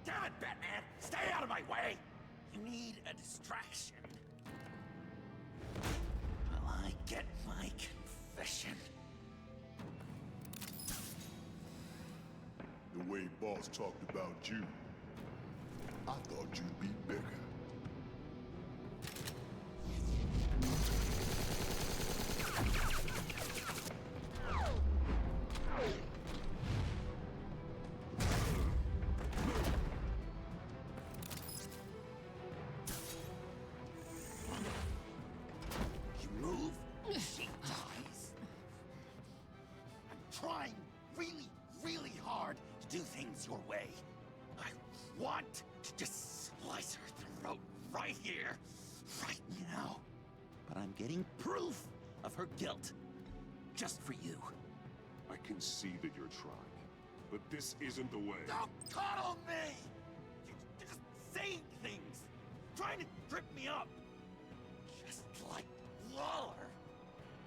Damn it, Batman! Stay out of my way! You need a distraction. Will I get my confession? The way Boss talked about you, I thought you'd be bigger. You move, she dies. I'm trying really, really hard to do things your way. I want to just slice her throat right here, right now. But I'm getting proof of her guilt, just for you. I can see that you're trying, but this isn't the way. Don't coddle me! You're just saying things, trying to trip me up. Just like Waller.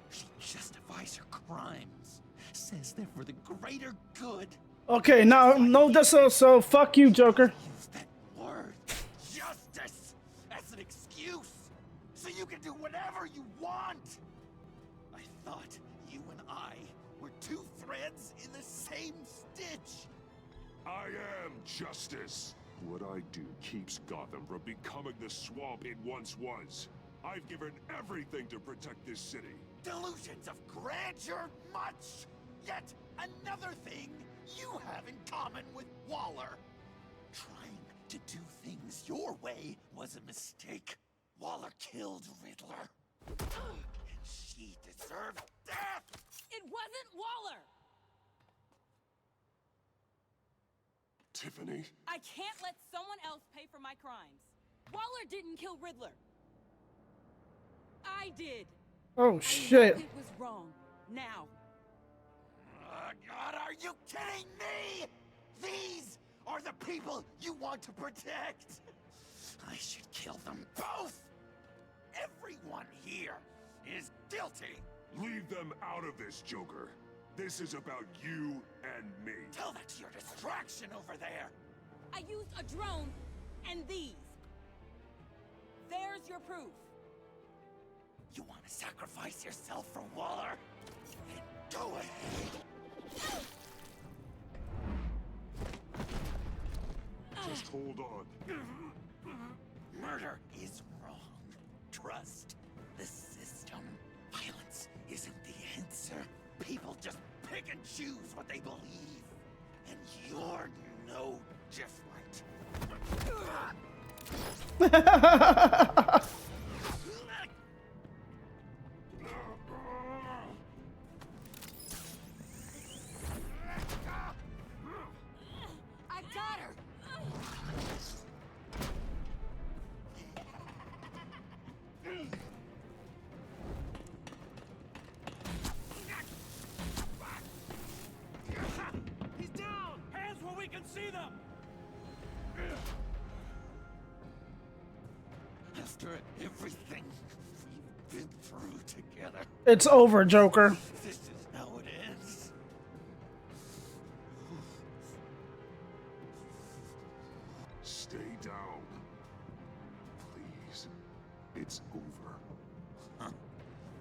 She justifies her crimes, says they're for the greater good. Okay, now no, that's so fuck you, Joker. Use that word, justice, as an excuse, so you can do whatever you want. I thought you and I were two threads in the same stitch. I am justice. What I do keeps Gotham from becoming the swamp it once was. I've given everything to protect this city. Delusions of grandeur much, yet another thing you have in common with Waller. Trying to do things your way was a mistake. Waller killed Riddler. And she deserved death! It wasn't Waller! Tiffany? I can't let someone else pay for my crimes. Waller didn't kill Riddler. I did. Oh shit. It was wrong. Now. God, are you kidding me? These are the people you want to protect. I should kill them both. Everyone here is guilty. Leave them out of this, Joker. This is about you and me. Tell that to your distraction over there. I used a drone and these. There's your proof. You want to sacrifice yourself for Waller? Then go ahead. Just hold on. Murder is wrong. Trust the system. Violence isn't the answer. People just pick and choose what they believe. And you're no different. I got her. He's down! Hands where we can see them! After everything we've been through together, It's over, Joker. this is how it ends. Stay down. Please. It's over. Huh?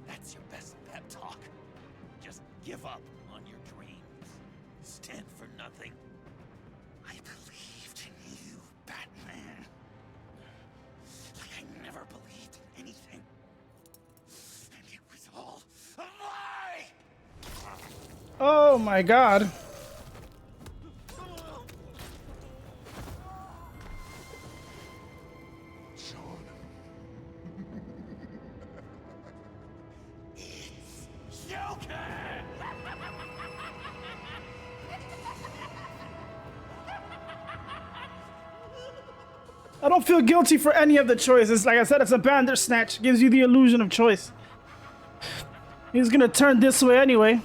That's your best pep talk. just give up on your dreams? Stand for nothing? I believed in you, Batman. Like I never believed in anything. And it was all a lie! Oh my god. I don't feel guilty for any of the choices. Like I said, it's a Bandersnatch. Gives you the illusion of choice. He's gonna turn this way anyway.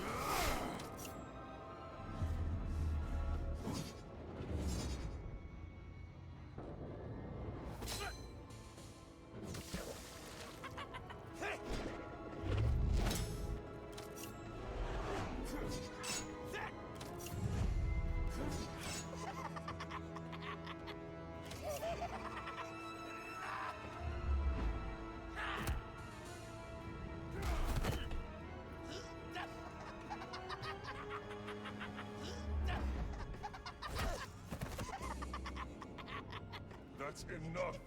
That's enough.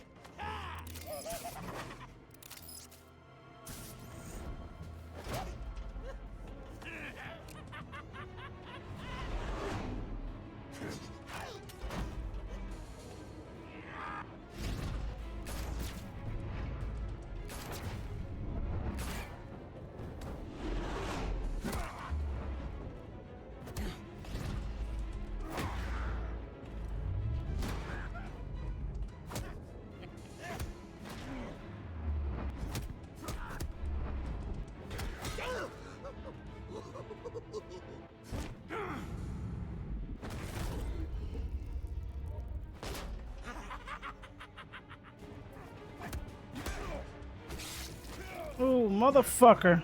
Oh, motherfucker.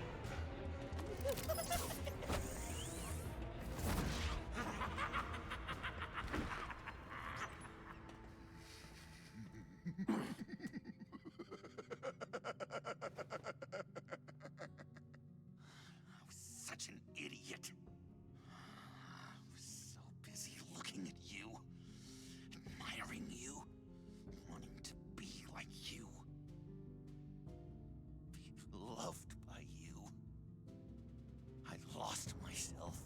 Such an idiot. I was so busy looking at you, admiring you, wanting to be like you, be loved by you. I lost myself,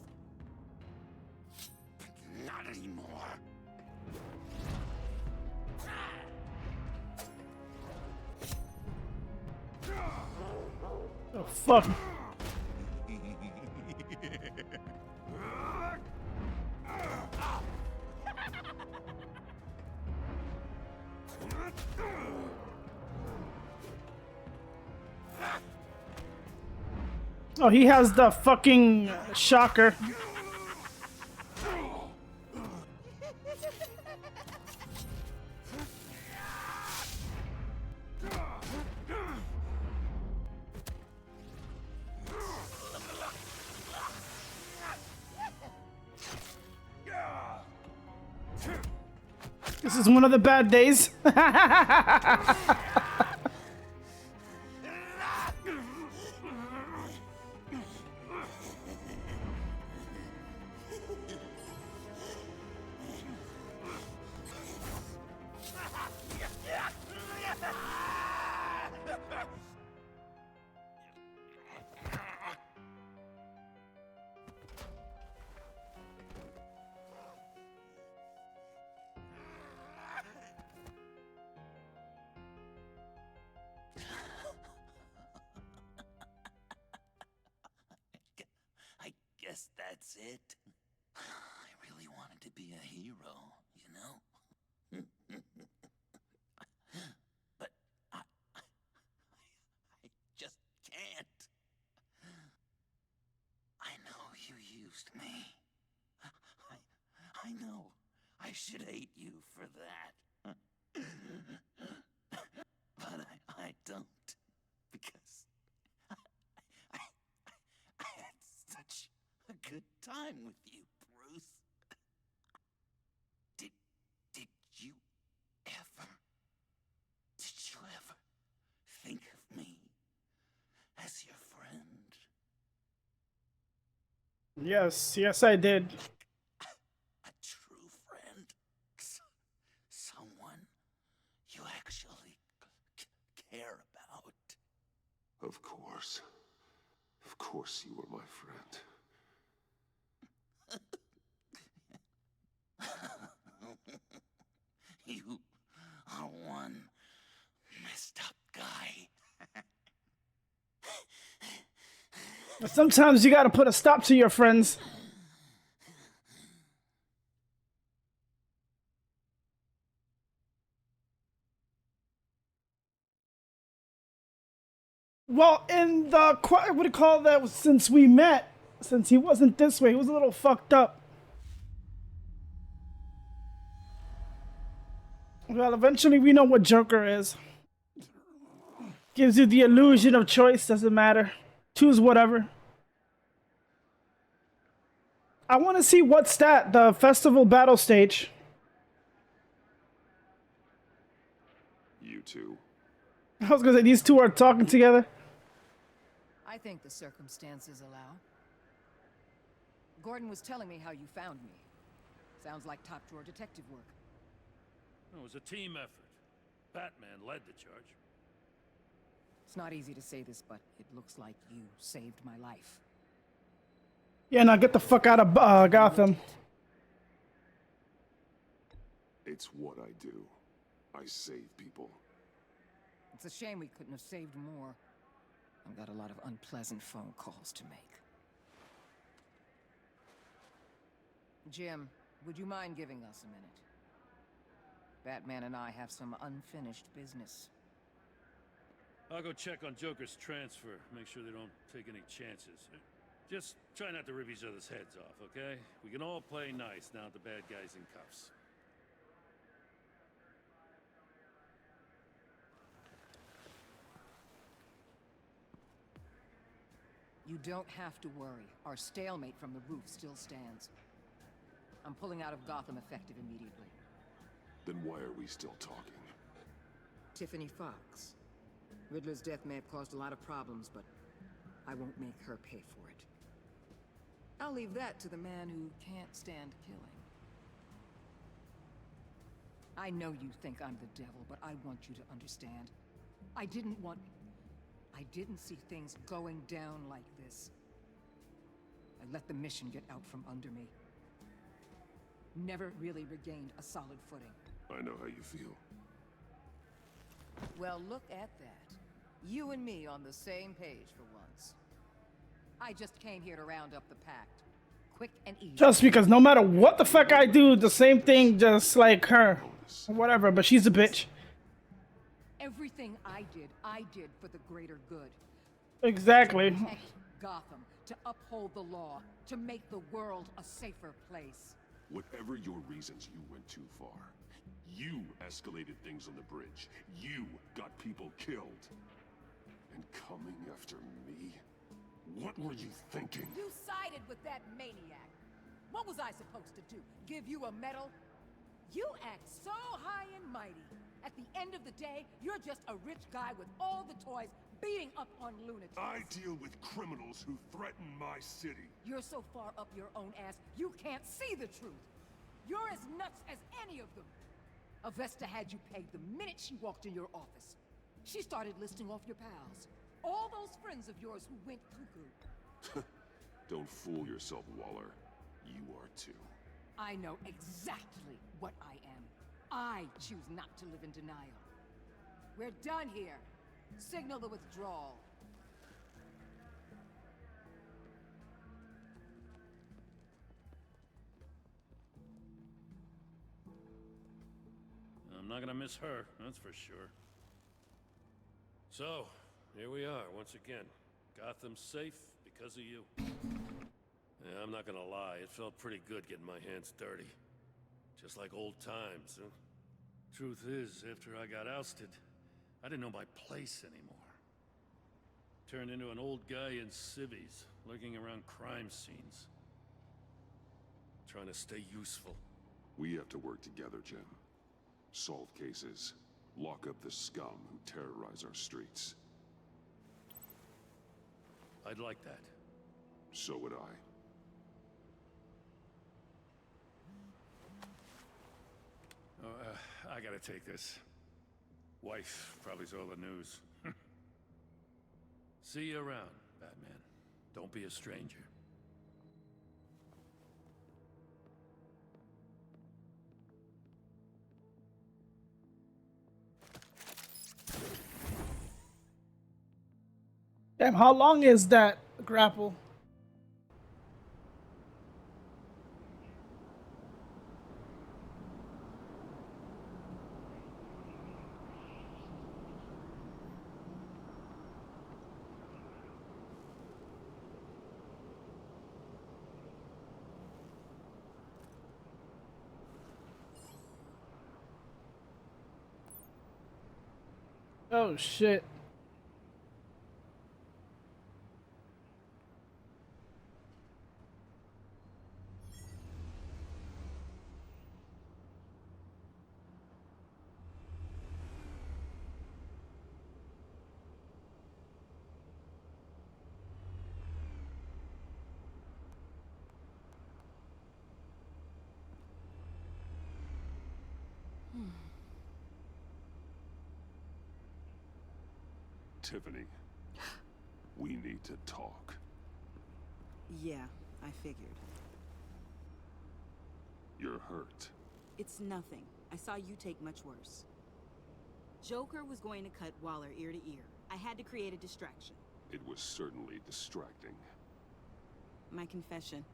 but not anymore. Oh, fuck. Oh, he has the fucking shocker. This is one of the bad days. I guess that's it. I really wanted to be a hero, you know? But I just can't. I know you used me. I know I should hate you for that. But I don't. Because I had such a good time with you, Bruce. Did you ever think of me as your friend? Yes, yes, I did. A true friend? Someone you actually care about? Of course. Of course you were my friend. You are one messed up guy. Sometimes you gotta put a stop to your friends. Well, in the what do you call that? Since we met, since he wasn't this way, he was a little fucked up. Well, eventually we know what Joker is. Gives you the illusion of choice, doesn't matter. Choose whatever. I want to see what's that, the festival battle stage. You two. I was gonna say, these two are talking together. I think the circumstances allow. Gordon was telling me how you found me. Sounds like top-drawer detective work. It was a team effort. Batman led the charge. It's not easy to say this, but it looks like you saved my life. Yeah, now get the fuck out of Gotham. It's what I do. I save people. It's a shame we couldn't have saved more. I've got a lot of unpleasant phone calls to make. Jim, would you mind giving us a minute? Batman and I have some unfinished business. I'll go check on Joker's transfer, make sure they don't take any chances. Just try not to rip each other's heads off, okay? We can all play nice now that the bad guy's in cuffs. You don't have to worry. Our stalemate from the roof still stands. I'm pulling out of Gotham effective immediately. Then why are we still talking? Tiffany Fox. Riddler's death may have caused a lot of problems, but I won't make her pay for it. I'll leave that to the man who can't stand killing. I know you think I'm the devil, but I want you to understand. I didn't see things going down like this. I let the mission get out from under me. Never really regained a solid footing. I know how you feel. Well, look at that. You and me on the same page for once. I just came here to round up the pact. Quick and easy. Just because no matter what the fuck I do, the same thing just like her. Whatever, but she's a bitch. Everything I did for the greater good. Exactly. To protect Gotham, to uphold the law, to make the world a safer place. Whatever your reasons, you went too far. You escalated things on the bridge. You got people killed. And coming after me? What were you thinking? You sided with that maniac. What was I supposed to do? Give you a medal? You act so high and mighty. At the end of the day, you're just a rich guy with all the toys beating up on lunatics. I deal with criminals who threaten my city. You're so far up your own ass, you can't see the truth. You're as nuts as any of them. Avesta had you pegged the minute she walked in your office. She started listing off your pals. All those friends of yours who went cuckoo. Don't fool yourself, Waller. You are too. I know exactly what I am. I choose not to live in denial. We're done here. Signal the withdrawal. I'm not gonna miss her, that's for sure. So, here we are once again. Gotham's safe because of you. Yeah, I'm not gonna lie, it felt pretty good getting my hands dirty. Just like old times, huh? Truth is, after I got ousted, I didn't know my place anymore. Turned into an old guy in civvies, lurking around crime scenes. Trying to stay useful. We have to work together, Jim. Solve cases. Lock up the scum who terrorize our streets. I'd like that. So would I. I gotta take this. Wife probably saw the news. See you around, Batman. Don't be a stranger. Damn, how long is that grapple? Oh shit. Tiffany, we need to talk. Yeah, I figured. You're hurt. It's nothing. I saw you take much worse. Joker was going to cut Waller ear to ear. I had to create a distraction. It was certainly distracting. My confession.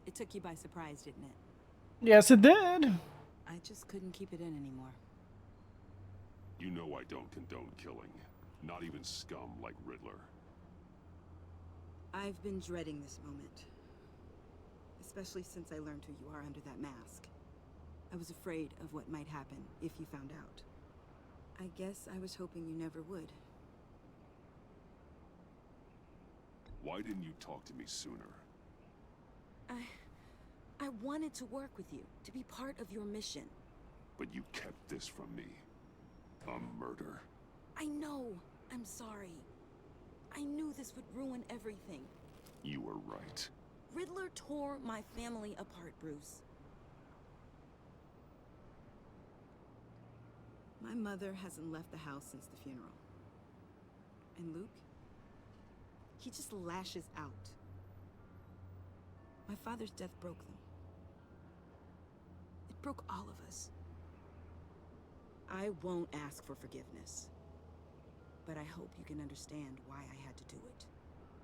It took you by surprise, didn't it? Yes, it did. I just couldn't keep it in anymore. You know I don't condone killing. Not even scum like Riddler. I've been dreading this moment. Especially since I learned who you are under that mask. I was afraid of what might happen if you found out. I guess I was hoping you never would. Why didn't you talk to me sooner? I wanted to work with you, to be part of your mission. But you kept this from me. A murder. I know. I'm sorry. I knew this would ruin everything. You were right. Riddler tore my family apart, Bruce. My mother hasn't left the house since the funeral. And Luke? He just lashes out. My father's death broke them. It broke all of us. I won't ask for forgiveness. But I hope you can understand why I had to do it.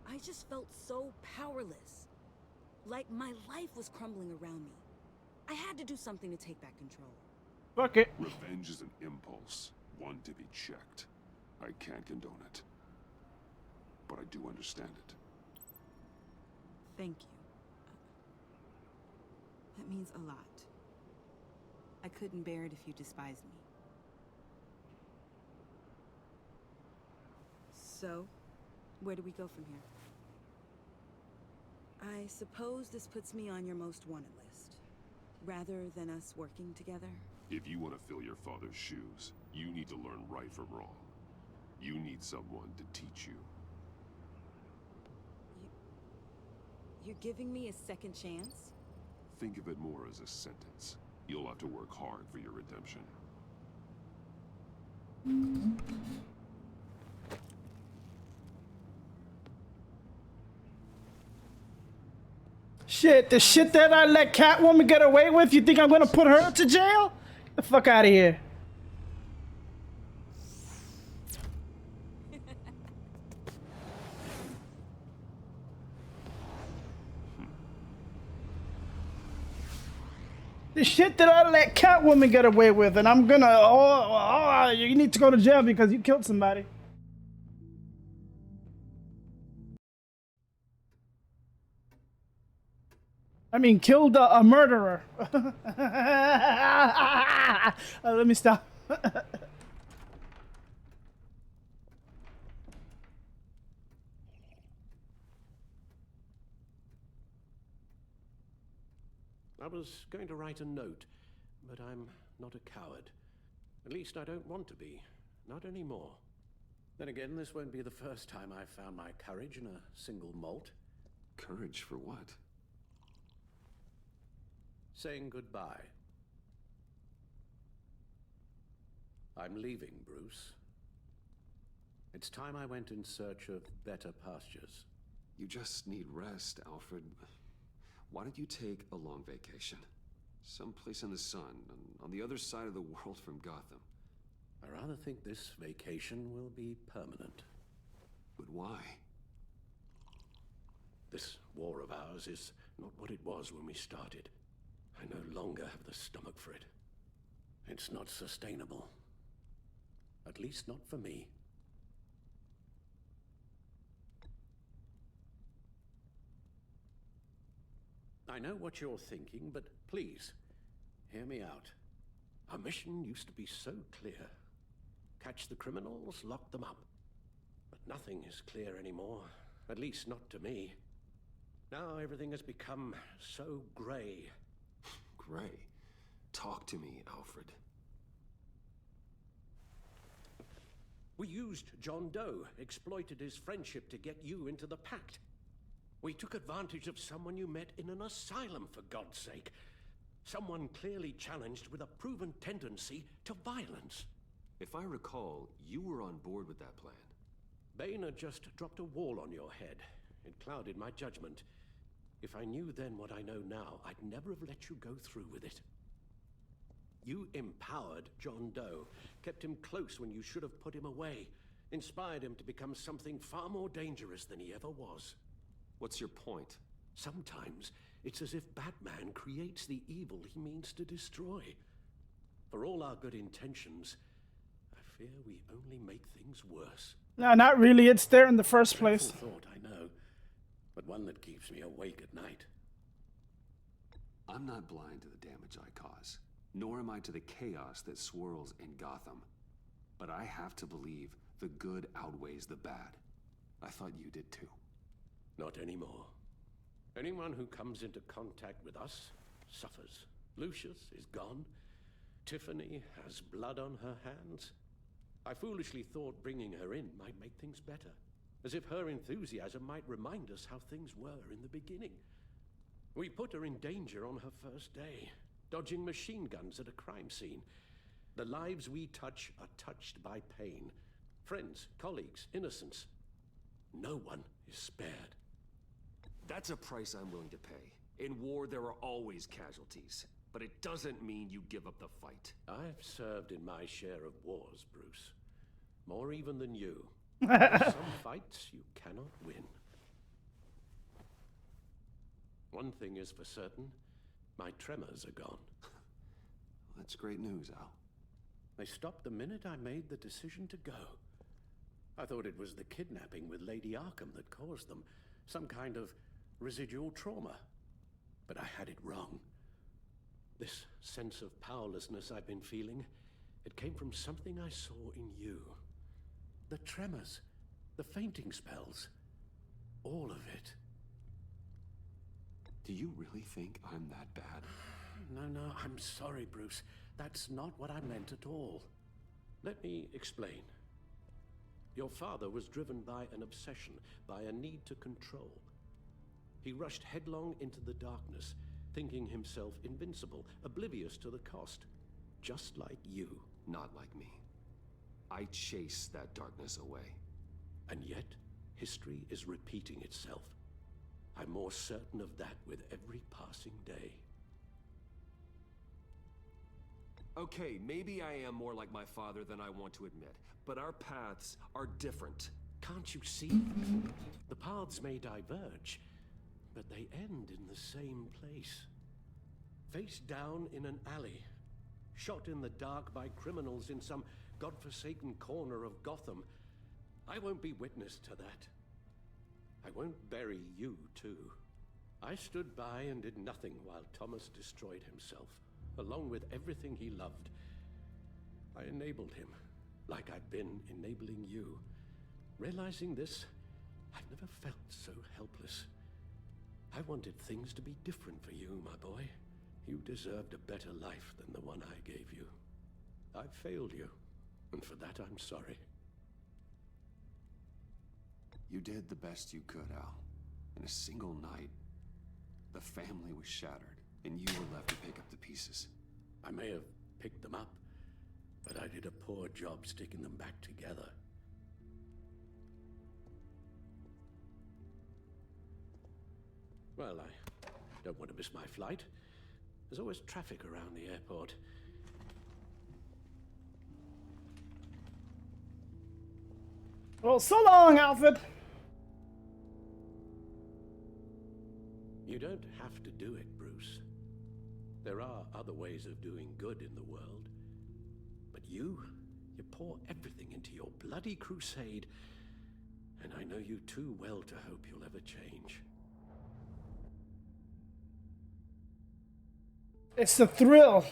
I just felt so powerless. Like my life was crumbling around me. I had to do something to take back control. Fuck it. Revenge is an impulse, one to be checked. I can't condone it. But I do understand it. Thank you. That means a lot. I couldn't bear it if you despised me. So, where do we go from here? I suppose this puts me on your most wanted list, rather than us working together. If you want to fill your father's shoes, you need to learn right from wrong. You need someone to teach you. You're giving me a second chance? Think of it more as a sentence. You'll have to work hard for your redemption. Shit, the shit that I let Catwoman get away with, you think I'm gonna put her to jail? Get the fuck out of here. The shit that I let Catwoman get away with, and I'm gonna, you need to go to jail because you killed somebody. I mean, killed a murderer. Let me stop. I was going to write a note, but I'm not a coward. At least I don't want to be. Not anymore. Then again, this won't be the first time I've found my courage in a single molt. Courage for what? Saying goodbye. I'm leaving, Bruce. It's time I went in search of better pastures. You just need rest, Alfred. Why don't you take a long vacation? Someplace in the sun, on the other side of the world from Gotham. I rather think this vacation will be permanent. But why? This war of ours is not what it was when we started. I no longer have the stomach for it. It's not sustainable. At least not for me. I know what you're thinking, but please, hear me out. Our mission used to be so clear. Catch the criminals, lock them up. But nothing is clear anymore, at least not to me. Now everything has become so gray. Gray? Talk to me, Alfred. We used John Doe, exploited his friendship to get you into the pact. We took advantage of someone you met in an asylum, for God's sake. Someone clearly challenged with a proven tendency to violence. If I recall, you were on board with that plan. Bane had just dropped a wall on your head. It clouded my judgment. If I knew then what I know now, I'd never have let you go through with it. You empowered John Doe, kept him close when you should have put him away, inspired him to become something far more dangerous than he ever was. What's your point? Sometimes it's as if Batman creates the evil he means to destroy. For all our good intentions, I fear we only make things worse. No, not really. It's there in the first place. Thought, I know, but one that keeps me awake at night. I'm not blind to the damage I cause, nor am I to the chaos that swirls in Gotham. But I have to believe the good outweighs the bad. I thought you did too. Not anymore. Anyone who comes into contact with us suffers. Lucius is gone. Tiffany has blood on her hands. I foolishly thought bringing her in might make things better, as if her enthusiasm might remind us how things were in the beginning. We put her in danger on her first day, dodging machine guns at a crime scene. The lives we touch are touched by pain. Friends, colleagues, innocents. No one is spared. That's a price I'm willing to pay. In war, there are always casualties. But it doesn't mean you give up the fight. I've served in my share of wars, Bruce. More even than you. Some fights you cannot win. One thing is for certain, my tremors are gone. That's great news, Al. They stopped the minute I made the decision to go. I thought it was the kidnapping with Lady Arkham that caused them. Some kind of residual trauma. But I had it wrong. This sense of powerlessness I've been feeling, it came from something I saw in you. The tremors, the fainting spells, all of it. Do you really think I'm that bad? No, I'm sorry, Bruce. That's not what I meant at all. Let me explain. Your father was driven by an obsession, by a need to control. He rushed headlong into the darkness, thinking himself invincible, oblivious to the cost. Just like you. Not like me. I chased that darkness away. And yet, history is repeating itself. I'm more certain of that with every passing day. Okay, maybe I am more like my father than I want to admit, but our paths are different. Can't you see? The paths may diverge, but they end in the same place. Face down in an alley, shot in the dark by criminals in some godforsaken corner of Gotham. I won't be witness to that. I won't bury you, too. I stood by and did nothing while Thomas destroyed himself, along with everything he loved. I enabled him, like I've been enabling you. Realizing this, I've never felt so helpless. I wanted things to be different for you, my boy. You deserved a better life than the one I gave you. I failed you, and for that I'm sorry. You did the best you could, Al. In a single night, the family was shattered, and you were left to pick up the pieces. I may have picked them up, but I did a poor job sticking them back together. Well, I don't want to miss my flight. There's always traffic around the airport. Well, so long, Alfred. You don't have to do it, Bruce. There are other ways of doing good in the world. But you pour everything into your bloody crusade, and I know you too well to hope you'll ever change. It's the thrill.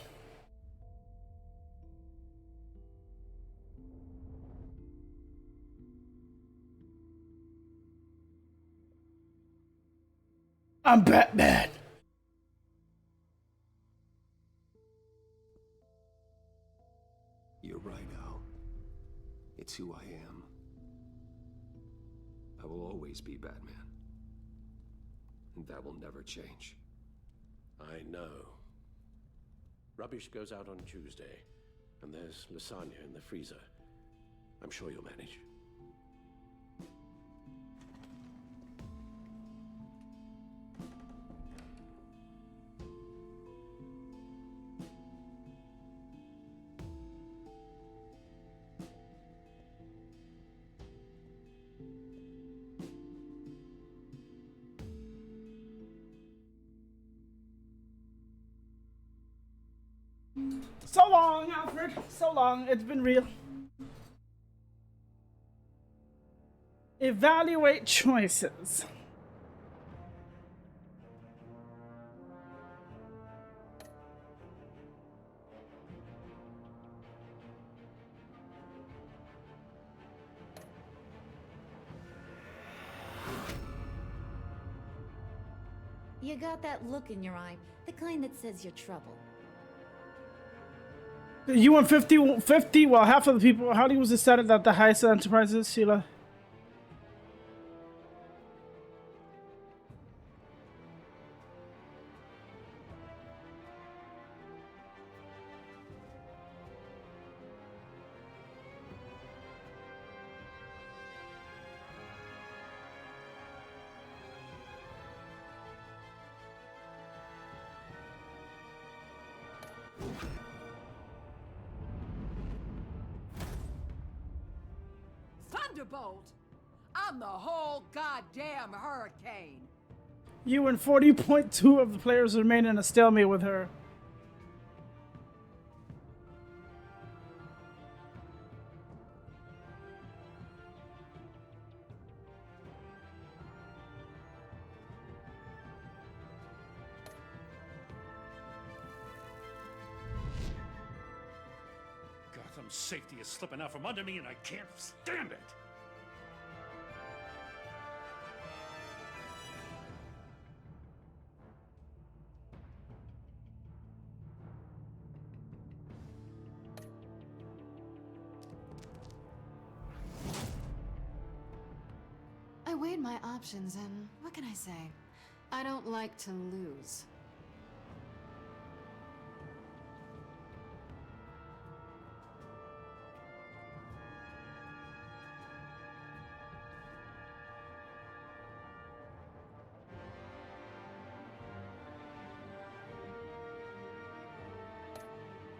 I'm Batman. You're right, Al. It's who I am. I will always be Batman. And that will never change. I know. Rubbish goes out on Tuesday, and there's lasagna in the freezer. I'm sure you'll manage. So long, Alfred. So long. It's been real. Evaluate choices. You got that look in your eye, the kind that says you're trouble. You and 50, well, half of the people, how was decided that the highest enterprises, Sheila? Thunderbolt! I'm the whole goddamn hurricane! You and 40.2 of the players remain in a stalemate with her. Gotham's safety is slipping out from under me and I can't stand it! I weighed my options and what can I say? I don't like to lose.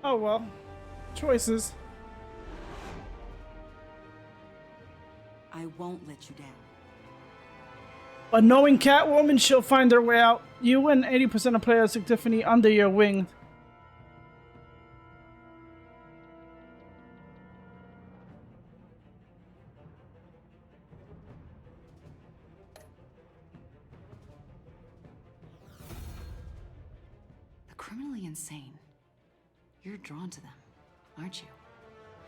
Oh well, choices. I won't let you down. But knowing Catwoman, she'll find her way out. You and 80% of players took Tiffany under your wing. The criminally insane. You're drawn to them, aren't you?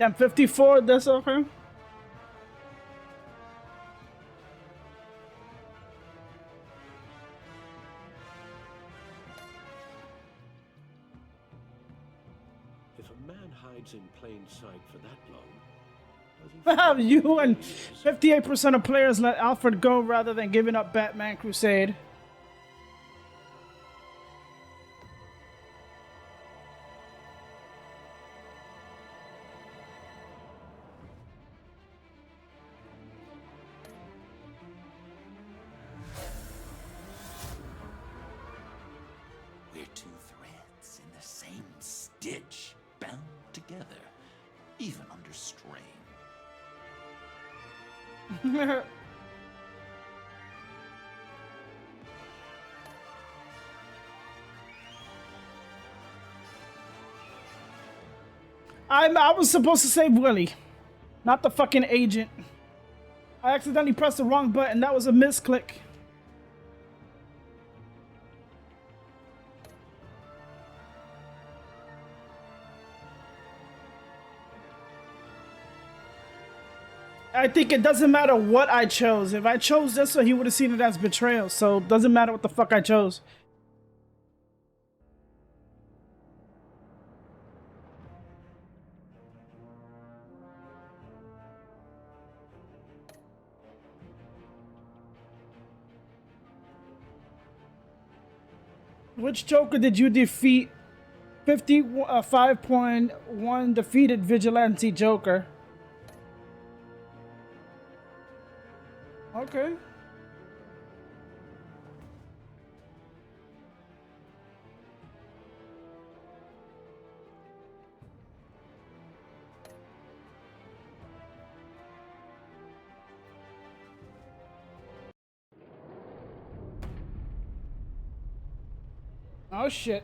Yeah, I'm 54, that's okay. If a man hides in plain sight for that long, You and 58% of players let Alfred go rather than giving up Batman Crusade. ditch, bound together, even under strain. I was supposed to save Willie, not the fucking agent. I accidentally pressed the wrong button. That was a misclick. I think it doesn't matter what I chose. If I chose this one, he would have seen it as betrayal. So it doesn't matter what the fuck I chose. Which Joker did you defeat? 5.1 defeated Vigilante Joker. Okay. Oh shit.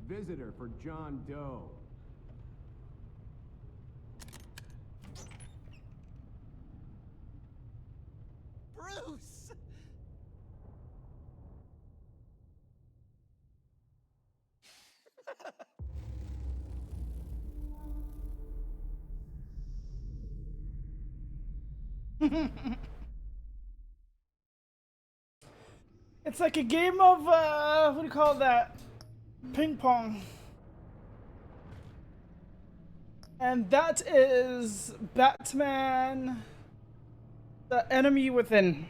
Visitor for John Doe. Bruce! It's like a game of what do you call that? Ping pong. And that is Batman: The Enemy Within.